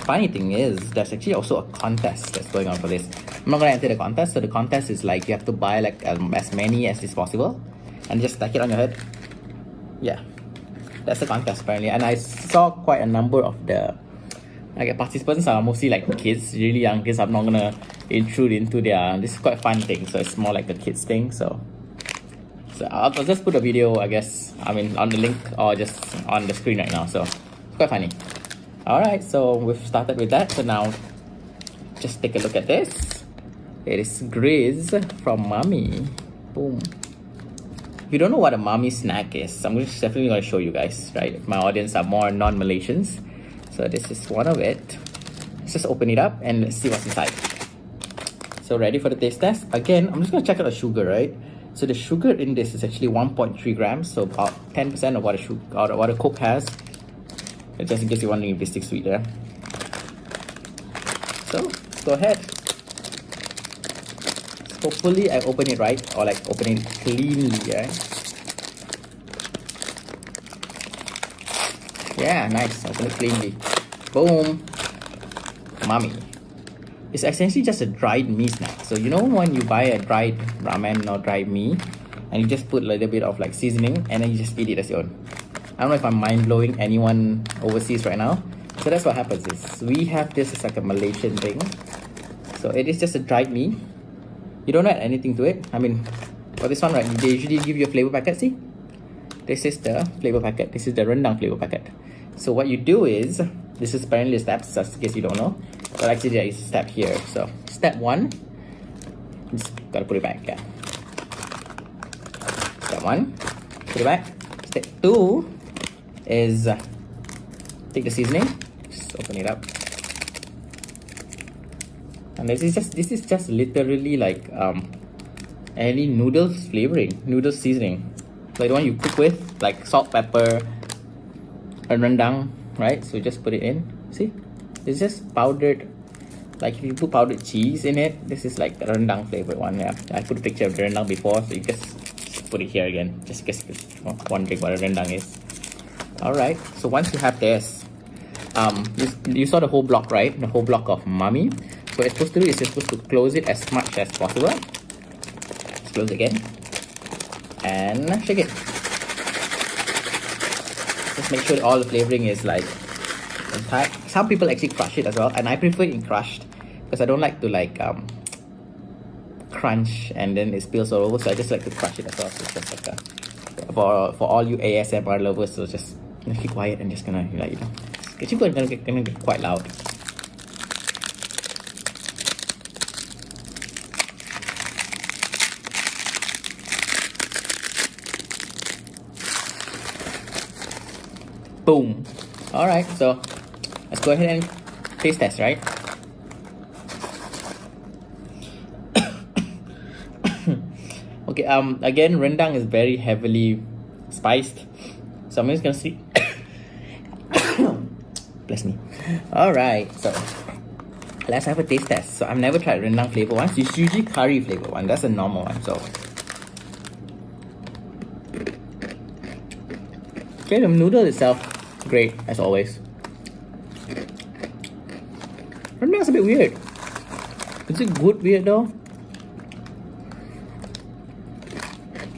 funny thing is, there's actually also a contest that's going on for this. I'm not gonna enter the contest. So the contest is like you have to buy like as many as is possible, and just stack it on your head. Yeah, that's the contest apparently. And I saw quite a number of the participants are mostly like kids, really young kids. I'm not gonna intrude into their. This is quite a fun thing, so it's more like a kids thing. So I'll just put a video, I guess. I mean, on the link or just on the screen right now. So it's quite funny. Alright, so we've started with that. So now, just take a look at this. It is Grizz from Mommy. Boom. If you don't know what a Mommy snack is, I'm just definitely going to show you guys, right? If my audience are more non-Malaysians. So this is one of it. Let's just open it up and let's see what's inside. So ready for the taste test? Again, I'm just going to check out the sugar, right? So the sugar in this is actually 1.3 grams. So about 10% of what a Coke has. Just in case you're wondering if this sticks sweet there. So, go ahead. Hopefully I open it right, or like open it cleanly, right? Yeah, nice. Open it cleanly. Boom. Mommy. It's essentially just a dried mee snack. So you know when you buy a dried ramen or dried mee, and you just put a little bit of like seasoning, and then you just eat it as your own. I don't know if I'm mind-blowing anyone overseas right now. So that's what happens is, we have this as like a Malaysian thing. So it is just a dried mee. You don't add anything to it. I mean, for this one, right, they usually give you a flavor packet, see? This is the flavor packet. This is the rendang flavor packet. So what you do is, this is apparently the steps, just in case you don't know. But actually there is a step here. So step 1, just gotta put it back, yeah. Step 1, put it back. Step 2 is take the seasoning, just open it up, and this is just literally like any noodles flavoring, noodles seasoning, like the one you cook with, like salt, pepper, and rendang, right? So you just put it in. See, it's just powdered. Like if you put powdered cheese in it, this is like the rendang flavored one. Yeah, I put a picture of the rendang before, so you just put it here again, just in case you're wondering what a rendang is. Alright, so once you have this, you saw the whole block, right? The whole block of Mommy. So what it's supposed to do is you're supposed to close it as much as possible. Let's close it again. And shake it. Just make sure all the flavoring is like intact. Some people actually crush it as well, and I prefer it crushed because I don't like to like crunch and then it spills all over. So I just like to crush it as well. So it's just like for all you ASMR lovers, so just keep quiet and just gonna like, you know, it's gonna get quite loud. Boom. All right, so let's go ahead and taste test, right? Okay, again, rendang is very heavily spiced, so I'm just gonna see. Bless me. Alright, so let's have a taste test. So I've never tried rendang flavor one. It's usually curry flavor one. That's a normal one. So okay, the noodle itself, great as always. Rendang's a bit weird. Is it good weird though?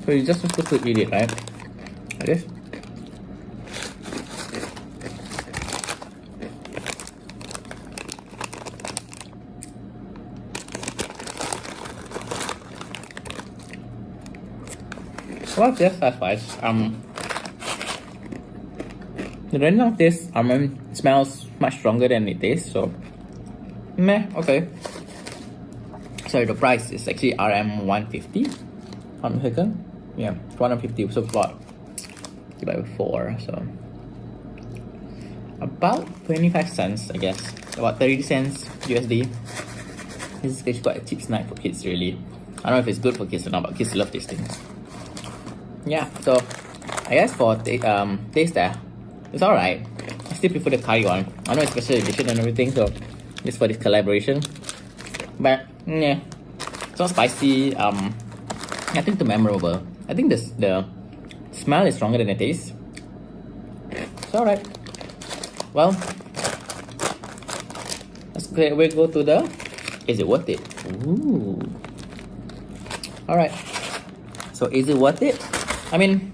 So you're just supposed to eat it, right? Like this. Well, yes, that's fine. The rendang taste, smells much stronger than it tastes, so meh, okay. Sorry, the price is actually RM 150. I'm mistaken. Yeah, 150, so about divided by 4, so about 25 cents, I guess. About 30 cents USD. This is actually quite a cheap snack for kids, really. I don't know if it's good for kids or not, but kids love these things. Yeah, so I guess for taste there, it's alright. I still prefer the curry one. I know it's special edition and everything, so just for this collaboration. But yeah, it's not spicy. Nothing too memorable. I think the smell is stronger than the taste. It's alright. Well, Let's go to the, is it worth it? Ooh. All right. So is it worth it? I mean,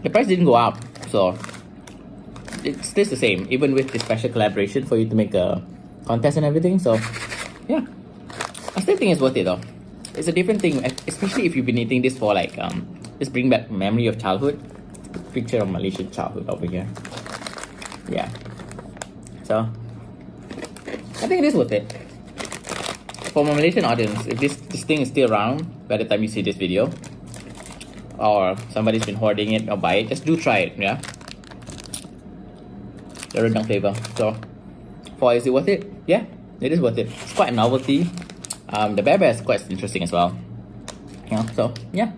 the price didn't go up, so it stays the same, even with the special collaboration for you to make a contest and everything. So yeah, I still think it's worth it though. It's a different thing, especially if you've been eating this for like, just bring back memory of childhood. Picture of Malaysian childhood over here. Yeah. So I think it is worth it. For my Malaysian audience, if this thing is still around by the time you see this video, or somebody's been hoarding it or buy it, just do try it, yeah? The rendang flavor. So, is it worth it? Yeah, it is worth it. It's quite a novelty. The bear is quite interesting as well. Yeah, so yeah.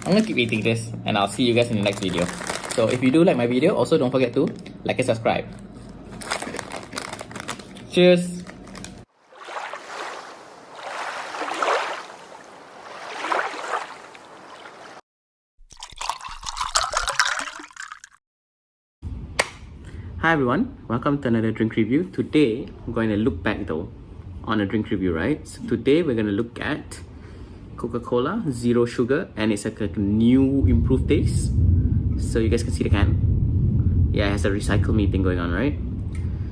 I'm gonna keep eating this, and I'll see you guys in the next video. So if you do like my video, also don't forget to like and subscribe. Cheers! Hi everyone, welcome to another drink review. Today, I'm going to look back though on a drink review, right? So today we're going to look at Coca-Cola Zero Sugar, and it's like a new improved taste. So you guys can see the can. Yeah, it has a recycle me thing going on, right?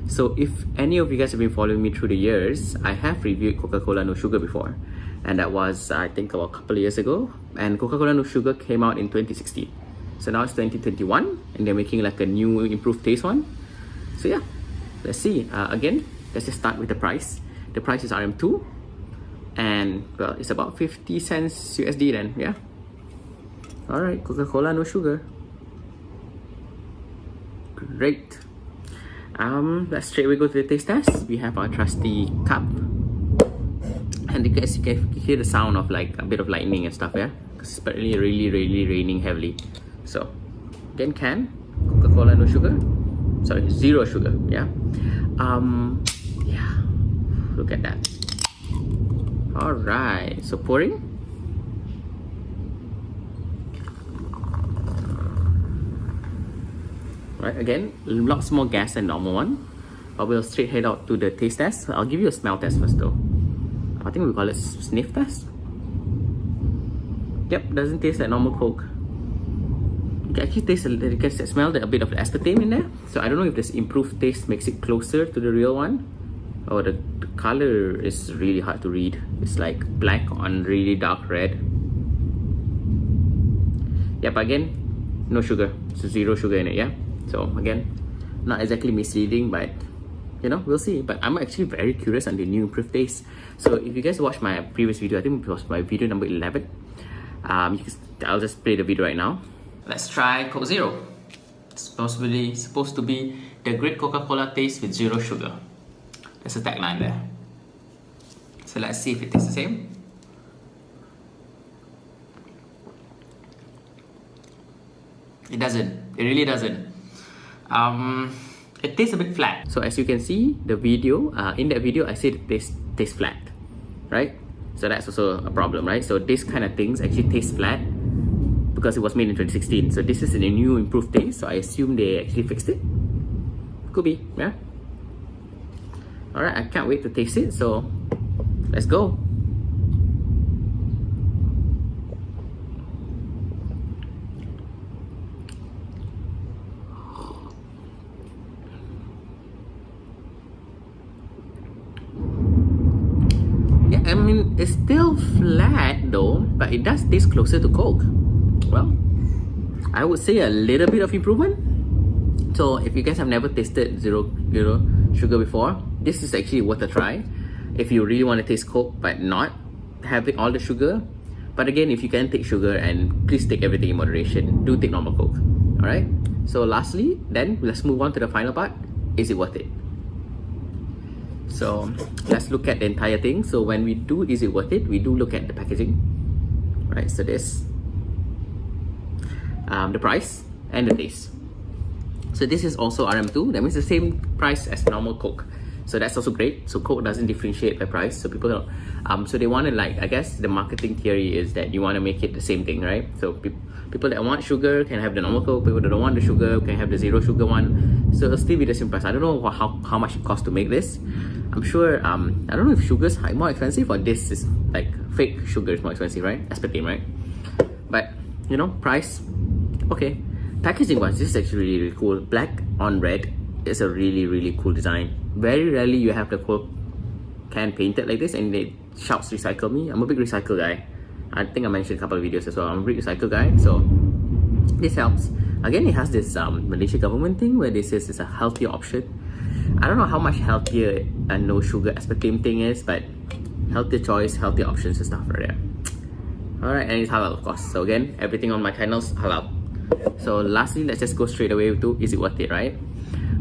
So if any of you guys have been following me through the years, I have reviewed Coca-Cola No Sugar before. And that was, I think, about a couple of years ago. And Coca-Cola No Sugar came out in 2016. So now it's 2021, and they're making like a new improved taste one. So yeah, let's see. Again, let's just start with the price. The price is RM2, and well, it's about 50 cents USD then, yeah. All right, Coca-Cola No Sugar. Great. Let's straight away go to the taste test. We have our trusty cup, and you guys can hear the sound of like a bit of lightning and stuff, yeah, because it's apparently really raining heavily. So again, can Coca-Cola No Sugar. Sorry, zero sugar, yeah. Yeah, look at that. All right, so pouring. Right, again, lots more gas than normal one, but we'll straight head out to the taste test. I'll give you a smell test first though. I think we call it sniff test. Yep, doesn't taste like normal Coke. You can actually taste, you can smell a bit of aspartame in there. So I don't know if this improved taste makes it closer to the real one. Oh, the color is really hard to read. It's like black on really dark red. Yeah, but again, no sugar. So zero sugar in it, yeah. So again, not exactly misleading, but you know, we'll see. But I'm actually very curious on the new improved taste. So if you guys watched my previous video, I think it was my video number 11. I'll just play the video right now. Let's try Coke Zero. It's supposed to be the great Coca-Cola taste with zero sugar. There's a tagline there. So let's see if it tastes the same. It doesn't. It really doesn't. It tastes a bit flat. So as you can see, the video, in that video, I said it tastes flat, right? So that's also a problem, right? So this kind of things actually taste flat because it was made in 2016. So this is a new improved taste. So I assume they actually fixed it. Could be, yeah. All right, I can't wait to taste it. So let's go. Yeah, I mean, it's still flat though, but it does taste closer to Coke. Well, I would say a little bit of improvement. So if you guys have never tasted zero sugar before, this is actually worth a try. If you really want to taste Coke but not having all the sugar. But again, if you can take sugar, and please take everything in moderation, do take normal Coke. Alright? So lastly, then let's move on to the final part. Is it worth it? So let's look at the entire thing. So when we do is it worth it, we do look at the packaging. Right, so this the price and the taste. So this is also RM2. That means the same price as normal Coke. So that's also great. So Coke doesn't differentiate by price. So people don't. So they want to, like, I guess the marketing theory is that you want to make it the same thing, right? So people that want sugar can have the normal Coke. People that don't want the sugar can have the zero sugar one. So it'll still be the same price. I don't know how much it costs to make this. I'm sure, I don't know if sugar's more expensive or this is like fake sugar is more expensive, right? Aspartame, right? But, you know, price, okay. Packaging wise, this is actually really, really cool. Black on red is a really, really cool design. Very rarely you have the whole can painted like this and it shouts recycle me. I'm a big recycle guy. I think I mentioned a couple of videos as well. I'm a big recycle guy, so this helps. Again, it has this Malaysia government thing where they says it's a healthier option. I don't know how much healthier a no sugar aspartame thing is, but healthier choice, healthier options and stuff right there. Alright, and it's halal of course. So again, everything on my channel's halal. So lastly, let's just go straight away to, is it worth it, right?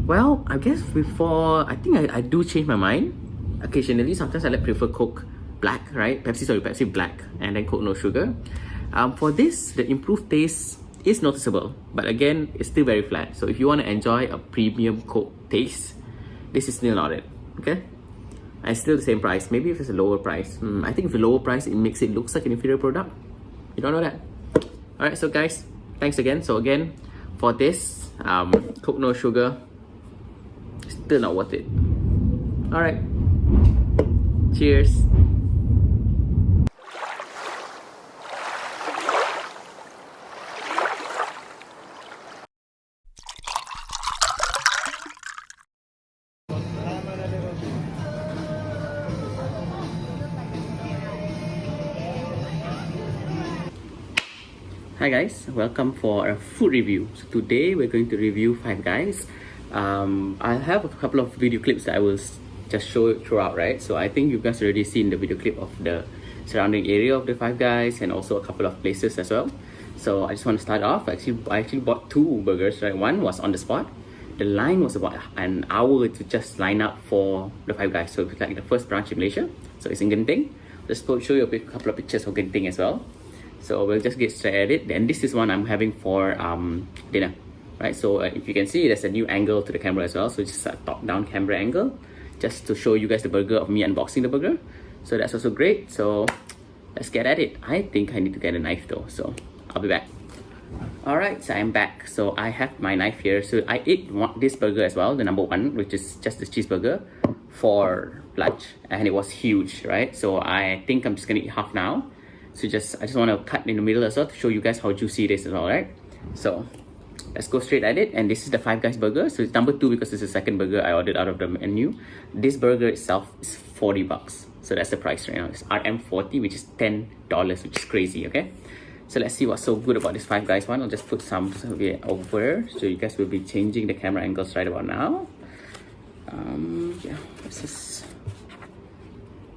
Well, I guess before, I think I do change my mind. Occasionally, sometimes I prefer Coke Black, right? Pepsi Black, and then Coke no sugar. For this, the improved taste is noticeable, but again, it's still very flat. So if you want to enjoy a premium Coke taste, this is still not it, okay? And still the same price. Maybe if it's a lower price. I think if it's a lower price, it makes it look like an inferior product. You don't know that. Alright, so guys, thanks again. So again, for this, Coke no sugar, still not worth it. Alright, cheers. Hi guys, welcome for a food review. So today we're going to review Five Guys. I have a couple of video clips that I will just show throughout, right? So I think you guys already seen the video clip of the surrounding area of the Five Guys and also a couple of places as well. So I just want to start off. I actually bought two burgers, right? One was on the spot. The line was about an hour to just line up for the Five Guys. So it's like the first branch in Malaysia. So it's in Genting. Just to show you a couple of pictures of Genting as well. So we'll just get straight at it. And this is one I'm having for dinner, right? So if you can see, there's a new angle to the camera as well. So it's just a top-down camera angle, just to show you guys the burger of me unboxing the burger. So that's also great. So let's get at it. I think I need to get a knife though, so I'll be back. Alright, so I'm back. So I have my knife here. So I ate this burger as well, the number one, which is just the cheeseburger, for lunch, and it was huge, right? So I think I'm just gonna eat half now. So I just want to cut in the middle as well to show you guys how juicy it is as well, right? So let's go straight at it. And this is the Five Guys burger. So it's number 2 because it's the second burger I ordered out of the menu. This burger itself is 40 bucks. So that's the price right now. It's RM40, which is $10, which is crazy, okay? So let's see what's so good about this Five Guys one. I'll just put some of it over. So you guys will be changing the camera angles right about now. Yeah, let's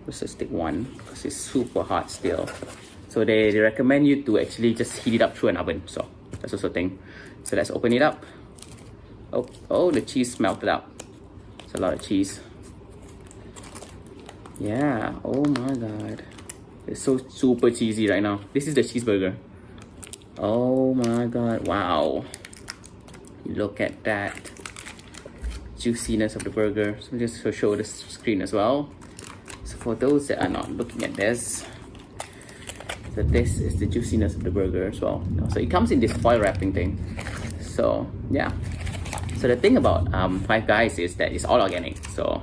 just take one because it's super hot still. So they recommend you to actually just heat it up through an oven. So that's also a thing. So let's open it up. Oh, the cheese melted up. It's a lot of cheese. Yeah, oh my god. It's so super cheesy right now. This is the cheeseburger. Oh my god, wow. Look at that juiciness of the burger. So just to show the screen as well. So for those that are not looking at this, so this is the juiciness of the burger as well. So it comes in this foil wrapping thing. So yeah. So the thing about Five Guys is that it's all organic. So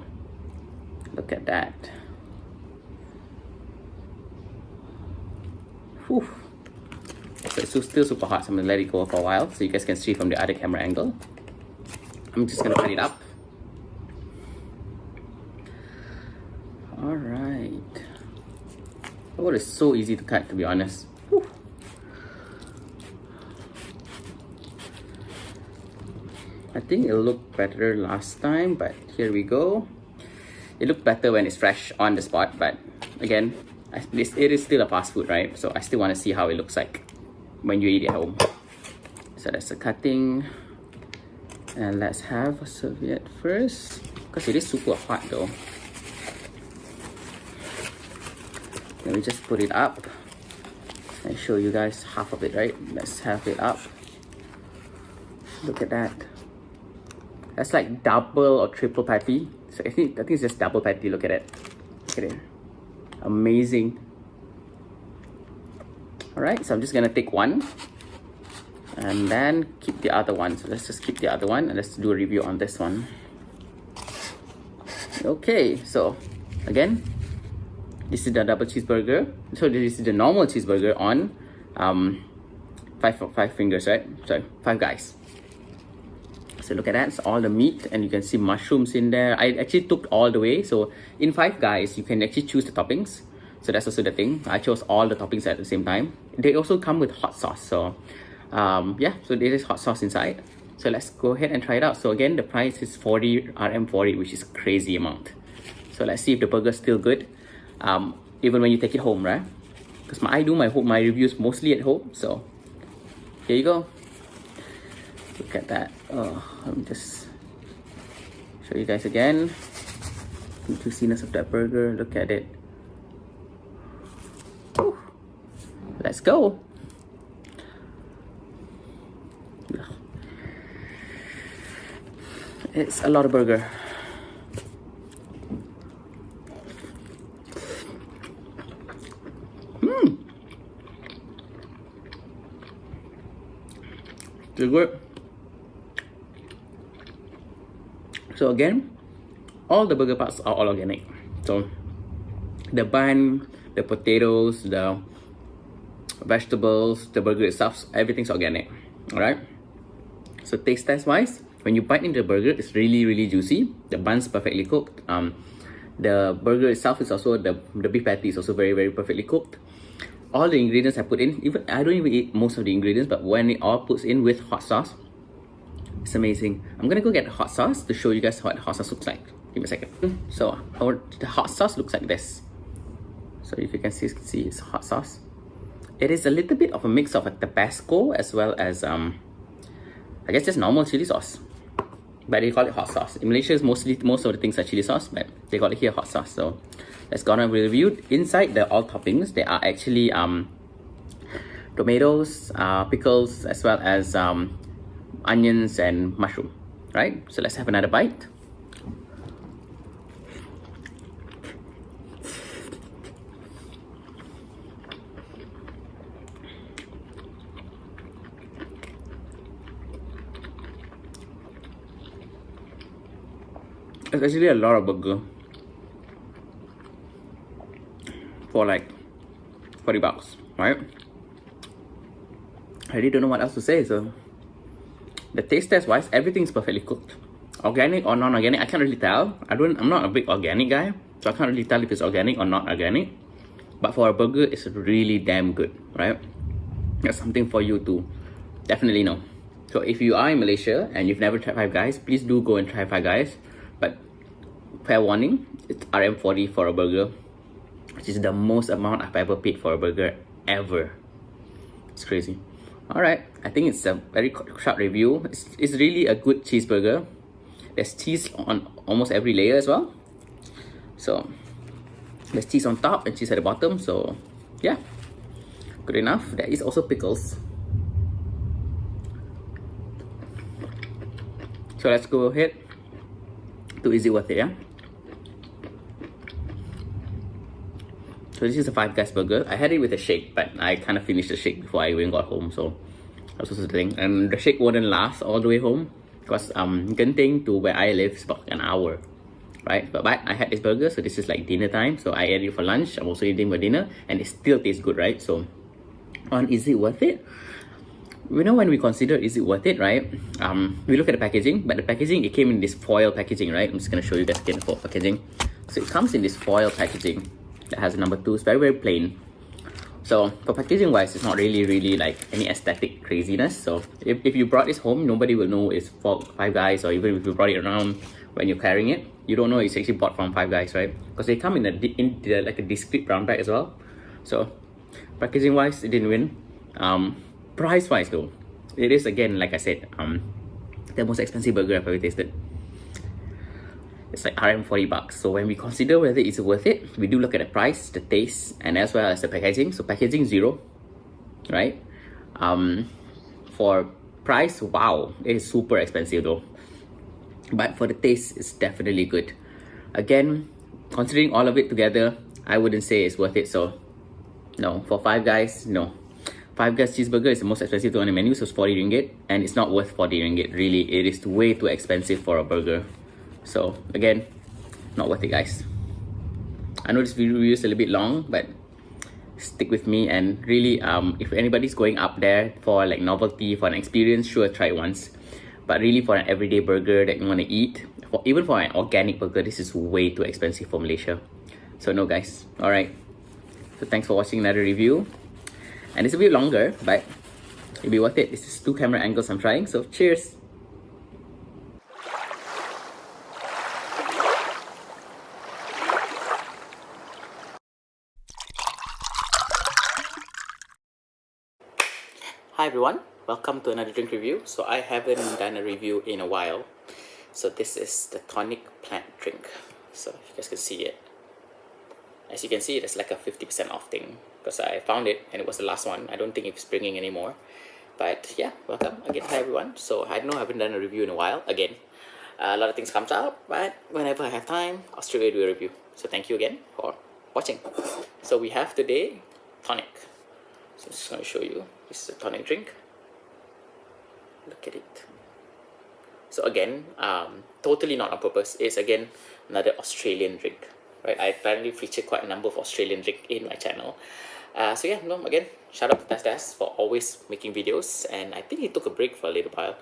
look at that. Whew. So it's still super hot. So I'm gonna let it go for a while so you guys can see from the other camera angle. I'm just gonna cut it up. Alright. Oh, it's so easy to cut, to be honest. Whew. I think it'll look better last time, but here we go. It looked better when it's fresh on the spot, but again, it is still a fast food, right? So I still want to see how it looks like when you eat it at home. So that's the cutting. And let's have a serviette first, because it is super hot though. Let me just put it up and show you guys half of it, right? Let's have it up. Look at that. That's like double or triple patty. So I think it's just double patty. Look at it. Look at it. Amazing. Alright, so I'm just gonna take one And then keep the other one. So let's just keep the other one and let's do a review on this one. Okay, so again, this is the double cheeseburger. So this is the normal cheeseburger on five fingers, right? Sorry, Five Guys. So look at that, it's all the meat, and you can see mushrooms in there. I actually took all the way. So in Five Guys, you can actually choose the toppings. So that's also the thing. I chose all the toppings at the same time. They also come with hot sauce. So yeah, so there is hot sauce inside. So let's go ahead and try it out. So again, the price is 40 RM40, which is crazy amount. So let's see if the burger is still good, even when you take it home, right? Because I do my reviews mostly at home. So here you go. Look at that. Oh, let me just show you guys again the juiciness of that burger. Look at it. Whew. Let's go. It's a lot of burger. Still good. So again, all the burger parts are all organic. So the bun, the potatoes, the vegetables, the burger itself, everything's organic. Alright. So taste test wise, when you bite into the burger, it's really juicy. The bun's perfectly cooked. The burger itself is also the beef patty is also very perfectly cooked. All the ingredients I put in, even I don't even eat most of the ingredients, but when it all puts in with hot sauce, it's amazing. I'm gonna go get the hot sauce to show you guys what the hot sauce looks like. Give me a second. So the hot sauce looks like this. So if you can see it's hot sauce. It is a little bit of a mix of a Tabasco as well as I guess just normal chili sauce, but they call it hot sauce. In Malaysia, most of the things are chili sauce, but they call it here hot sauce. So let's go on and review. Inside the all toppings, there are actually tomatoes, pickles, as well as onions and mushroom. Right? So let's have another bite. It's actually a lot of burger for like 40 bucks, right? I really don't know what else to say. So the taste test wise, everything's perfectly cooked. Organic or non-organic, I can't really tell. I'm not a big organic guy, so I can't really tell if it's organic or not organic. But for a burger, it's really damn good, right? That's something for you to definitely know. So if you are in Malaysia and you've never tried Five Guys, please do go and try Five Guys. But fair warning, it's RM40 for a burger, which is the most amount I've ever paid for a burger ever. It's crazy. Alright, I think it's a very short review. It's really a good cheeseburger. There's cheese on almost every layer as well. So there's cheese on top and cheese at the bottom. So yeah, good enough. There is also pickles. So let's go ahead to is it worth it, yeah? So this is a Five Guys burger. I had it with a shake, but I kind of finished the shake before I even got home. So that's also the thing. And the shake wouldn't last all the way home because Genting to where I live is about an hour, right? But I had this burger, so this is like dinner time. So I ate it for lunch. I'm also eating for dinner, and it still tastes good, right? So on is it worth it? You know, when we consider is it worth it, right? We look at the packaging, but the packaging, it came in this foil packaging, right? I'm just gonna show you guys again the packaging. So it comes in this foil packaging that has a number 2. It's very plain. So for packaging wise, it's not really like any aesthetic craziness. So if you brought this home, nobody will know it's for Five Guys, or even if you brought it around when you're carrying it, you don't know it's actually bought from Five Guys, right? Because they come in like a discreet brown bag as well. So packaging wise, it didn't win. Price wise though, it is again, like I said, the most expensive burger I've ever tasted. It's like RM40 bucks. So when we consider whether it's worth it, we do look at the price, the taste, and as well as the packaging. So packaging 0, right? For price, wow, it is super expensive though. But for the taste, it's definitely good. Again, considering all of it together, I wouldn't say it's worth it. So no, for Five Guys, no. Five Guys cheeseburger is the most expensive one on the menu, so it's 40 ringgit, and it's not worth 40 ringgit. Really, it is way too expensive for a burger. So again, not worth it, guys. I know this video is a little bit long, but stick with me. And really, if anybody's going up there for like novelty, for an experience, sure, try it once. But really, for an everyday burger that you want to eat, even for an organic burger, this is way too expensive for Malaysia. So no, guys. All right. So thanks for watching another review. And it's a bit longer, but it'll be worth it. This is 2 camera angles I'm trying, so cheers! Hi everyone, welcome to another drink review. So I haven't done a review in a while. So this is the tonic plant drink. So if you guys can see it. As you can see, it's like a 50% off thing because I found it and it was the last one. I don't think it's bringing anymore. But yeah, welcome again. Hi everyone. So I know I haven't done a review in a while. Again, a lot of things comes out, but whenever I have time, I'll straight away do a review. So thank you again for watching. So we have today tonic. So I'm just going to show you. This is a tonic drink. Look at it. So again, totally not on purpose. It's again another Australian drink. Right, I apparently featured quite a number of Australian drink in my channel. So yeah, no, again, shout out to Tas for always making videos, and I think he took a break for a little while.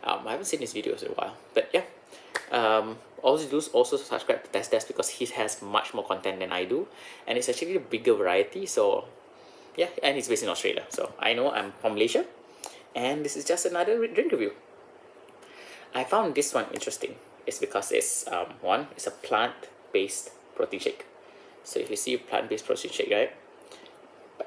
I haven't seen his videos in a while, but yeah. Also subscribe to Tas because he has much more content than I do, and it's actually a bigger variety. So yeah, and he's based in Australia. So I know I'm from Malaysia, and this is just another drink review. I found this one interesting. It's because it's it's a plant-based protein shake. So if you see plant-based protein shake, right,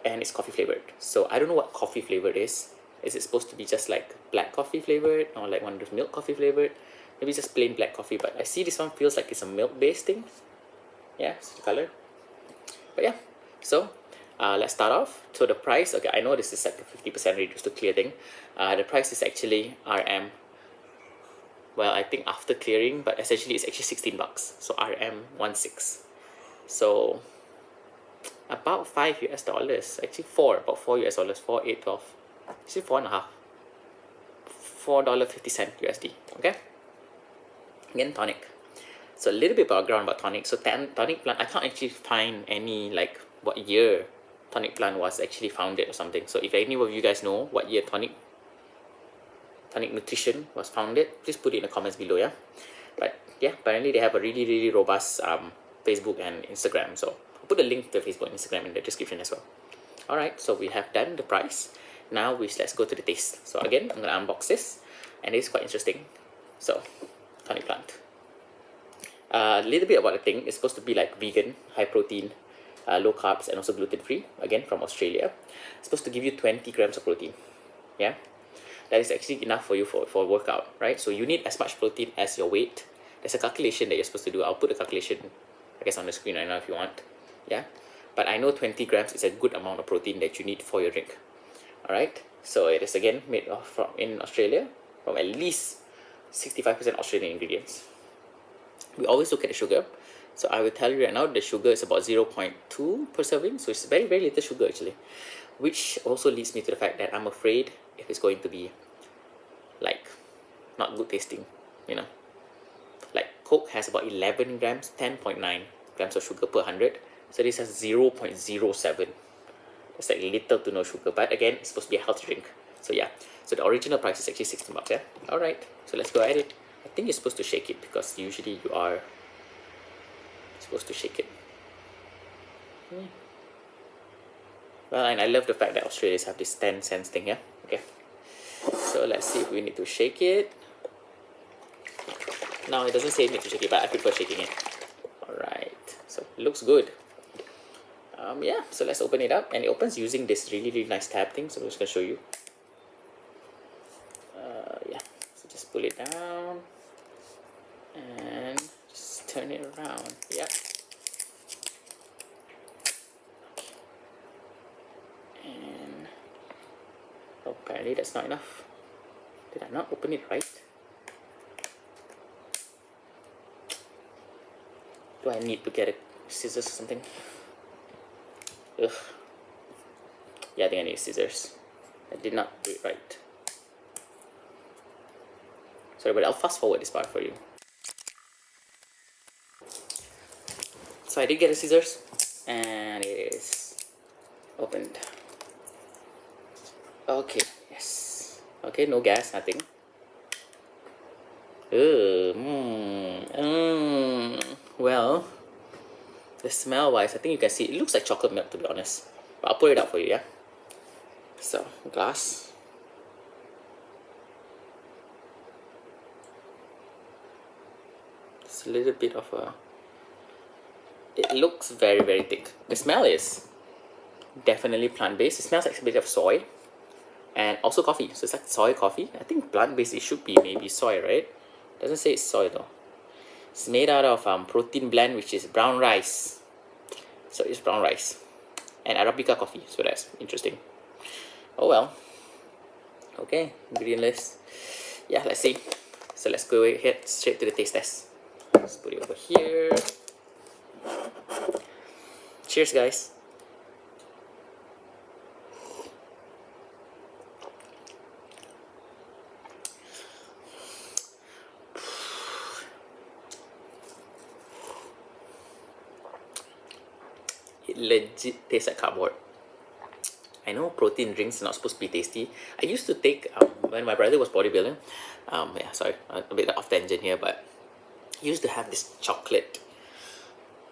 and it's coffee flavored. So I don't know what coffee flavored is. Is it supposed to be just like black coffee flavored, or like one of those milk coffee flavored? Maybe just plain black coffee, but I see this one feels like it's a milk-based thing. Yeah, it's the color. But yeah, so let's start off. So the price, okay, I know this is like a 50% reduced to clear thing. The price is actually RM, well, I think after clearing, but essentially it's actually 16 bucks. So RM16. So about $5 US. Actually about $4 US. 4, 8, 12. Actually 4.5. $4.50 USD. Okay. Again, tonic. So a little bit background about tonic. So tonic plant, I can't actually find any like what year tonic plant was actually founded or something. So if any of you guys know what year tonic nutrition was founded, please put it in the comments below. Yeah, but yeah, apparently they have a really robust Facebook and Instagram, so I'll put a link to Facebook and Instagram in the description as well. All right, so we have done the price. Now let's go to the taste. So again, I'm gonna unbox this, and it's quite interesting. So tonic plant, a little bit about the thing. It's supposed to be like vegan, high protein, low carbs, and also gluten free. Again, from Australia. It's supposed to give you 20 grams of protein. Yeah, that is actually enough for you for a workout, right? So you need as much protein as your weight. There's a calculation that you're supposed to do. I'll put the calculation, I guess, on the screen right now if you want. Yeah, but I know 20 grams is a good amount of protein that you need for your drink. All right, so it is again made in Australia from at least 65% Australian ingredients. We always look at the sugar. So I will tell you right now, the sugar is about 0.2 per serving. So it's very little sugar actually, which also leads me to the fact that I'm afraid if it's going to be like not good tasting, you know. Like Coke has about 11 grams, 10.9 grams of sugar per 100. So this has 0.07. It's like little to no sugar, but again, it's supposed to be a healthy drink. So yeah, so the original price is actually 16 bucks. Yeah. All right, so let's go at it. I think you're supposed to shake it because usually you are supposed to shake it. Well, and I love the fact that Australians have this 10 cents thing. Yeah. Okay. So let's see if we need to shake it. No, it doesn't say need to shake it, but I prefer shaking it. All right. So it looks good. Yeah, so let's open it up, and it opens using this really nice tab thing. So I'm just gonna show you. Yeah, so just pull it down and just turn it around. Yeah. And apparently that's not enough. Did I not open it right? Do I need to get a scissors or something? Ugh. Yeah, I think I need scissors. I did not do it right. Sorry, but I'll fast forward this part for you. So I did get the scissors, and it is opened. Okay, yes. Okay, no gas, nothing. Well, the smell wise, I think you can see it looks like chocolate milk, to be honest. But I'll pour it out for you, yeah? So, glass. It's a little bit of a... It looks very, very thick. The smell is definitely plant-based. It smells like a bit of soy. And also coffee. So it's like soy coffee. I think plant-based, it should be maybe soy, right? Doesn't say it's soy though. It's made out of protein blend, which is brown rice. So it's brown rice. And Arabica coffee. So that's interesting. Oh well. Okay, ingredient list. Yeah, let's see. So let's go ahead straight to the taste test. Let's put it over here. Cheers, guys. It legit tastes like cardboard. I know protein drinks are not supposed to be tasty. I used to take, when my brother was bodybuilding, yeah, sorry, a bit off tangent here, but he used to have this chocolate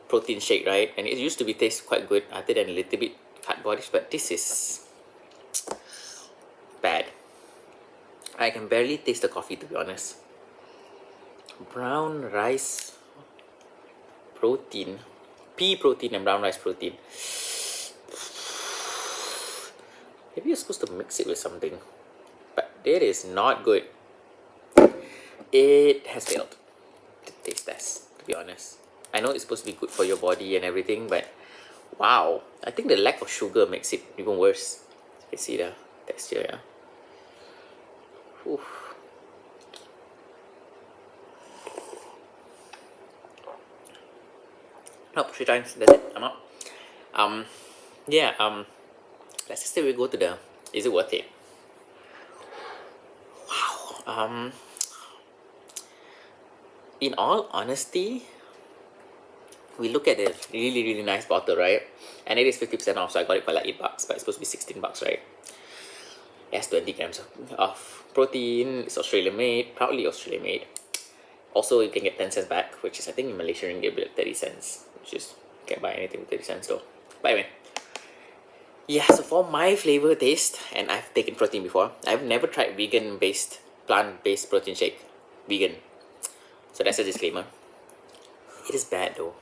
protein shake, right? And it used to be taste quite good, other than a little bit cardboardish, but this is bad. I can barely taste the coffee, to be honest. Brown rice protein, pea protein and brown rice protein. Maybe you're supposed to mix it with something, but it is not good. It has failed the taste test, to be honest. I know it's supposed to be good for your body and everything, but wow, I think the lack of sugar makes it even worse. You can see the texture, yeah. Oof. Nope, 3 times, that's it, I'm out. Yeah, let's just say we go to the, is it worth it? Wow. In all honesty, we look at the really, really nice bottle, right? And it is 50% off, so I got it for like $8, but it's supposed to be 16 bucks, right? It has 20 grams of protein. It's Australian made, proudly Australian made. Also, you can get 10 cents back, which is, I think, in Malaysian ringgit, like 30 cents, which is, you can't buy anything with 30 cents though. But anyway, yeah, so for my flavor taste, and I've taken protein before, I've never tried vegan-based, plant-based protein shake. Vegan. So that's a disclaimer. It is bad though.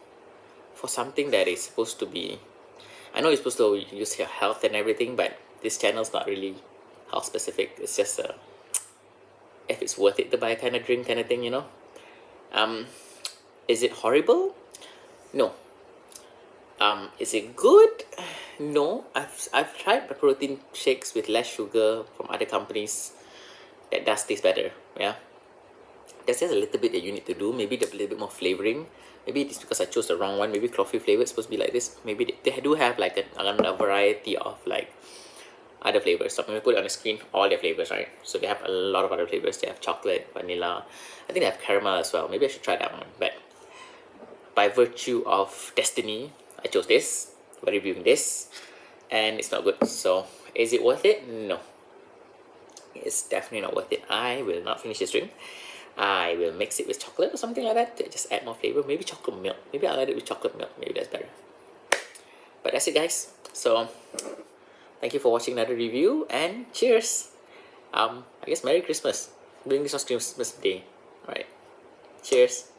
For something that is supposed to be, I know it's supposed to use your health and everything, but this channel's not really health specific. It's just if it's worth it to buy kind of drink kind of thing, you know. Is it horrible? No. Is it good? No. I've tried the protein shakes with less sugar from other companies that does taste better. Yeah, there's just a little bit that you need to do. Maybe a little bit more flavoring. Maybe it's because I chose the wrong one. Maybe coffee flavor is supposed to be like this. Maybe they do have like a variety of like other flavors. So I'm going to put it on the screen, all their flavors, right? So they have a lot of other flavors. They have chocolate, vanilla. I think they have caramel as well. Maybe I should try that one. But by virtue of destiny, I chose this. We're reviewing this. And it's not good. So is it worth it? No. It's definitely not worth it. I will not finish this drink. I will mix it with chocolate or something like that to just add more flavor. Maybe chocolate milk. Maybe I'll add it with chocolate milk. Maybe that's better. But that's it, guys. So thank you for watching another review and cheers. I guess Merry Christmas. Doing this on Christmas Day. Alright. Cheers.